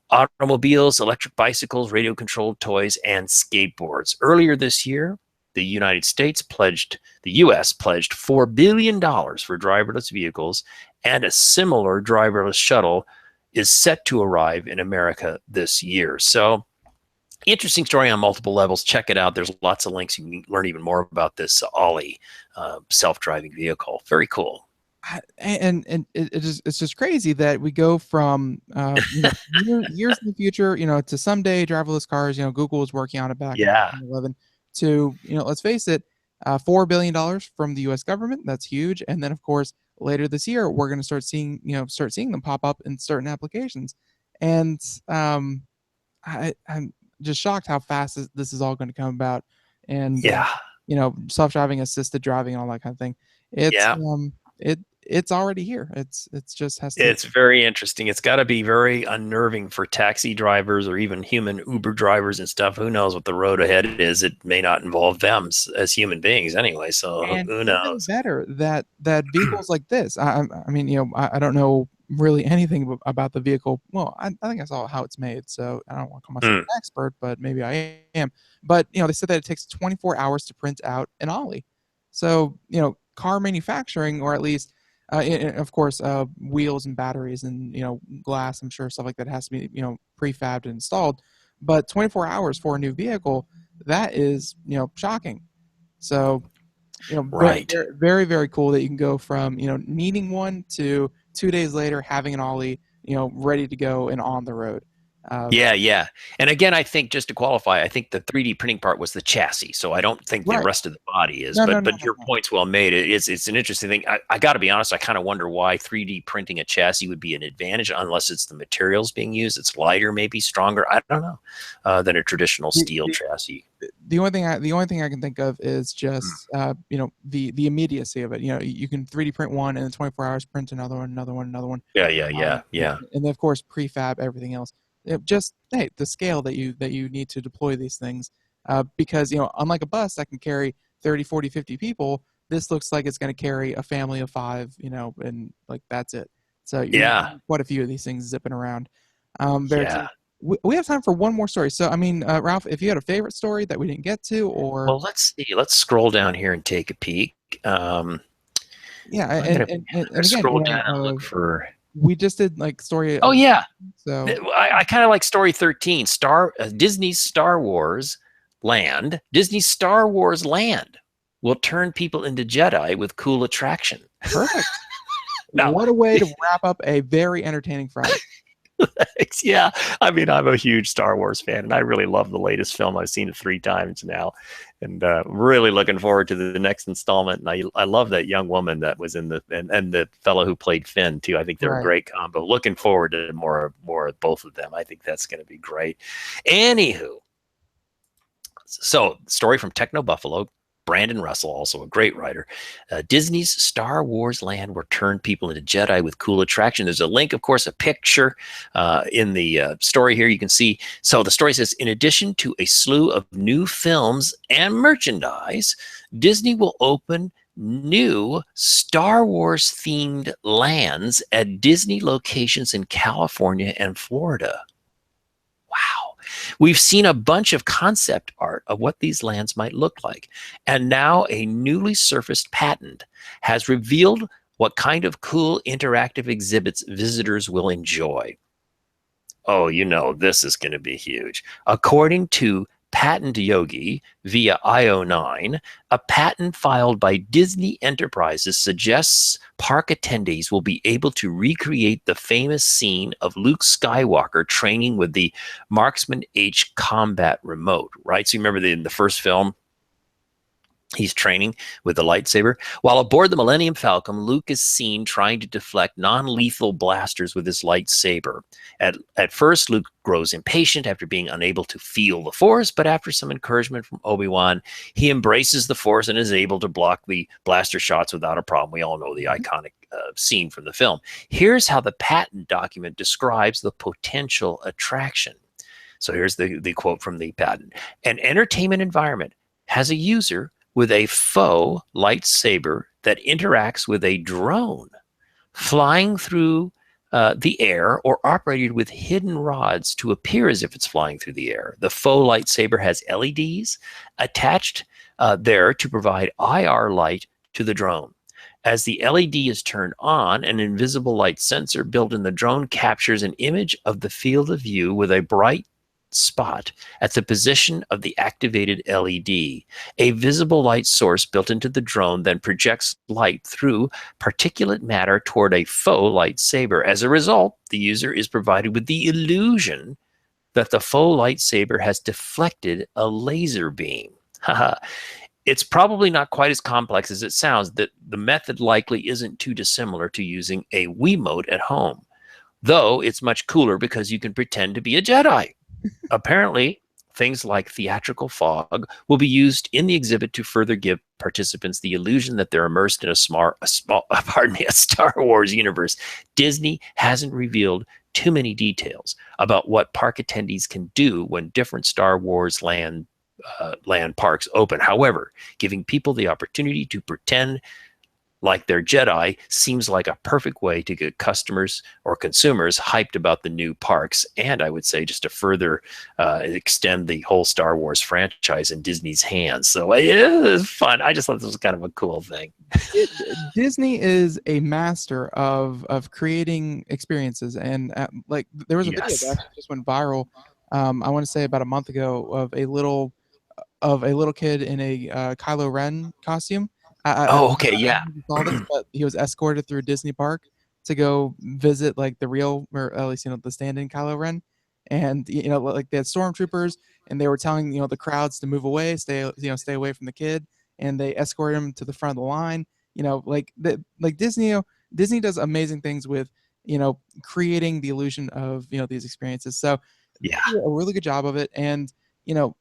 S5: automobiles, electric bicycles, radio-controlled toys, and skateboards. Earlier this year, the U.S. pledged $4 billion for driverless vehicles, and a similar driverless shuttle is set to arrive in America this year. So interesting story on multiple levels. Check it out. There's lots of links. You can learn even more about this Ollie self-driving vehicle. Very cool.
S1: And it's just crazy that we go from years in the future, to someday driverless cars. Google was working on it back in 2011. To, let's face it, $4 billion from the U.S. government. That's huge. And then, of course, later this year, we're going to start seeing them pop up in certain applications. And I'm just shocked how fast this is all going to come about. And self-driving, assisted driving, and all that kind of thing. It's already here. It's just has to.
S5: It's very interesting. It's got to be very unnerving for taxi drivers or even human Uber drivers and stuff. Who knows what the road ahead is? It may not involve them as human beings anyway. So
S1: and
S5: who knows?
S1: Better that vehicles like this. I mean, I don't know really anything about the vehicle. Well, I think I saw how it's made, so I don't want to call myself an expert, but maybe I am. But they said that it takes 24 hours to print out an Ollie. So car manufacturing, or at least. Of course, wheels and batteries and glass, I'm sure stuff like that has to be prefabbed and installed. But 24 hours for a new vehicle, that is shocking. So You know,
S5: Right.
S1: very, very cool that you can go from, you know, needing one to 2 days later having an ollie, you know, ready to go and on the road.
S5: Yeah, yeah. And again, I think just to qualify, I think the 3D printing part was the chassis. So I don't think the
S1: Right.
S5: rest of the body is.
S1: No, no,
S5: But
S1: no,
S5: your
S1: no.
S5: point's well made. It's an interesting thing. I got to be honest. I kind of wonder why 3D printing a chassis would be an advantage, unless it's the materials being used. It's lighter, maybe stronger. I don't know than a traditional steel chassis.
S1: The only thing I can think of is
S5: Hmm.
S1: just you know, the immediacy of it. You know, you can 3D print one and in 24 hours print another one, another one, another one.
S5: Yeah, yeah, yeah, yeah.
S1: And then of course prefab everything else. Just hey, the scale that you need to deploy these things, because you know, unlike a bus that can carry 30, 40, 50 people, this looks like it's going to carry a family of 5. You know, and like that's it. So
S5: Yeah.
S1: quite a few of these things zipping around. Very
S5: Yeah.
S1: exciting. We have time for one more story. So, I mean, Ralph, if you had a favorite story that we didn't get to, or
S5: Well, let's see. Let's scroll down here and take a peek.
S1: yeah,
S5: I'm
S1: and
S5: gonna
S1: again,
S5: scroll
S1: you
S5: down and
S1: know,
S5: look for.
S1: we just did like story.
S5: Oh yeah,
S1: So
S5: I kind of like story 13. Disney's Star Wars Land. Disney's Star Wars Land will turn people into Jedi with cool attraction.
S1: perfect.
S5: Now-
S1: What a way to wrap up a very entertaining Friday.
S5: Yeah, I mean, I'm a huge Star Wars fan, and I really love the latest film. I've seen it 3 times now, and really looking forward to the next installment. And I love that young woman that was in and the fellow who played Finn too. I think they're a
S1: Right.
S5: great combo. Looking forward to more of both of them. I think that's going to be great. Anywho, so story from Techno Buffalo. Brandon Russell, also a great writer. Disney's Star Wars Land will turn people into Jedi with cool attraction. There's a link, of course, a picture in the story here. You can see. So the story says, in addition to a slew of new films and merchandise, Disney will open new Star Wars themed lands at Disney locations in California and Florida. Wow. We've seen a bunch of concept art of what these lands might look like. And now a newly surfaced patent has revealed what kind of cool interactive exhibits visitors will enjoy. Oh, you know, this is going to be huge. According to Patent Yogi via IO9, a patent filed by Disney Enterprises suggests park attendees will be able to recreate the famous scene of Luke Skywalker training with the Marksman H combat remote, right? So you remember in the first film, he's training with the lightsaber. While aboard the Millennium Falcon, Luke is seen trying to deflect non-lethal blasters with his lightsaber. At first, Luke grows impatient after being unable to feel the Force, but after some encouragement from Obi-Wan, he embraces the Force and is able to block the blaster shots without a problem. We all know the iconic scene from the film. Here's how the patent document describes the potential attraction. So here's the quote from the patent. An entertainment environment has a user with a faux lightsaber that interacts with a drone flying through the air or operated with hidden rods to appear as if it's flying through the air. The faux lightsaber has LEDs attached there to provide IR light to the drone. As the LED is turned on, an invisible light sensor built in the drone captures an image of the field of view with a bright spot at the position of the activated LED. A visible light source built into the drone then projects light through particulate matter toward a faux lightsaber. As a result, the user is provided with the illusion that the faux lightsaber has deflected a laser beam. It's probably not quite as complex as it sounds. That the method likely isn't too dissimilar to using a Wiimote at home, though it's much cooler because you can pretend to be a Jedi. Apparently, things like theatrical fog will be used in the exhibit to further give participants the illusion that they're immersed in a Star Wars universe. Disney hasn't revealed too many details about what park attendees can do when different Star Wars land parks open. However, giving people the opportunity to pretend like they're Jedi seems like a perfect way to get customers or consumers hyped about the new parks, and I would say just to further extend the whole Star Wars franchise in Disney's hands. So it was fun. I just thought this was kind of a cool thing.
S1: Disney is a master of creating experiences, and like there was a video that actually just went viral. I want to say about a month ago of a little kid in a Kylo Ren costume.
S5: Oh, okay, yeah.
S1: I don't know if you saw this, but he was escorted through Disney Park to go visit like the real, or at least the stand-in Kylo Ren, and like they had stormtroopers, and they were telling the crowds to move away, stay away from the kid, and they escorted him to the front of the line. Like Disney does amazing things with creating the illusion of these experiences. So
S5: Yeah.
S1: they do a really good job of it, and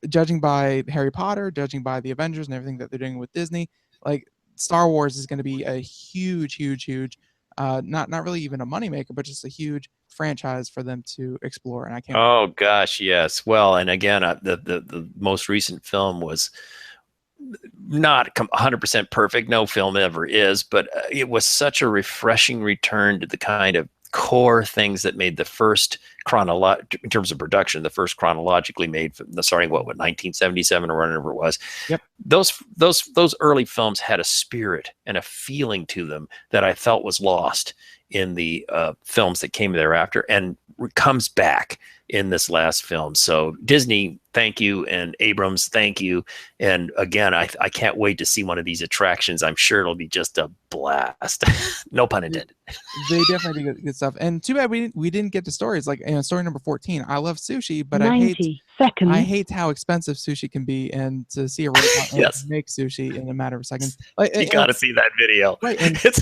S1: judging by Harry Potter, judging by the Avengers and everything that they're doing with Disney, like Star Wars is going to be a huge, huge, huge, not really even a moneymaker, but just a huge franchise for them to explore. And I can't.
S5: Oh gosh, yes. Well, and again, the most recent film was not 100% perfect. No film ever is, but it was such a refreshing return to the kind of core things that made the first in terms of production, the first chronologically made, starting 1977 or whatever it was.
S1: Yep.
S5: Those early films had a spirit and a feeling to them that I felt was lost in the films that came thereafter, and comes back in this last film. So Disney, thank you, and Abrams, thank you. And again, I can't wait to see one of these attractions. I'm sure it'll be just a blast. No pun intended.
S1: They definitely do good stuff. And too bad we didn't get to stories like story number 14. I love sushi, but
S4: 90 seconds.
S1: I hate how expensive sushi can be, and to see a robot
S5: Yes.
S1: make sushi in a matter of seconds.
S5: You got to see that video.
S1: Right, and
S5: it's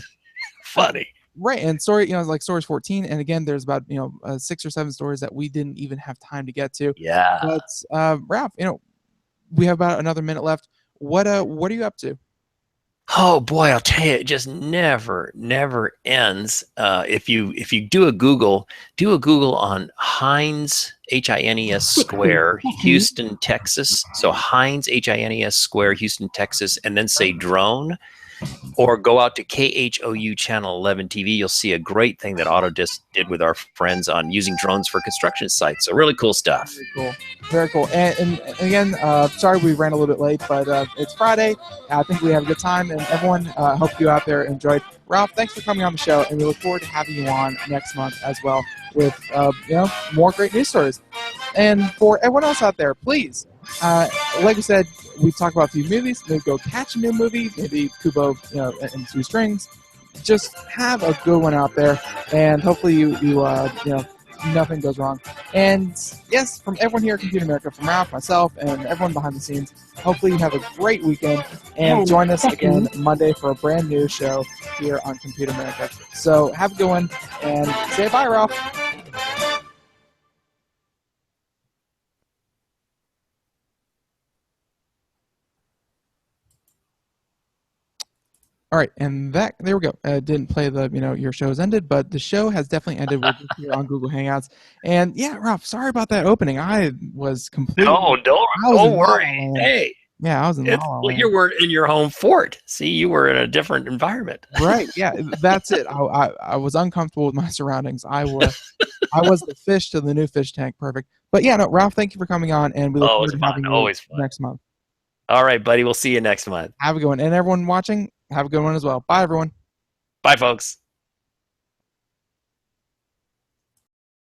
S5: funny.
S1: Right, and story, like stories 14, and again, there's about 6 or 7 stories that we didn't even have time to get to.
S5: Yeah.
S1: But Ralph, we have about another minute left. What are you up to?
S5: Oh boy, I'll tell you, it just never ends. If you do a Google on Heinz, Hines Square, Houston, Texas. So Heinz, Hines Square, Houston, Texas, and then say drone, or go out to KHOU channel 11 TV. You'll see a great thing that Autodesk did with our friends on using drones for construction sites. So really cool stuff.
S1: Very cool. And again, sorry we ran a little bit late, but it's Friday. I think we have a good time, and everyone, hope you out there enjoyed. Ralph, thanks for coming on the show, and we look forward to having you on next month as well with more great news stories. And for everyone else out there, please, like we said, we talk about a few movies. Maybe go catch a new movie. Maybe Kubo, and 2 strings. Just have a good one out there, and hopefully you nothing goes wrong. And yes, from everyone here at Computer America, from Ralph, myself, and everyone behind the scenes, hopefully you have a great weekend, and join us again Monday for a brand new show here on Computer America. So have a good one, and say bye, Ralph. All right, and there we go. Didn't play the, your show's ended, but the show has definitely ended. We're just here on Google Hangouts. And yeah, Ralph, sorry about that opening. I was completely.
S5: No, don't worry. Hey.
S1: Yeah, I was in La La Land.
S5: You were in your home fort. See, you were in a different environment.
S1: Right. Yeah, that's it. I was uncomfortable with my surroundings. I was the fish to the new fish tank. Perfect. But yeah, no, Ralph, thank you for coming on, and we look forward to having you next month.
S5: All right, buddy. We'll see you next month.
S1: Have a good one. And everyone watching, have a good one as well. Bye, everyone.
S5: Bye, folks.